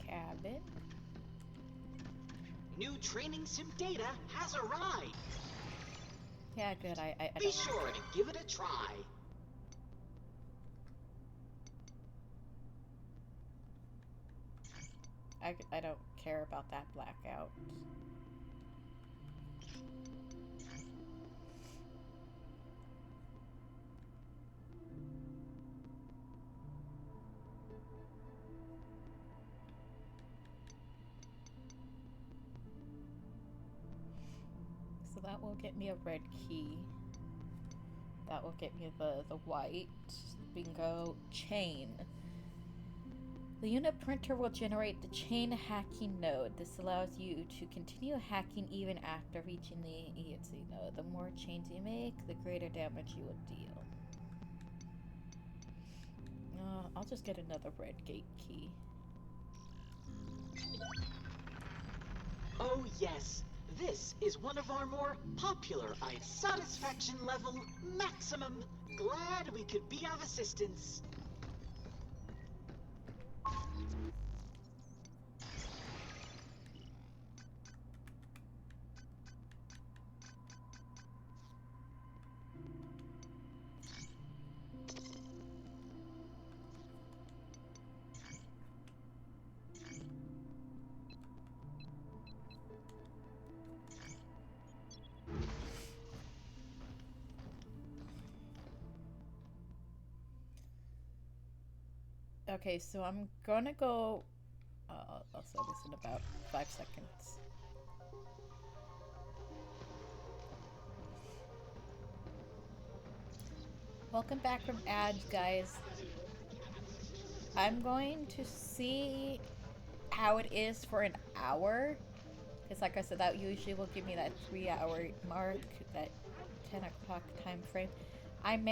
Cabin. New training sim data has arrived. Yeah, good. I Be don't sure to give it a try. I don't care about that blackout. So that will get me a red key. That will get me the white. Bingo. Chain. The unit printer will generate the chain hacking node. This allows you to continue hacking even after reaching the ENC node. The more chains you make, the greater damage you will deal. I'll just get another red gate key. Oh yes, this is one of our more popular items. Satisfaction level maximum. Glad we could be of assistance. Okay, so I'm gonna go. I'll say this in about 5 seconds. Welcome back from ads, guys. I'm going to see how it is for an hour. Because like I said, that usually will give me that 3-hour mark, that 10 o'clock time frame. I'm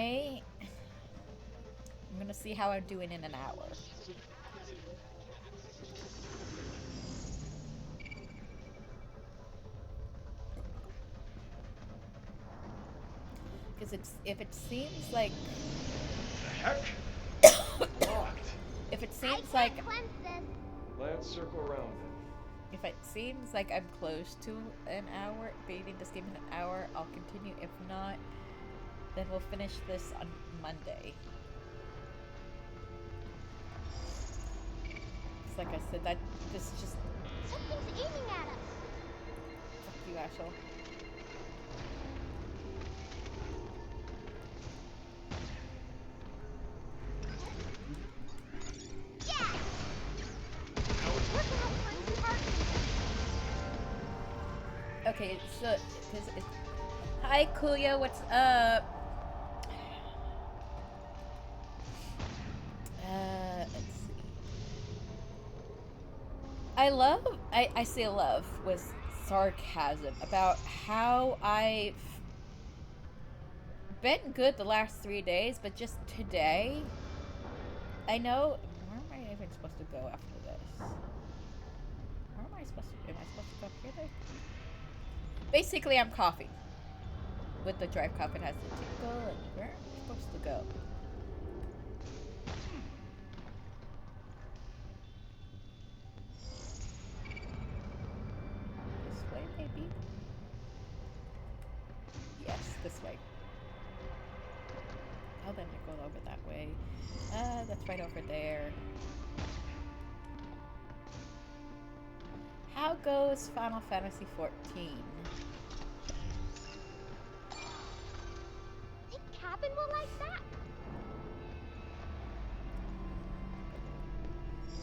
gonna see how I'm doing in an hour. Because if it seems like... The heck? Locked. If it seems like... Let's circle around then. If it seems like I'm close to an hour, beating this game in an hour, I'll continue. If not, then we'll finish this on Monday. It's like I said, this is just... Something's aiming at us. Fuck you, asshole. Okay, so, because it's... Hi, Kuya, what's up? Let's see. I say love with sarcasm about how I've been good the last 3 days, but just today, I know... Where am I even supposed to go after this? Where am I supposed to... Am I supposed to go up here then? Basically, I'm coughing. With the drive cough, it has to tickle, and where am I supposed to go? This way, maybe? Yes, this way. Oh, then I go over that way. That's right over there. How goes Final Fantasy XIV? Think Cabin will like that?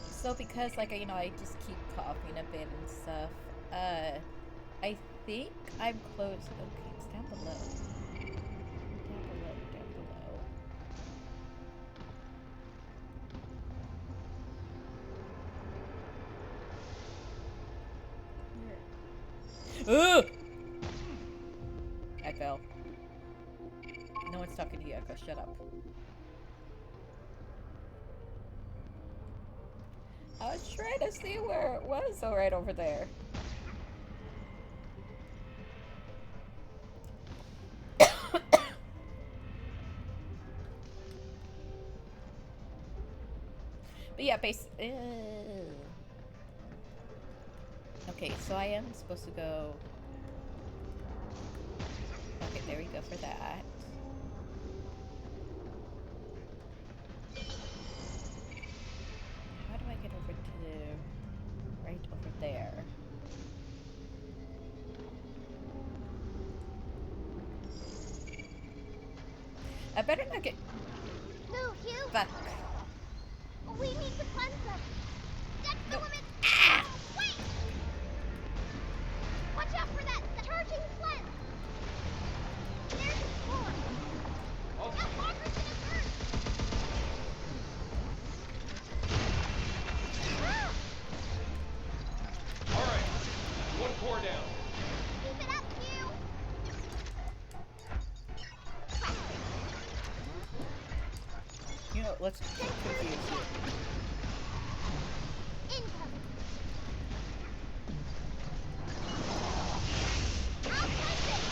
So because, like, you know, I just keep coughing a bit and stuff, I think I'm close. Okay, it's down below. Down below, down below. Ugh! I fell. No one's talking to you, Echo. Shut up. I was trying to see where it was. Oh, right over there. But yeah, Okay, Okay, so I am supposed to go... Okay, there we go for that. How do I get over to the... right over there? I better not get... No, Hugh! Fuck. We need to cleanse them! That's the limit! Ah! Wait! Watch out for that charging cleanse! There's a spawn! Now Walker's gonna burn! Ah! Alright, one core down. Keep it up, Hugh! You know, let's keep confused here. Incoming! I'll cleanse it!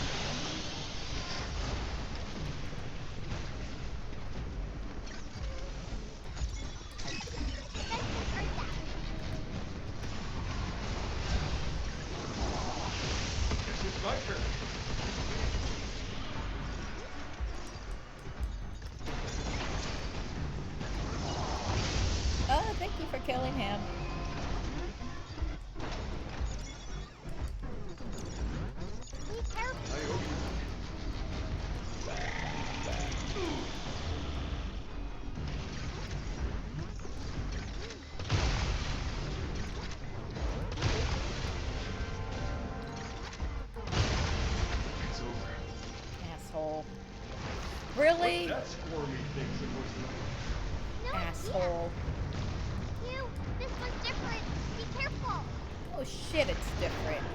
Guess it's my turn. Oh, thank you for killing him. Be careful! I owe you. It's over. Asshole. Really? That squirmy thing's supposed to do. No Asshole. idea. Hugh, this one's different. Be careful! Oh shit, it's different.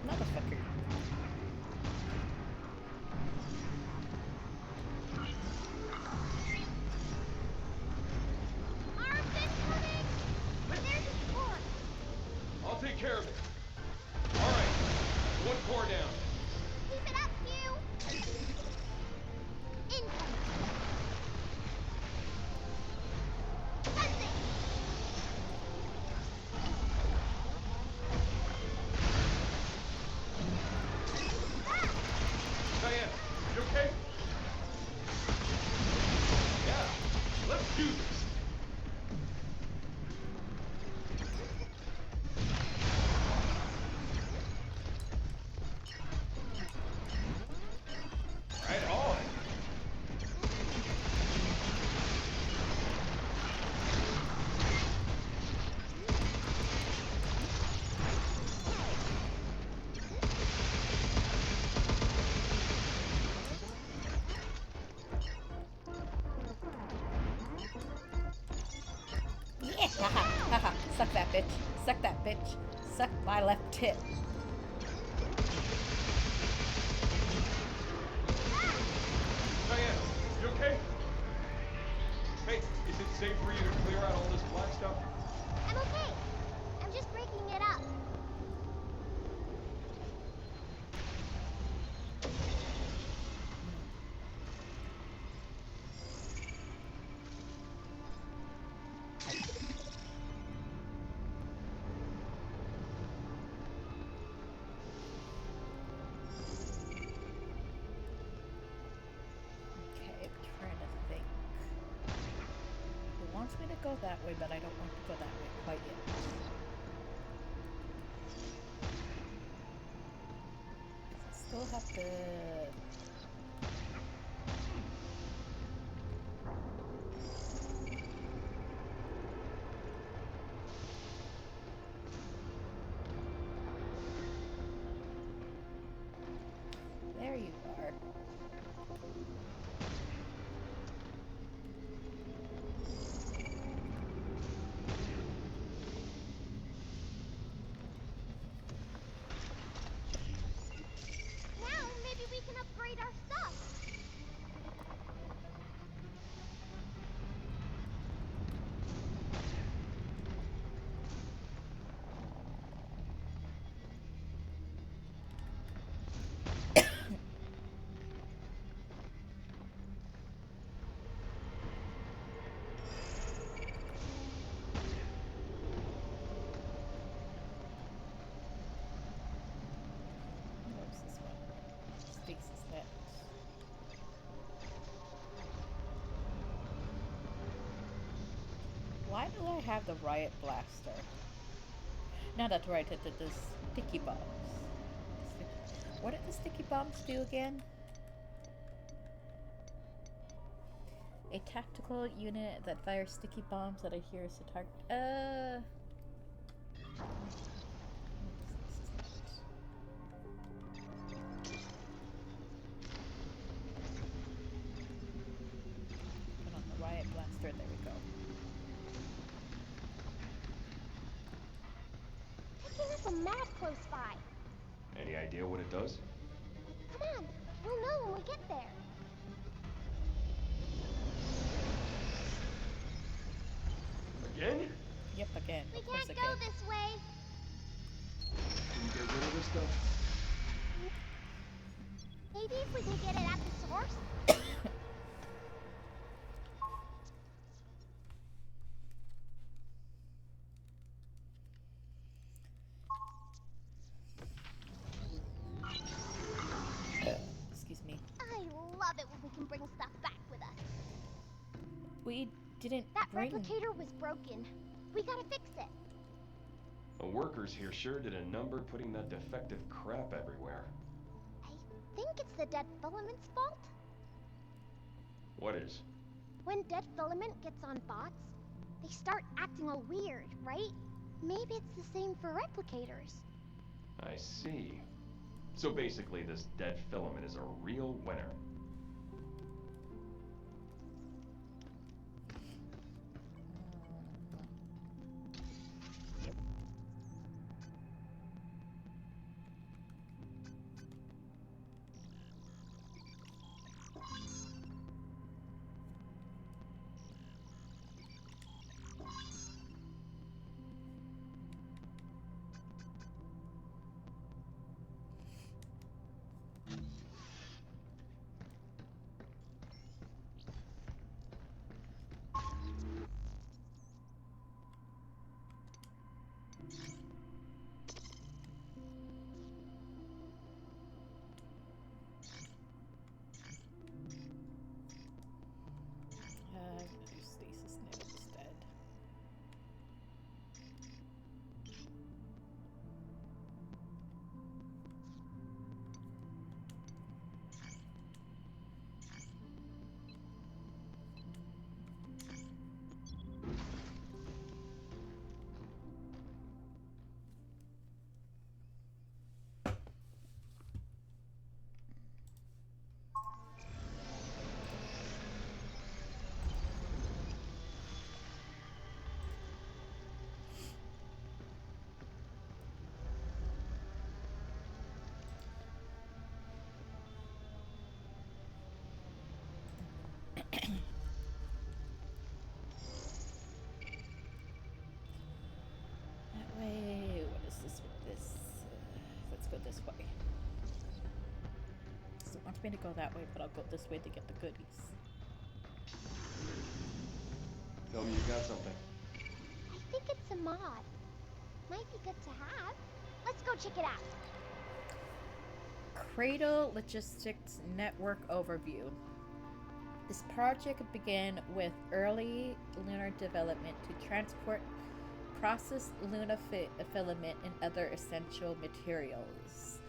Motherfucker. Arms incoming! There's a spawn! I'll take care of it. Alright, one core down. Keep it up, Hugh! Incoming! Cleansing! Ah! Diana, you okay? Yeah, let's do this. Right on. Yeah, haha, haha. Suck that bitch. Suck that bitch. Suck my left tit. Diana, you okay? Hey, is it safe for you to clear out all this black stuff? I'm okay. I'm just breaking it up. Okay, I'm trying to think. It wants me to go that way, but I don't want to go that way quite yet. I still have to... There you are. Now, maybe we can why do I have the riot blaster? Not that right, the sticky bombs. What did the sticky bombs do again? A tactical unit that fires sticky bombs that adheres to target. Put on the riot blaster. There we go. Picking up a map close by. Any idea what it does? Come on, we'll know when we get there. Again? Yep, again. We Of course can't again. go this way. Can you get rid of this stuff? Maybe if we can get it at the source. Excuse me. I love it when we can bring stuff back with us. We didn't That bring... replicator was broken. We gotta fix it. The workers here sure did a number putting that defective crap everywhere. I think it's the dead filament's fault. What is? When dead filament gets on bots, they start acting all weird, right? Maybe it's the same for replicators. I see. So basically this dead filament is a real winner. I'm gonna do stasis node instead. That way, what is this with this? Let's go this way. So it wants me to go that way, but I'll go this way to get the goodies. Tell me you got something. I think it's a mod. Might be good to have. Let's go check it out. Cradle Logistics Network Overview. This project began with early lunar development to transport processed lunar filament and other essential materials.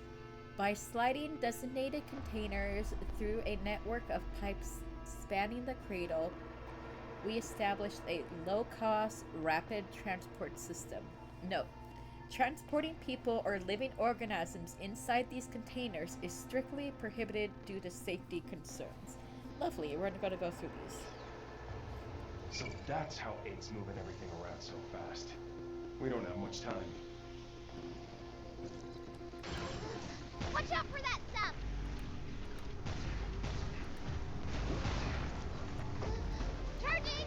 By sliding designated containers through a network of pipes spanning the cradle, we established a low-cost, rapid transport system. Note: transporting people or living organisms inside these containers is strictly prohibited due to safety concerns. Lovely, we're gonna go through these. So that's how 8's moving everything around so fast. We don't have much time. Watch out for that stuff! Charging!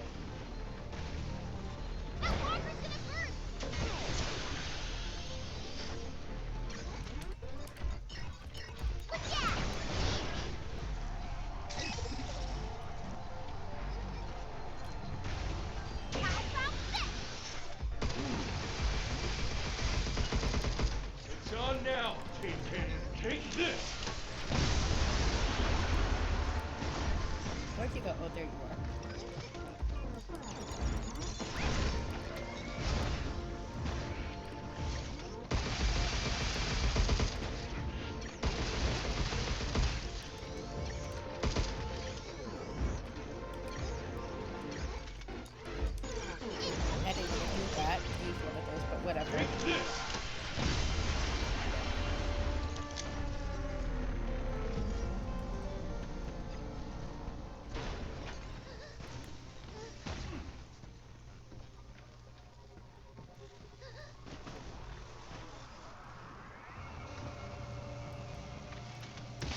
That walker's gonna burst! Look out! How about this? It's on now, Kingpin. Take this! Where'd you go? Oh, there you are. Whatever. Take this!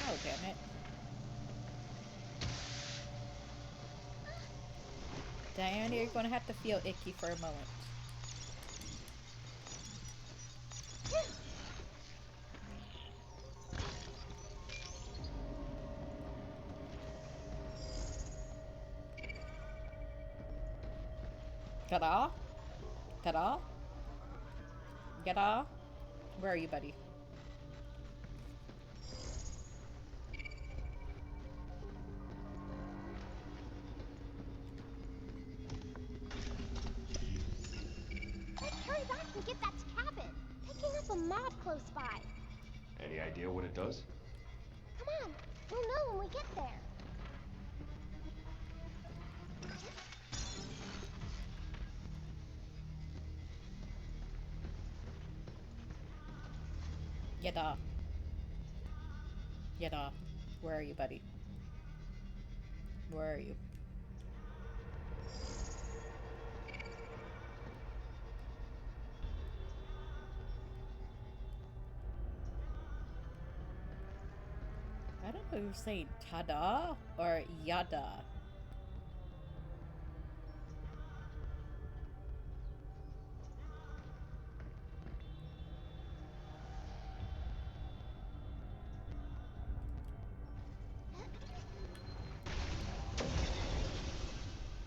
Oh, damn it. Diana, you're gonna have to feel icky for a moment. Ta-da? Ta-da? Ta-da? Where are you, buddy? Let's hurry back and get that cabin. Picking up a mod close by. Any idea what it does? Come on, we'll know when we get there. Yada. Yada. Where are you, buddy? Where are you? I don't know if you're saying tada or yada.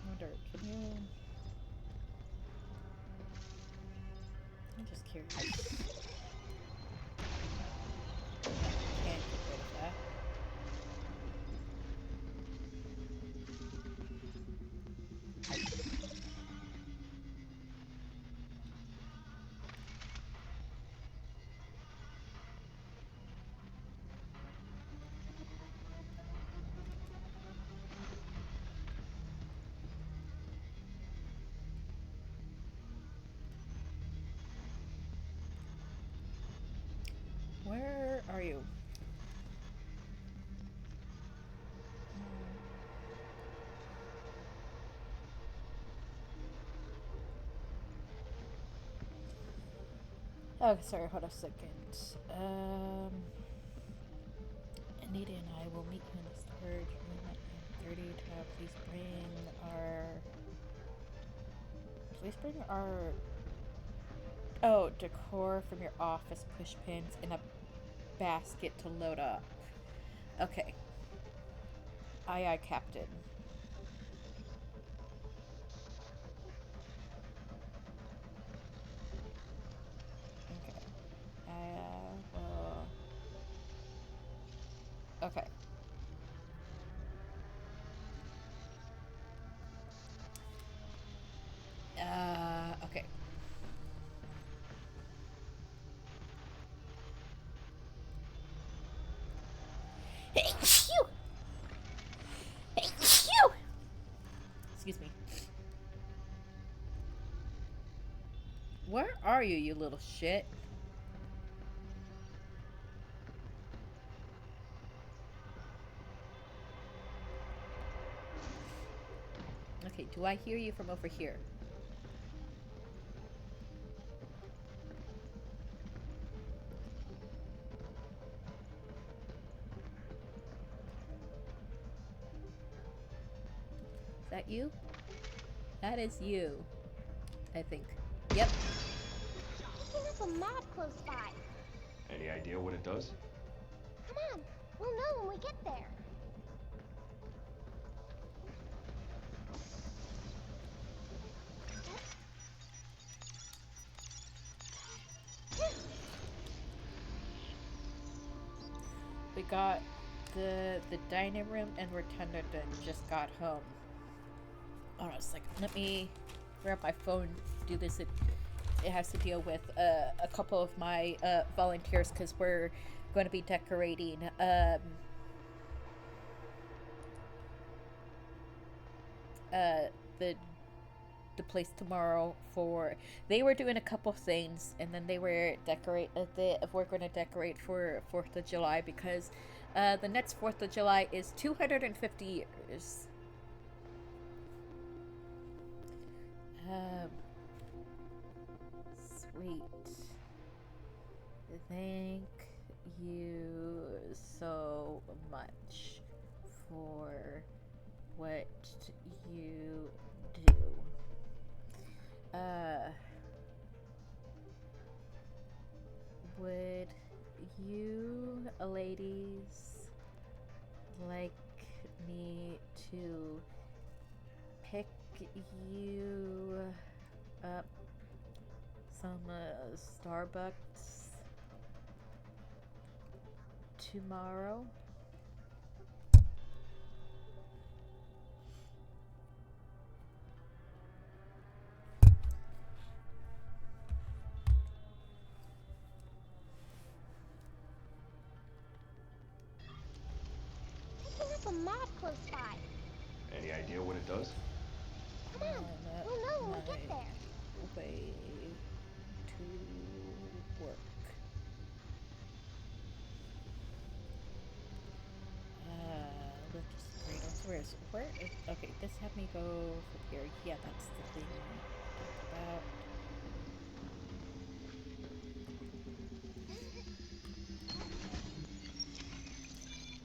Wonder, can you... I'm just curious. Can't get rid of that. Where are you? Oh, sorry, hold on a second. Anita and I will meet you in the storage room at 9:30. Please bring our decor from your office, push pins, in a basket to load up. Okay. Aye, aye, Captain. Okay. Okay. Okay. Excuse me. Where are you, you little shit? Okay, do I hear you from over here? Is that you? That is you. I think. Yep. Picking up a mod close by. Any idea what it does? Come on, we'll know when we get there. We got the dining room and rotunda just got home. Hold on a second. Let me grab my phone. Do this. It has to deal with a couple of my volunteers because we're going to be decorating the the place tomorrow for. They were doing a couple things, and then they were we're going to decorate for 4th of July because the next 4th of July is 250 years. Sweet. Thank you so much for what you do. Would you ladies like me to pick you up some Starbucks tomorrow? Picking up a mod close by. Any idea what it does? Come on, we'll know when we get there. Way to work. Let's just where is okay, this had me go from here. Yeah, that's the thing about.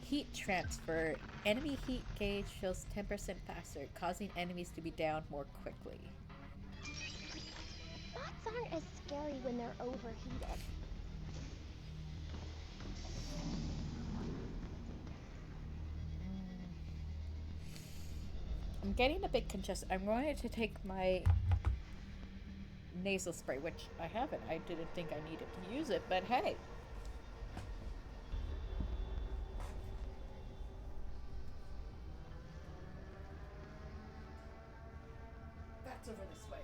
Heat transfer. Enemy heat gauge fills 10% faster, causing enemies to be down more quickly. Bots aren't as scary when they're overheated. I'm getting a bit congested. I'm going to take my nasal spray, which I haven't. I didn't think I needed to use it, but hey. That's over this way.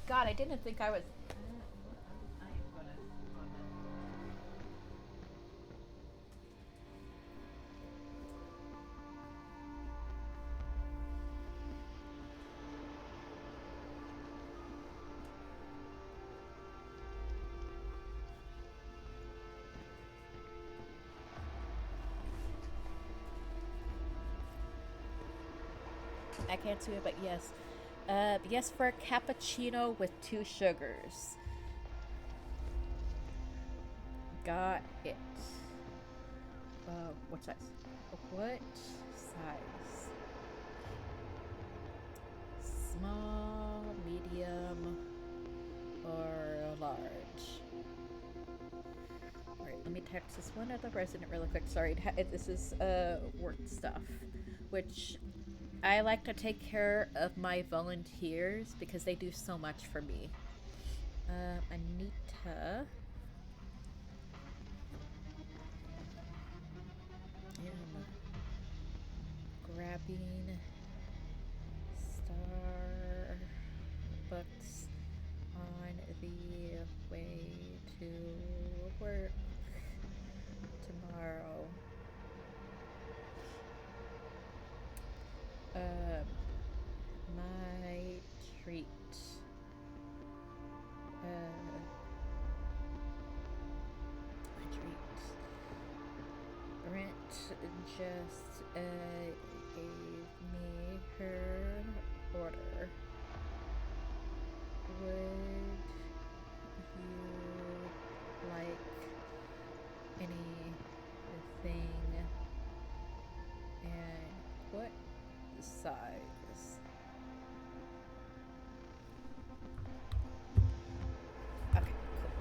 God, I didn't think I was. I can't see it, but yes. Yes, for a cappuccino with 2 sugars. Got it. What size? What size? Small, medium, or large? Alright, let me text this one other resident really quick. Sorry, this is work stuff, which I like to take care of my volunteers because they do so much for me. Anita. Grabbing Starbucks on the way to work tomorrow. My treat. My treat. Brent just gave me her order. Would you like anything? And what size? Okay, cool.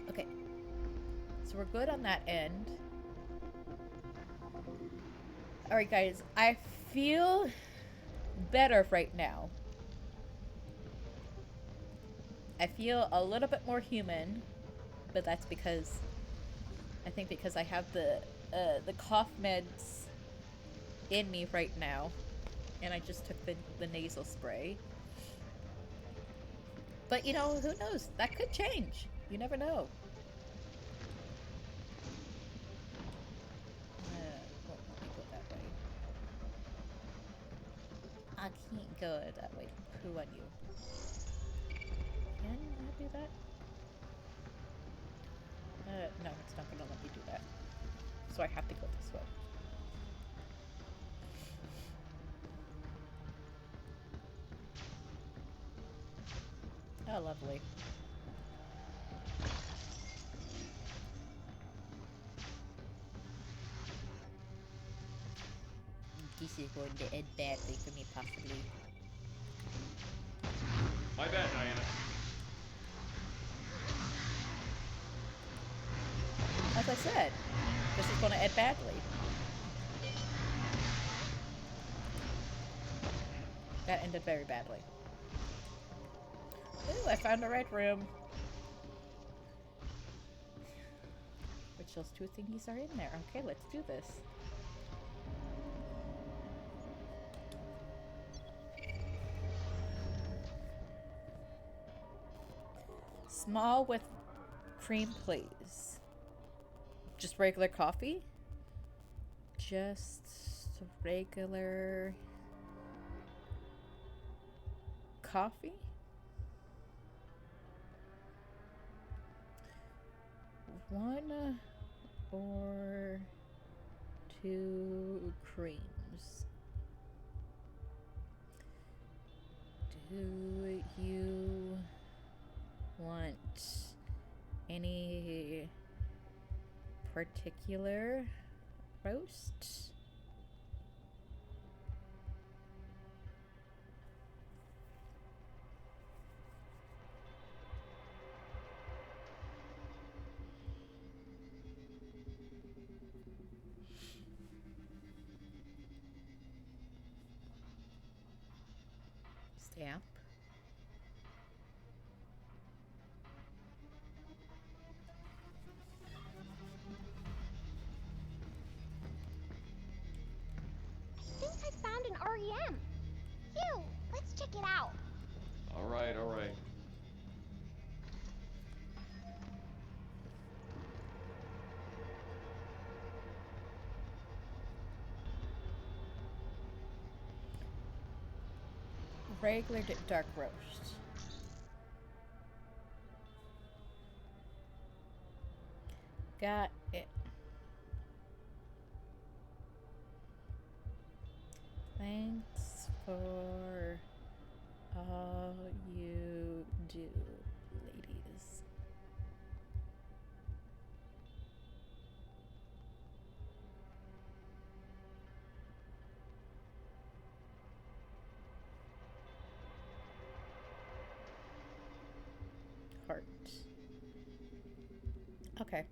Okay, so we're good on that end. Alright guys, I feel better right now. I feel a little bit more human, but that's because I think because I have the cough meds in me right now, and I just took the nasal spray. But you know, who knows? That could change. You never know. Won't let me go that way. I can't go that way. Poo on you. Can I do that? No, it's not gonna let me do that. So I have to go this way. Oh, lovely. This is going to end badly for me, possibly. My bad, Diana. As I said, this is going to end badly. That ended very badly. Ooh, I found the right room. Which those two thingies are in there. Okay, let's do this. Small with cream, please. Just regular coffee? Just regular coffee? One or two creams. Do you want any particular roast? Stamp. I think I found an REM. Phew, let's check it out. All right, all right. Regular dark roast. Got it. Thanks for all you do, ladies. Heart. Okay.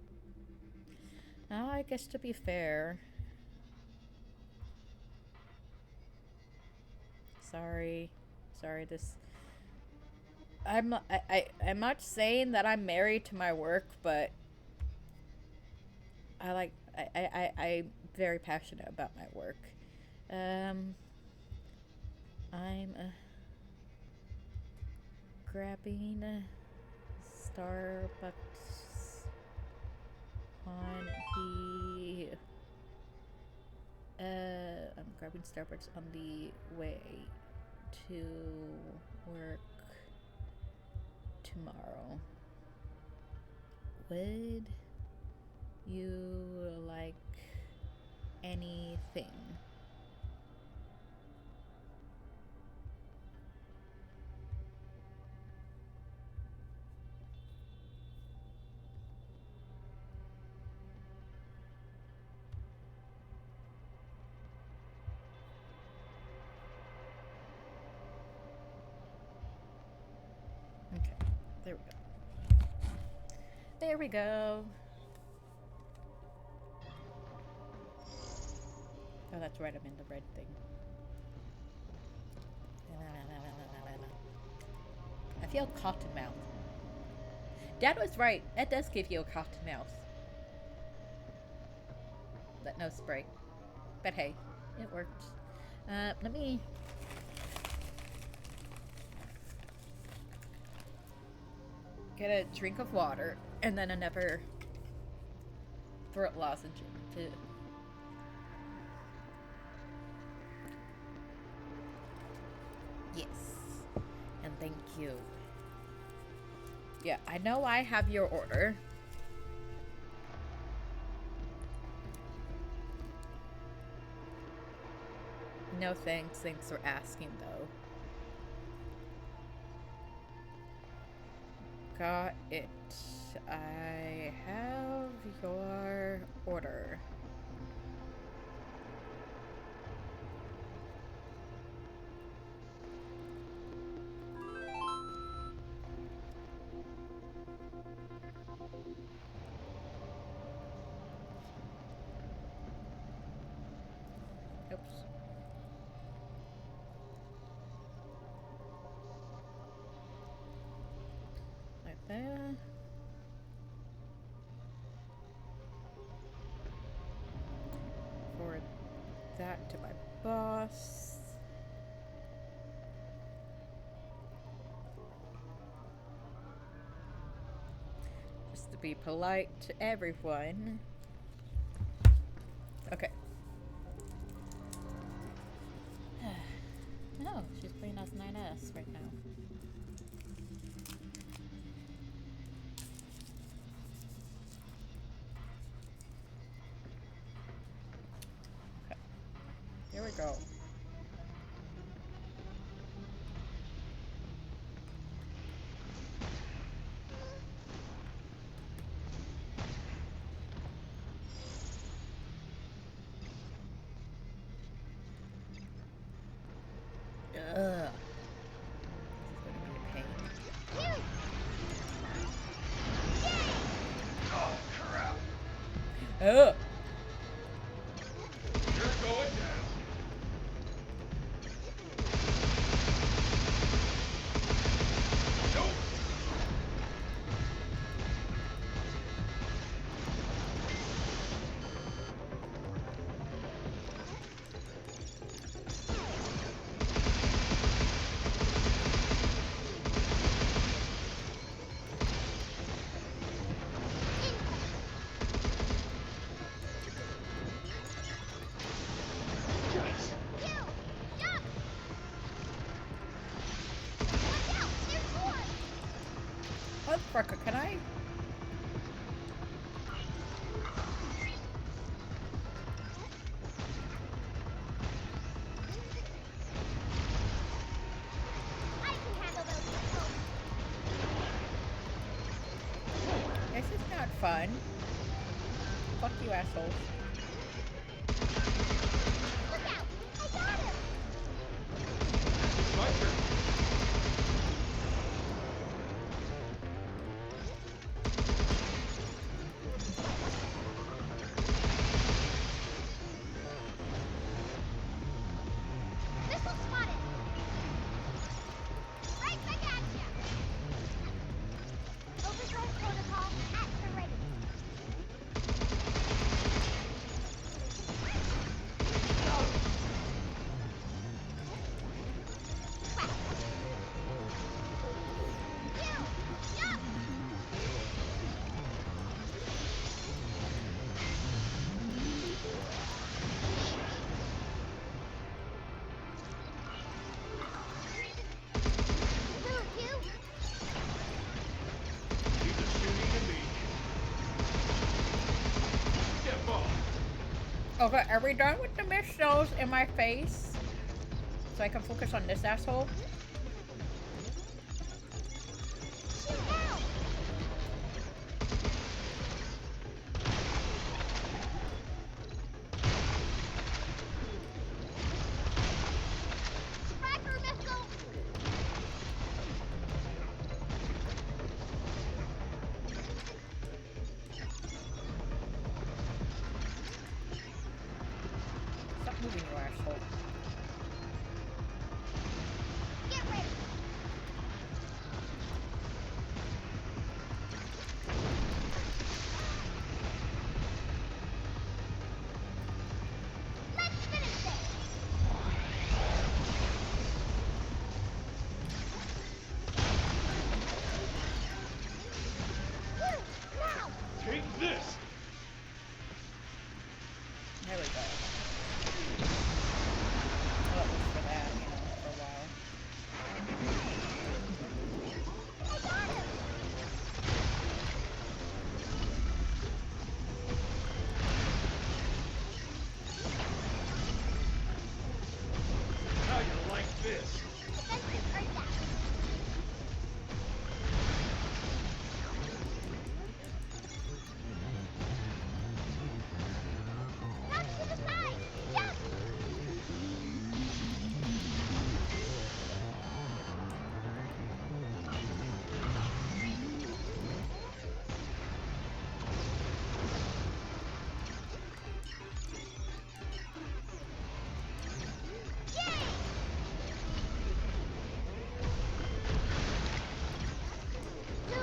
Now I guess to be fair. Sorry, this I'm I'm not saying that I'm married to my work, but I'm very passionate about my work. I'm grabbing Starbucks on the I'm grabbing Starbucks on the way to work tomorrow. Would you like anything? There we go. There we go. Oh, that's right. I'm in the red thing. I feel cotton mouth. Dad was right. That does give you a cotton mouth. But no spray. But hey, it worked. Let me... get a drink of water and then another throat lozenge too. Yes. And thank you. Yeah, I know I have your order. No thanks. Thanks for asking, though. Got it. I have your order. Oops. Like that. Forward that to my boss. Just to be polite to everyone. Okay. No, she's playing as 9S right now. Okay. Here we go. Ugh. This is gonna be a pain. Oh, crap. Ugh. You're going down. Nope. Motherfucker, can I? This is not fun. Fuck you, assholes. My turn. Okay, are we done with the missiles in my face? So I can focus on this asshole?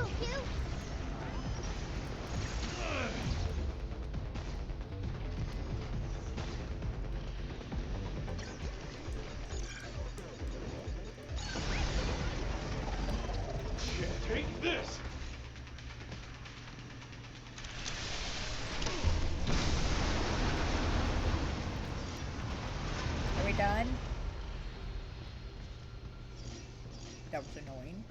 go, Q! Take this! Are we done? That was annoying.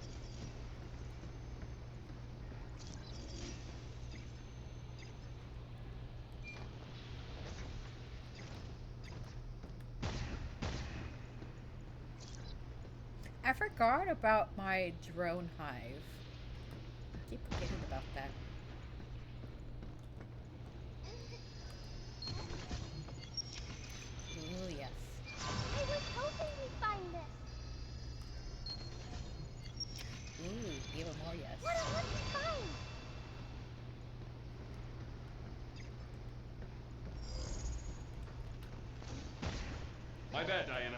I forgot about my drone hive. I keep forgetting about that. Ooh, yes. I was hoping we'd find this. Ooh, even more yes. What would we find? My bad, Diana.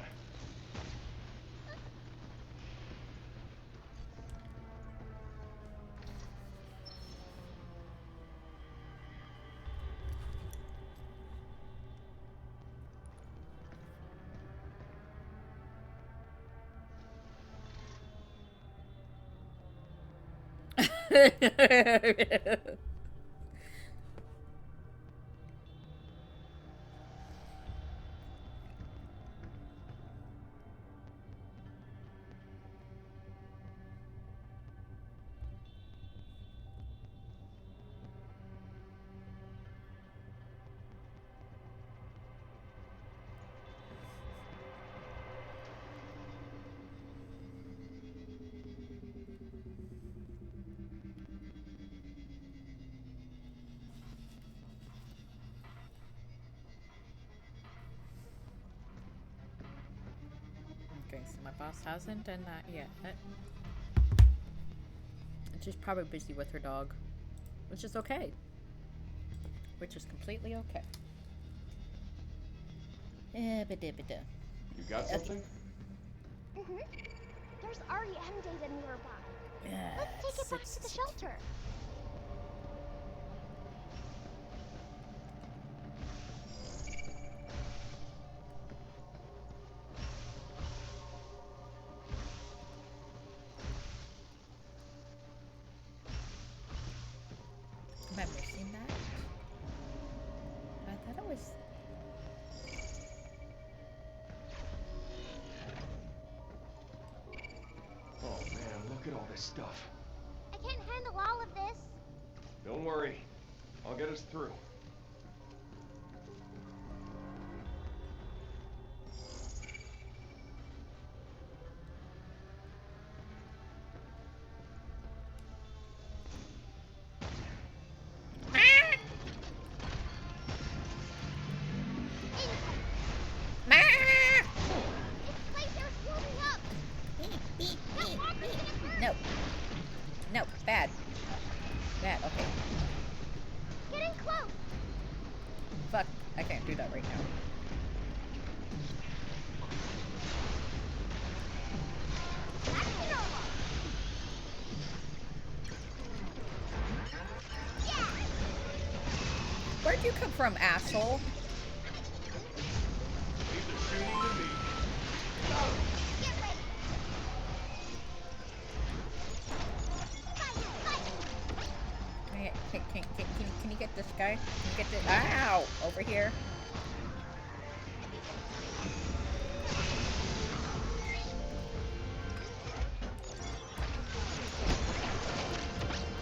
Okay, so my boss hasn't done that yet. And she's probably busy with her dog, which is okay. Which is completely okay. You got something? Mm-hmm. There's REM data nearby. Yeah, Let's take it back to the shelter. Am I missing that? I thought it was... Oh man, look at all this stuff. I can't handle all of this. Don't worry. I'll get us through. No. No, bad. Bad, okay. Getting close. Fuck, I can't do that right now. Where'd you come from, asshole? Can you get this guy? Can you get this? Ow! Over here.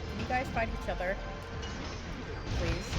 Can you guys fight each other? Please.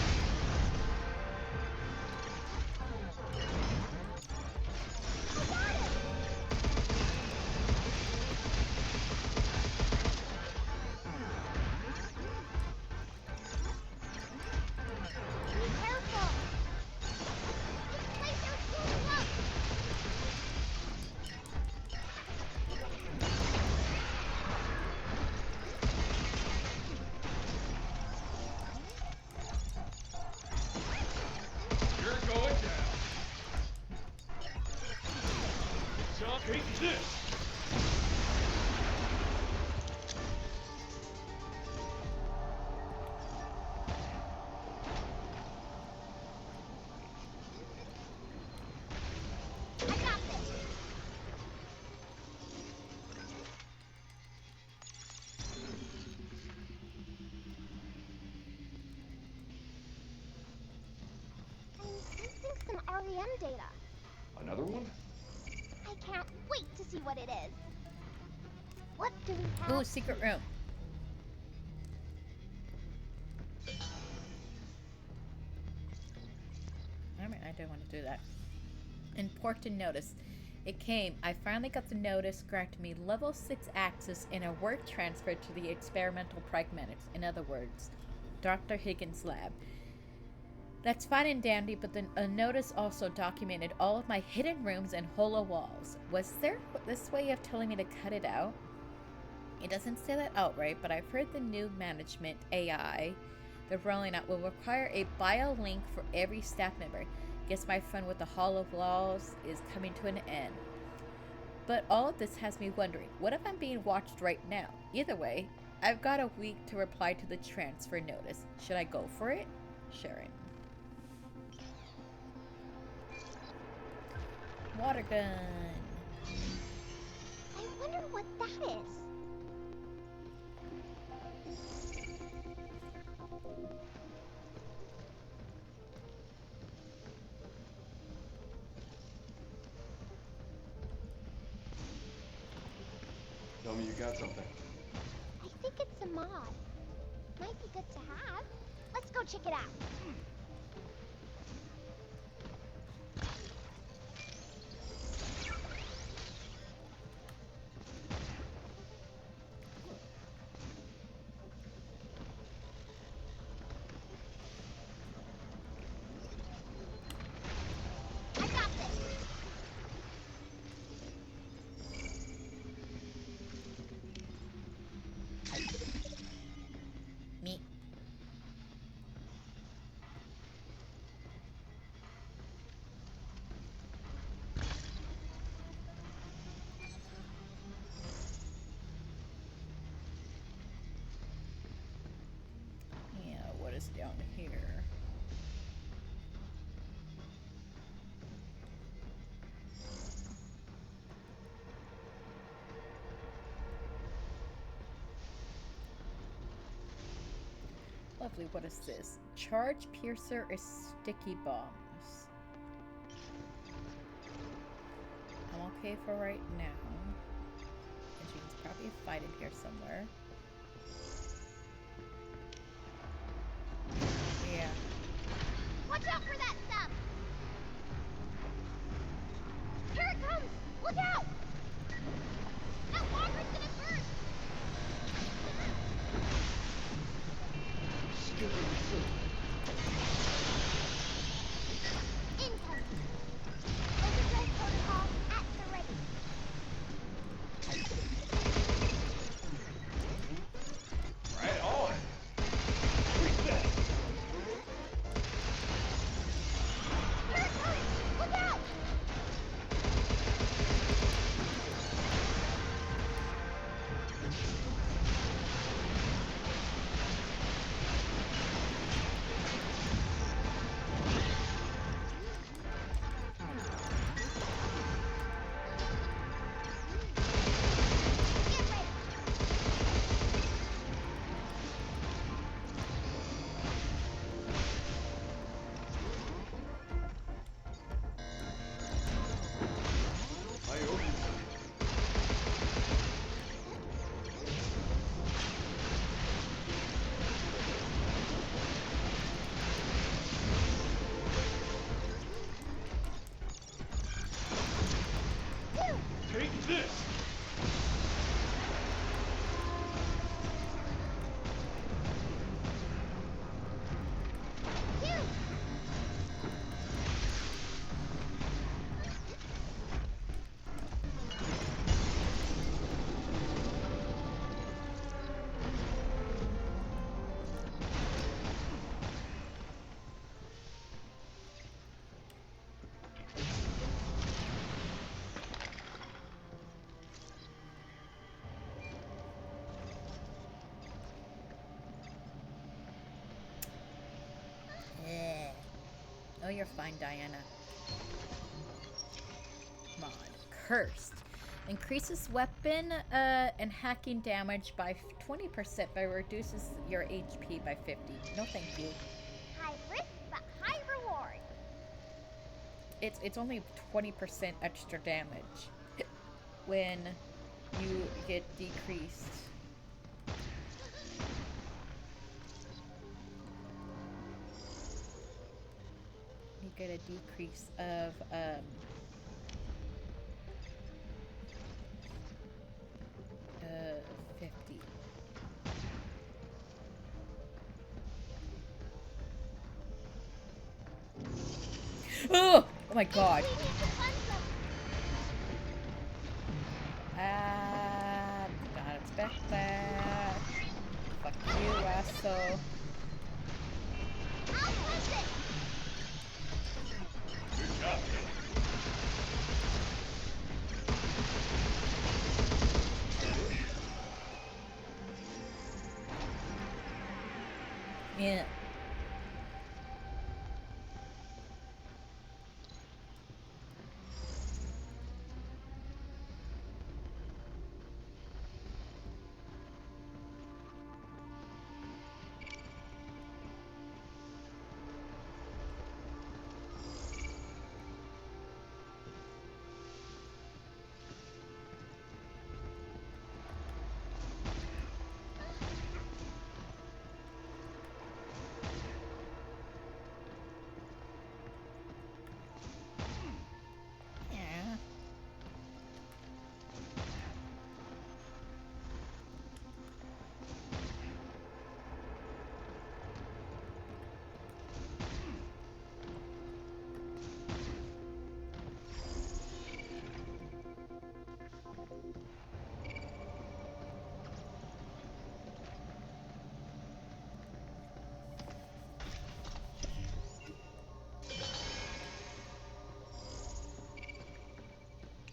EM data. Another one? I can't wait to see what it is. What do we have? Ooh, secret room. I don't want to do that. Important notice. It came. I finally got the notice granted me level 6 access and a work transfer to the experimental pragmatics. In other words, Dr. Higgins' lab. That's fine and dandy, but then a notice also documented all of my hidden rooms and hollow walls. Was there this way of telling me to cut it out? It doesn't say that outright, but I've heard the new management AI they're rolling out will require a bio link for every staff member. Guess my fun with the hollow walls is coming to an end. But all of this has me wondering, what if I'm being watched right now? Either way, I've got a week to reply to the transfer notice. Should I go for it? Sharon. Water gun. I wonder what that is. Tell me you got something. I think it's a mod. Might be good to have. Let's go check it out. Me. Yeah, what is down here? Lovely, what is this? Charge piercer is sticky bombs. I'm okay for right now. And you can probably fight in here somewhere. Yeah. Watch out for that stuff! Here it comes! Look out! That water's gonna burst! Incoming! Overdrive protocol at the ready. Right on. Here it comes! Look out! Get ready! I owe you some. Take this! Yeah. Oh, you're fine, Diana. Come on. Cursed. Increases weapon and hacking damage by 20%, but reduces your HP by 50. No, thank you. High risk, but high reward. it's only 20% extra damage when you get decreased. You get a decrease of 50. Oh my god. Did not expect that. Fuck you, asshole. Good job, Yeah. Yeah.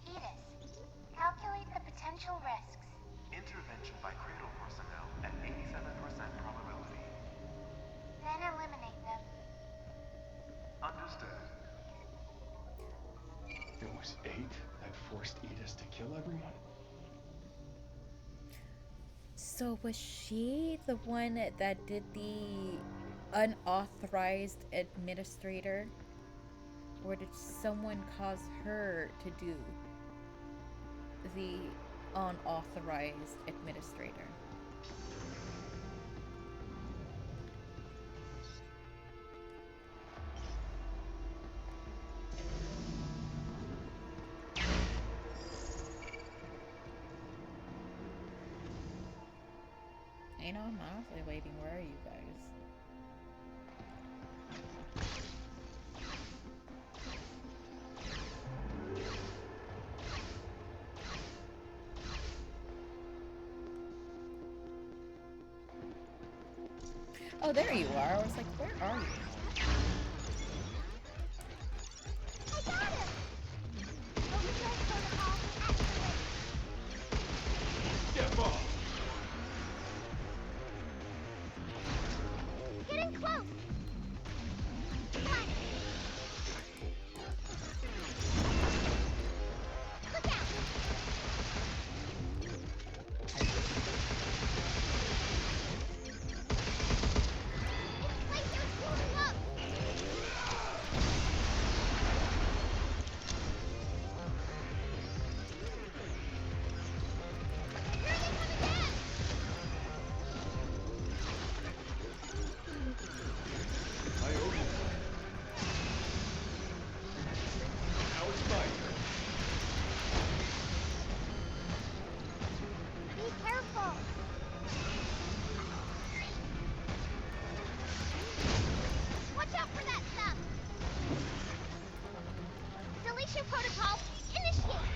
Edith, calculate the potential risks. Intervention by cradle personnel at 87% probability. Then eliminate them. Understood. It was 8 that forced Edith to kill everyone? So was she the one that did the unauthorized administrator? Or did someone cause her to do the unauthorized administrator? You know, I'm honestly waiting. Where are you guys? Oh, there you are. I was like, where are you? I got him! Overdrive protocol activate. Step off! Getting close! Got it! Look out! Lasers blowing up! Here they come again! I owe you. Now it's my turn. Be careful! Watch out for that stuff! Deletion protocol, initiate!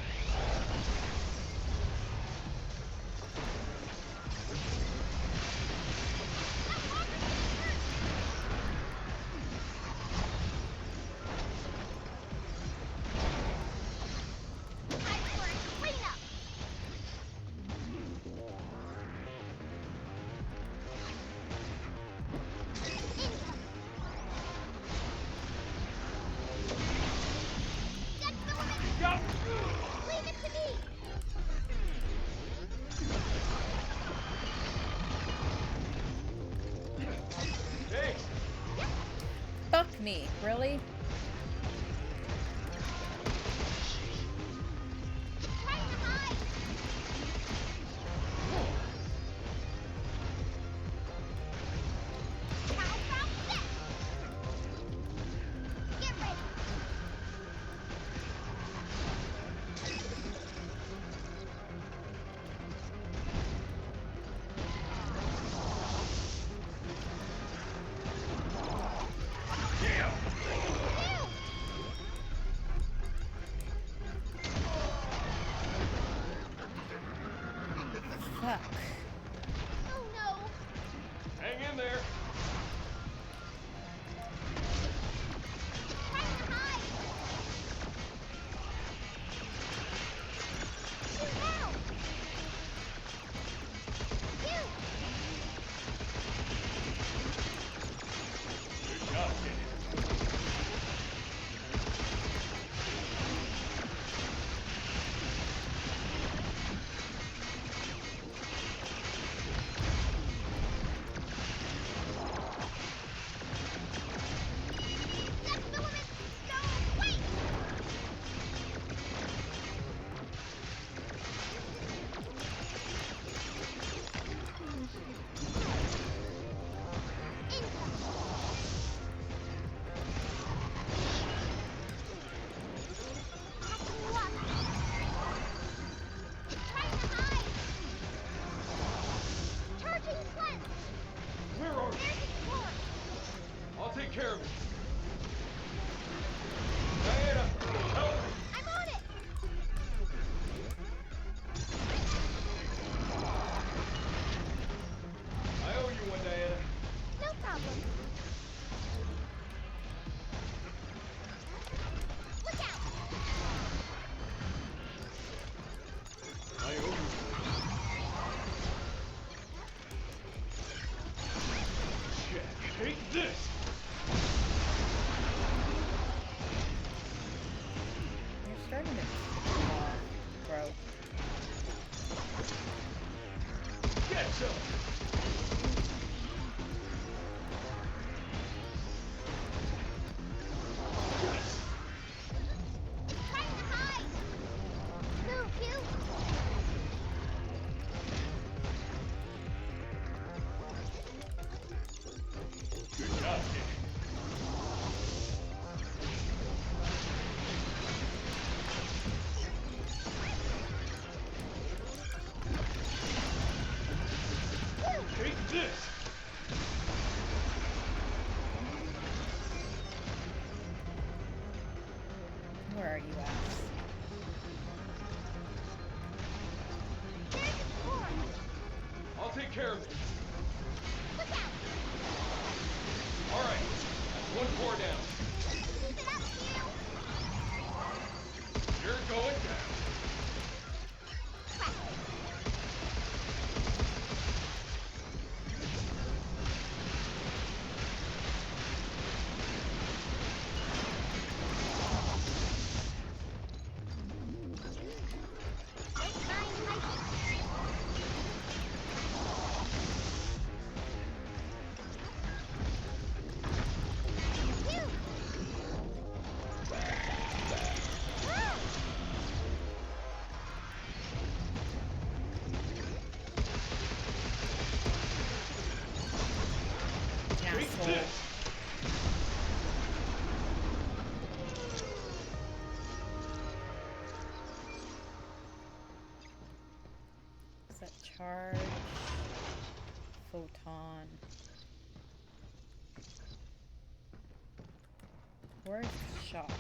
Time for a cleanup! Incoming! Get filament! Leave it to me! Thanks! Fuck me, really? care of it. Diana, help! I'm on it! I owe you one, Diana. No problem. Look out! I owe you. Shit, take this! You're starting to bro. Get some! Trying to hide! Move, you! Good job, kid. Take this! Where are you at? There's a sword! I'll take care of it. Look out! All right, that's one core down. Keep it up, you! You're going down. Crap. Don't mind hiding. You! Ah! Take Asshole. this! Is that charge? Photon. Where's the shock?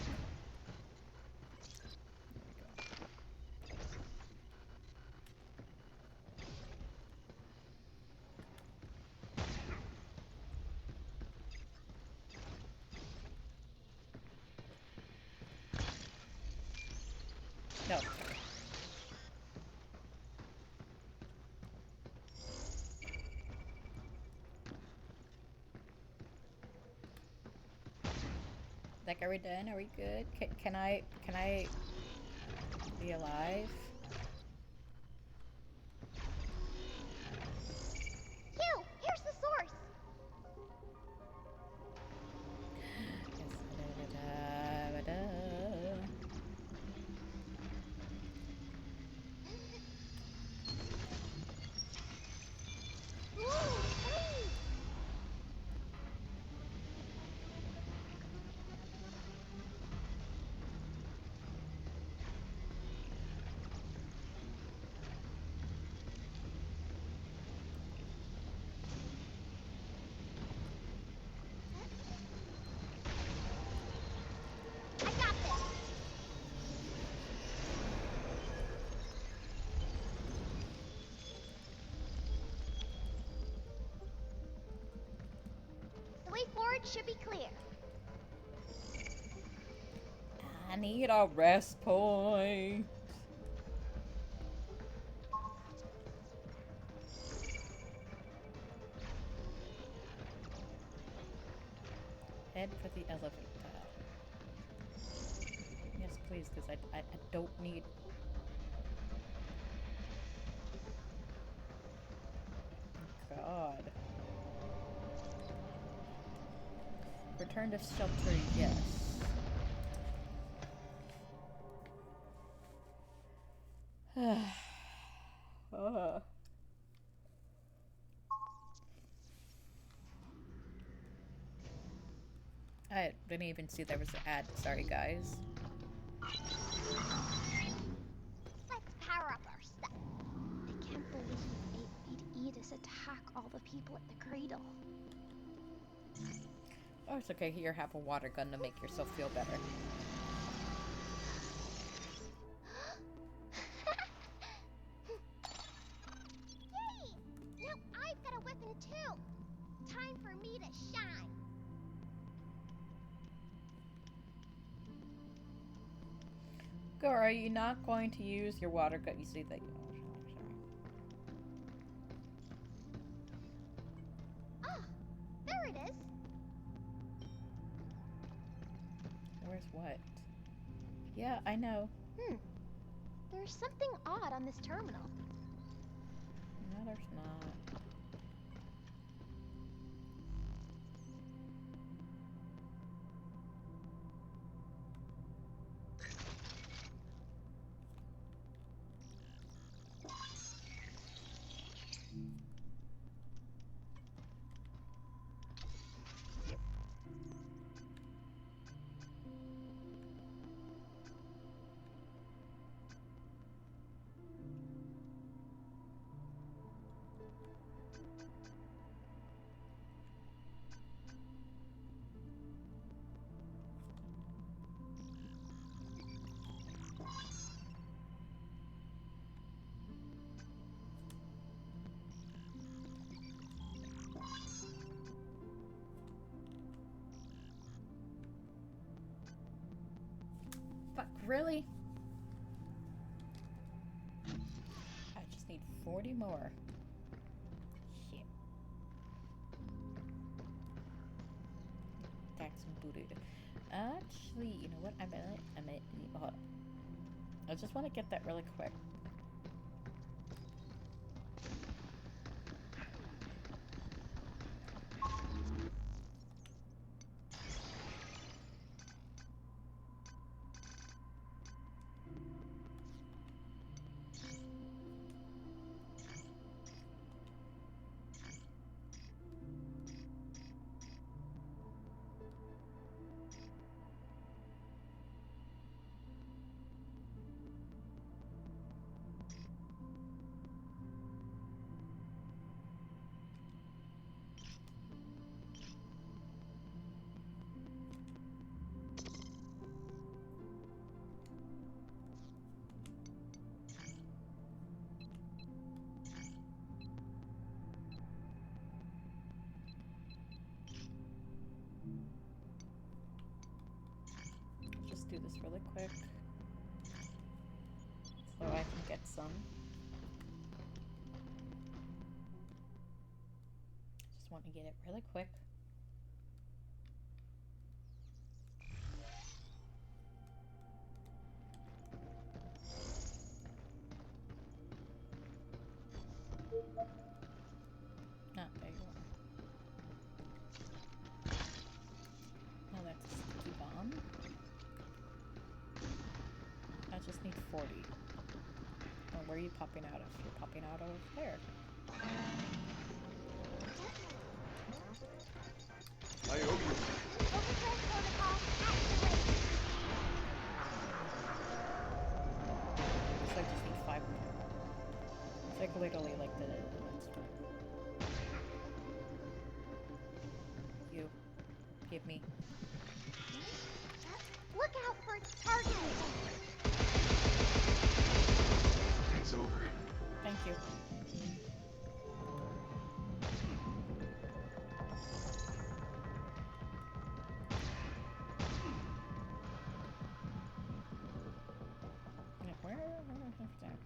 No. Like, are we done? Are we good? Can I be alive? You! Here's the source! Ooh, free! I got this! The way forward should be clear. I need a rest point. Head for the elevator. Yes, please, because I don't need. God. Return to shelter, yes. I didn't even see there was an ad. Sorry, guys. Let's power up our stuff. I can't believe they'd eat us attack all the people at the cradle. Oh, it's okay. Here, have a water gun to make yourself feel better. Yay! Now I've got a weapon too. Time for me to shine. Go, are you not going to use your water gun? You see that? Ah, there it is. Where's what? Yeah, I know. There's something odd on this terminal. No, there's not. Fuck, really? I just need 40 more. Shit. Tax and booted. Actually, you know what? I might, hold on. I just want to get that really quick. Just do this really quick so I can get some. Just want to get it really quick. Ah, there you are. Now that's a sticky bomb. I just need 40. Oh, where are you popping out of? You're popping out of there. I owe you. Overturn protocol activate. So I just need 5 more. It's like literally like the next one. You. Give me. Look out for targets. It's over. Thank you. Yeah, where is that?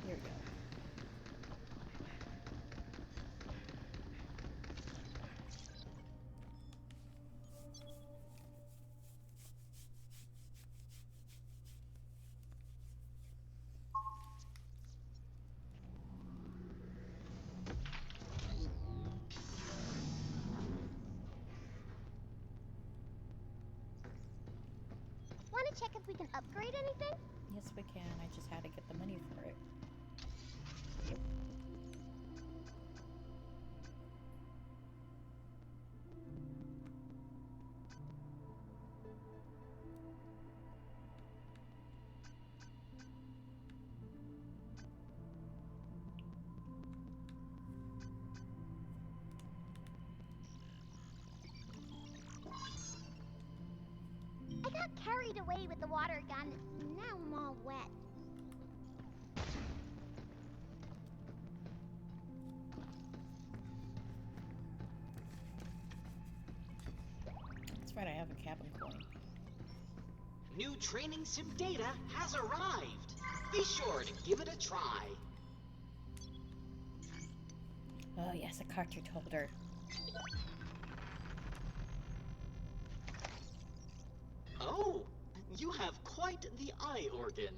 Here we go. Want to check if we can upgrade anything? Yes, we can. I just had to get the money for it. it away with the water gun. Now I'm all wet. That's right, I have a cabin coin. New training sim data has arrived. Be sure to give it a try. Oh yes, a cartridge holder. Oh, you have quite the eye organ.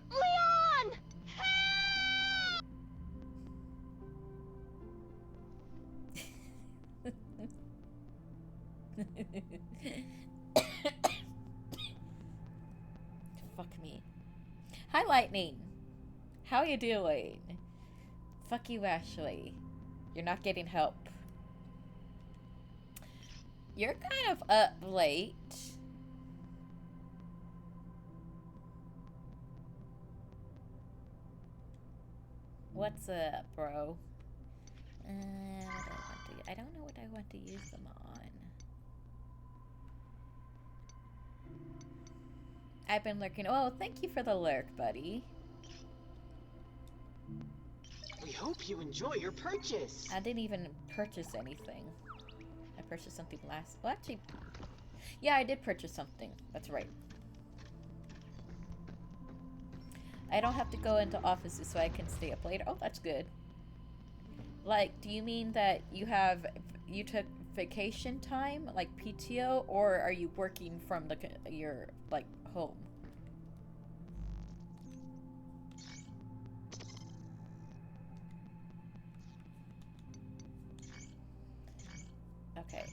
Leon! Fuck me. Hi, Lightning. How you doing? Fuck you, Ashley. You're not getting help. You're kind of up late. What's up, bro? What do I want to? I don't know what I want to use them on. I've been lurking. Oh, thank you for the lurk, buddy. We hope you enjoy your purchase. I didn't even purchase anything. I purchased something last. Well, actually, yeah, I did purchase something. That's right. I don't have to go into offices, so I can stay up later. Oh, that's good. Like, do you mean that you took vacation time, like PTO, or are you working from your like home? Okay.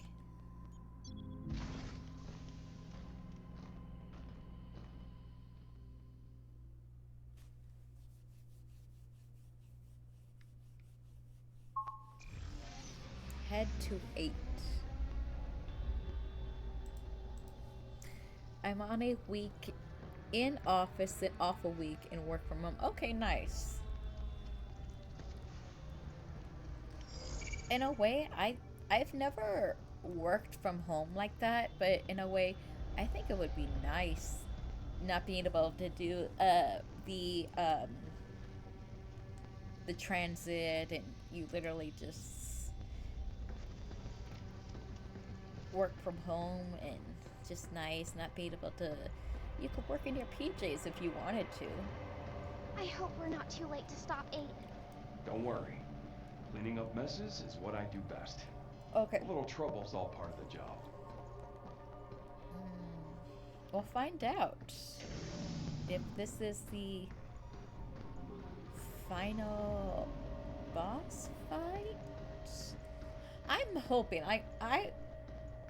Head to 8. I'm on a week in office, then off a week, and work from home. Okay, nice. In a way, I've never worked from home like that, but in a way, I think it would be nice not being able to do the transit, and you literally just work from home, and just nice not being able to. You could work in your PJs if you wanted to. I hope we're not too late to stop 8. Don't worry. Cleaning up messes is what I do best. Okay. A little trouble's all part of the job. We'll find out if this is the final boss fight. I'm hoping.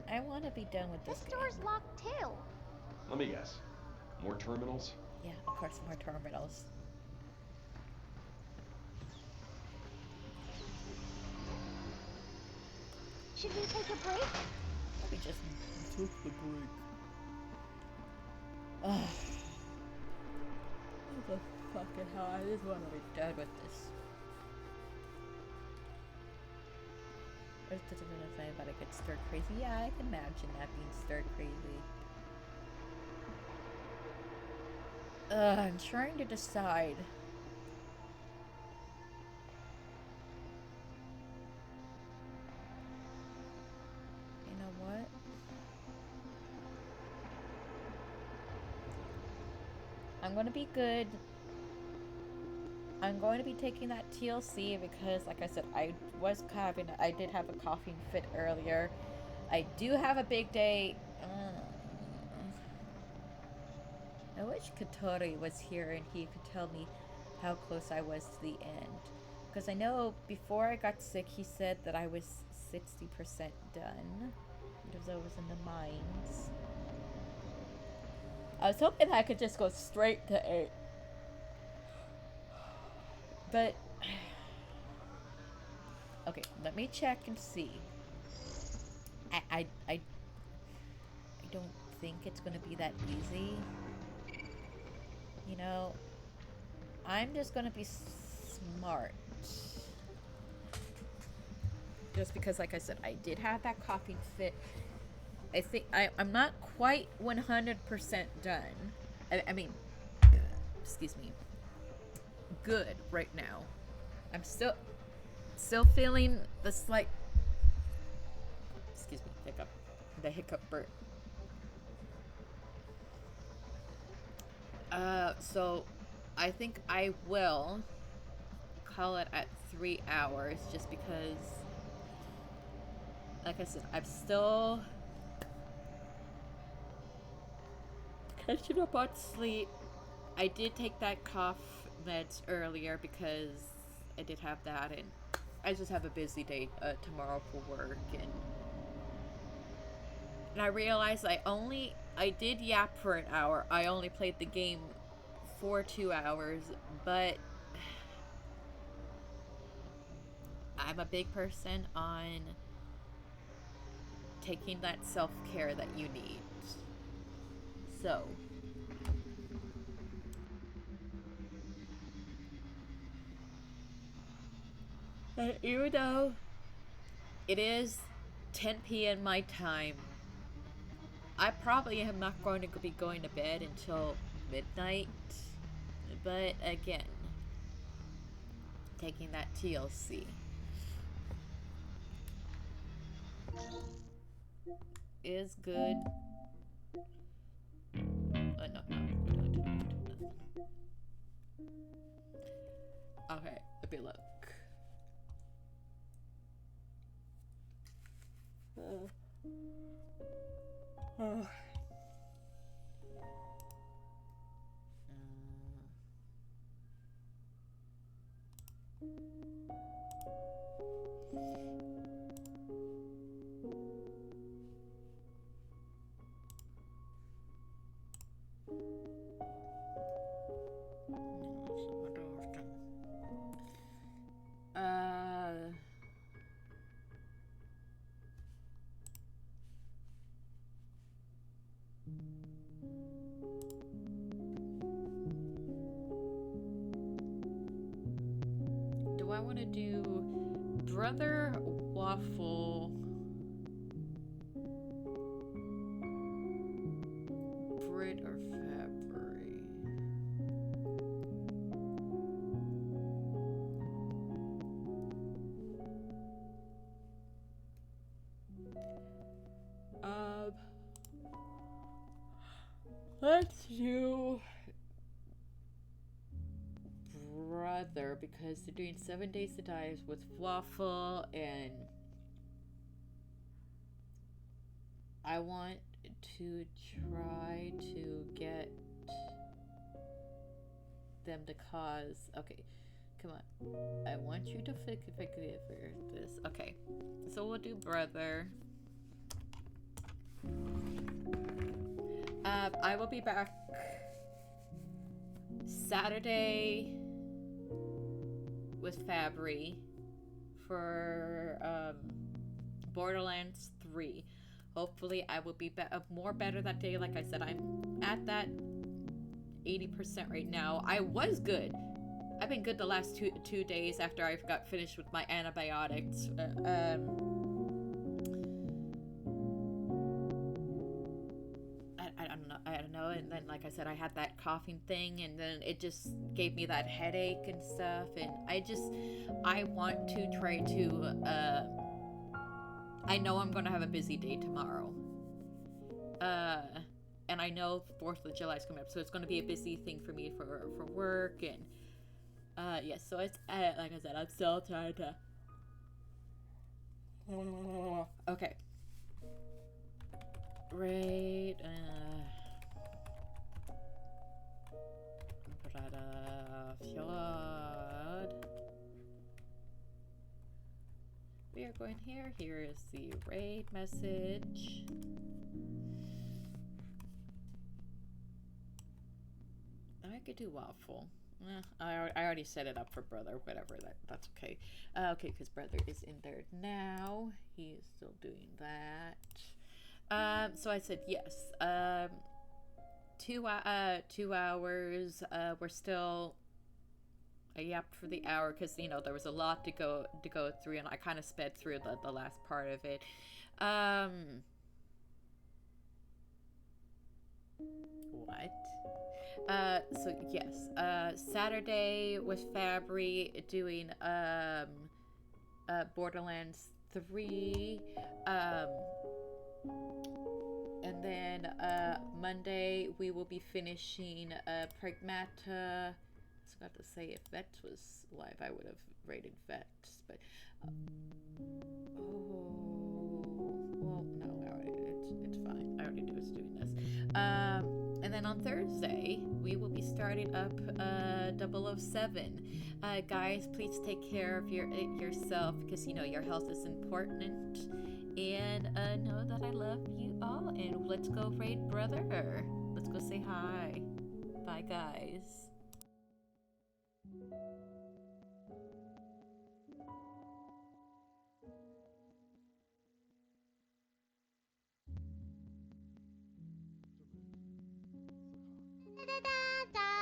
I want to be done with this game. Door's locked too. Let me guess. More terminals? Yeah, of course, more terminals. Should we take a break? We just took the break. Ugh. What the fucking hell? I just want to be done with this. If anybody gets stir crazy, yeah, I can imagine that being stir crazy. I'm trying to decide. You know what? I'm gonna be good. I'm going to be taking that TLC because, like I said, I did have a coughing fit earlier. I do have a big day. I wish Katori was here and he could tell me how close I was to the end. Because I know before I got sick, he said that I was 60% done. Because I was in the mines. I was hoping I could just go straight to 8. But okay, let me check and see. I don't think it's gonna be that easy. You know, I'm just gonna be smart. Just because, like I said, I did have that coughing fit. I think I'm not quite 100% done. I mean, excuse me, good right now. I'm still feeling the slight, excuse me, hiccup, the hiccup burp. So I think I will call it at 3 hours just because, like I said, I'm still catching up on sleep. I did take that cough meds earlier because I did have that, and I just have a busy day tomorrow for work, and I realized I did yap for an hour. I only played the game for 2 hours, but I'm a big person on taking that self-care that you need. So even though it is 10 p.m. my time, I probably am not going to be going to bed until midnight. But again, taking that TLC is good. No. Okay, let me look. Do I want to do brother waffle bread or Fabry? Let's do brother because they're doing 7 days to die with waffle, and I want to try to get them to cause. Okay, come on. I want you to figure this. Okay, so we'll do brother. I will be back Saturday with Fabry for Borderlands 3. Hopefully I will be more better that day. Like I said, I'm at that 80% right now. I was good. I've been good the last two days after I got finished with my antibiotics. I don't know, and then like I said, I had that coughing thing, and then it just gave me that headache and stuff, and I want to try to I know I'm gonna have a busy day tomorrow, and I know 4th of July is coming up, so it's gonna be a busy thing for me for work, and yes, so it's like I said, I'm still trying to okay, right, we are going here. Here is the raid message. could do waffle. I already set it up for brother. Whatever. That's okay. Okay, because brother is in there now. He is still doing that. So I said yes. 2 hours. We're still yapped for the hour because there was a lot to go through, and I kind of sped through the last part of it. What? So yes, Saturday was Fabry doing Borderlands 3, and then Monday we will be finishing Pragmata. I forgot to say if Vets was live, I would have rated Vets, but well, no, it's fine. I already was doing this. And then on Thursday, we will be starting up 007. Guys, please take care of yourself because your health is important. And know that I love you all. And let's go raid brother. Let's go say hi. Bye, guys. Da da da